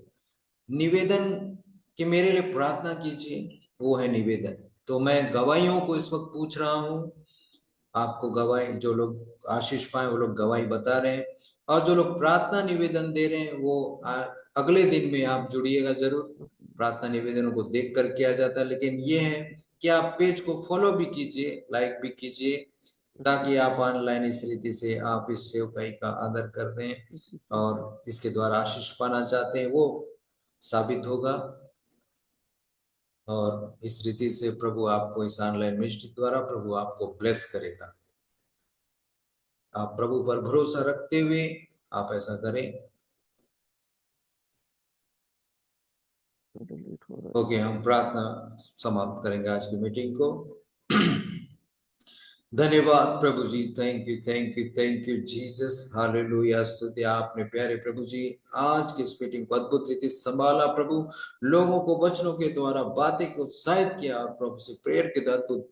निवेदन कि मेरे लिए प्रार्थना कीजिए, वो है निवेदन। तो मैं गवाहियों को इस वक्त पूछ रहा हूं। आपको गवाही, जो लोग आशीष पाए वो लोग गवाही बता रहे हैं, और जो लोग प्रार्थना निवेदन दे रहे हैं वो अगले दिन में आप जुड़िएगा जरूर। प्रार्थना निवेदनों को देख कर किया जाता है, लेकिन ये है कि आप पेज को फॉलो भी कीजिए, लाइक भी कीजिए, ताकि आप ऑनलाइन इस रीति से आप इस सेवकाई का आदर कर रहे हैं और इसके द्वारा आशीष पाना चाहते हैं, वो साबित होगा। और इस रीति से प्रभु आपको इस ऑनलाइन मिनिस्ट्री द्वारा प्रभु आपको ब्लेस करेगा। आप प्रभु पर भरोसा रखते हुए आप ऐसा करें। ओके, हम प्रार्थना समाप्त करेंगे आज की मीटिंग को। धन्यवाद प्रभु जी, thank you, thank you, thank you Jesus, hallelujah. स्तुति आपने प्यारे प्रभु जी आज की इस मीटिंग को अद्भुत रीति संभाला प्रभु, लोगों को वचनों के द्वारा बातें को उत्साहित किया, और प्रभु से प्रेयर के अद्भुत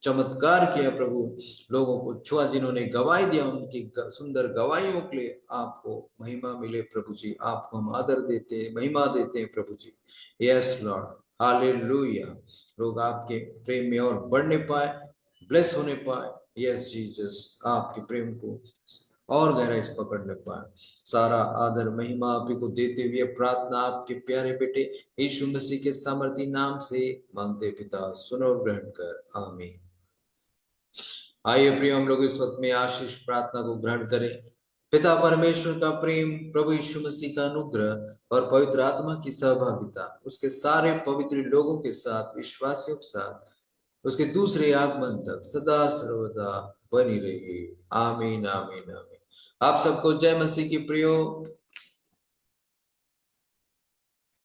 चमत्कार किया प्रभु, लोगों को छुआ, जिन्होंने गवाही दिया उनकी सुंदर गवाहियों के लिए आपको महिमा मिले प्रभु जी। आपको हम आदर देते हैं, महिमा देते हैं प्रभु जी। Yes Lord, hallelujah. लोग आपके प्रेम में और बढ़ने पाए, ब्लेस होने पाए। यस जीसस, आपके प्रेम को और गहराई से पकड़ने पाए। सारा आदर महिमा आप ही को देते हुए प्रार्थना आपके प्यारे बेटे यीशु मसीह के सामर्थी नाम से मांगते पिता, सुनो और ग्रहण कर, आमीन। आइए प्रिय, हम लोग इस वक्त में आशीष प्रार्थना को ग्रहण करें। पिता परमेश्वर का प्रेम, प्रभु यीशु मसीह का अनुग्रह और पवित्र आत्मा की सहभागिता उसके सारे पवित्र लोगों के साथ, विश्वासियों के साथ, उसके दूसरे आगमन तक सदा सर्वदा बनी रही। आमीन, आमीन, आमीन। आप सबको जय मसीह की प्रियो।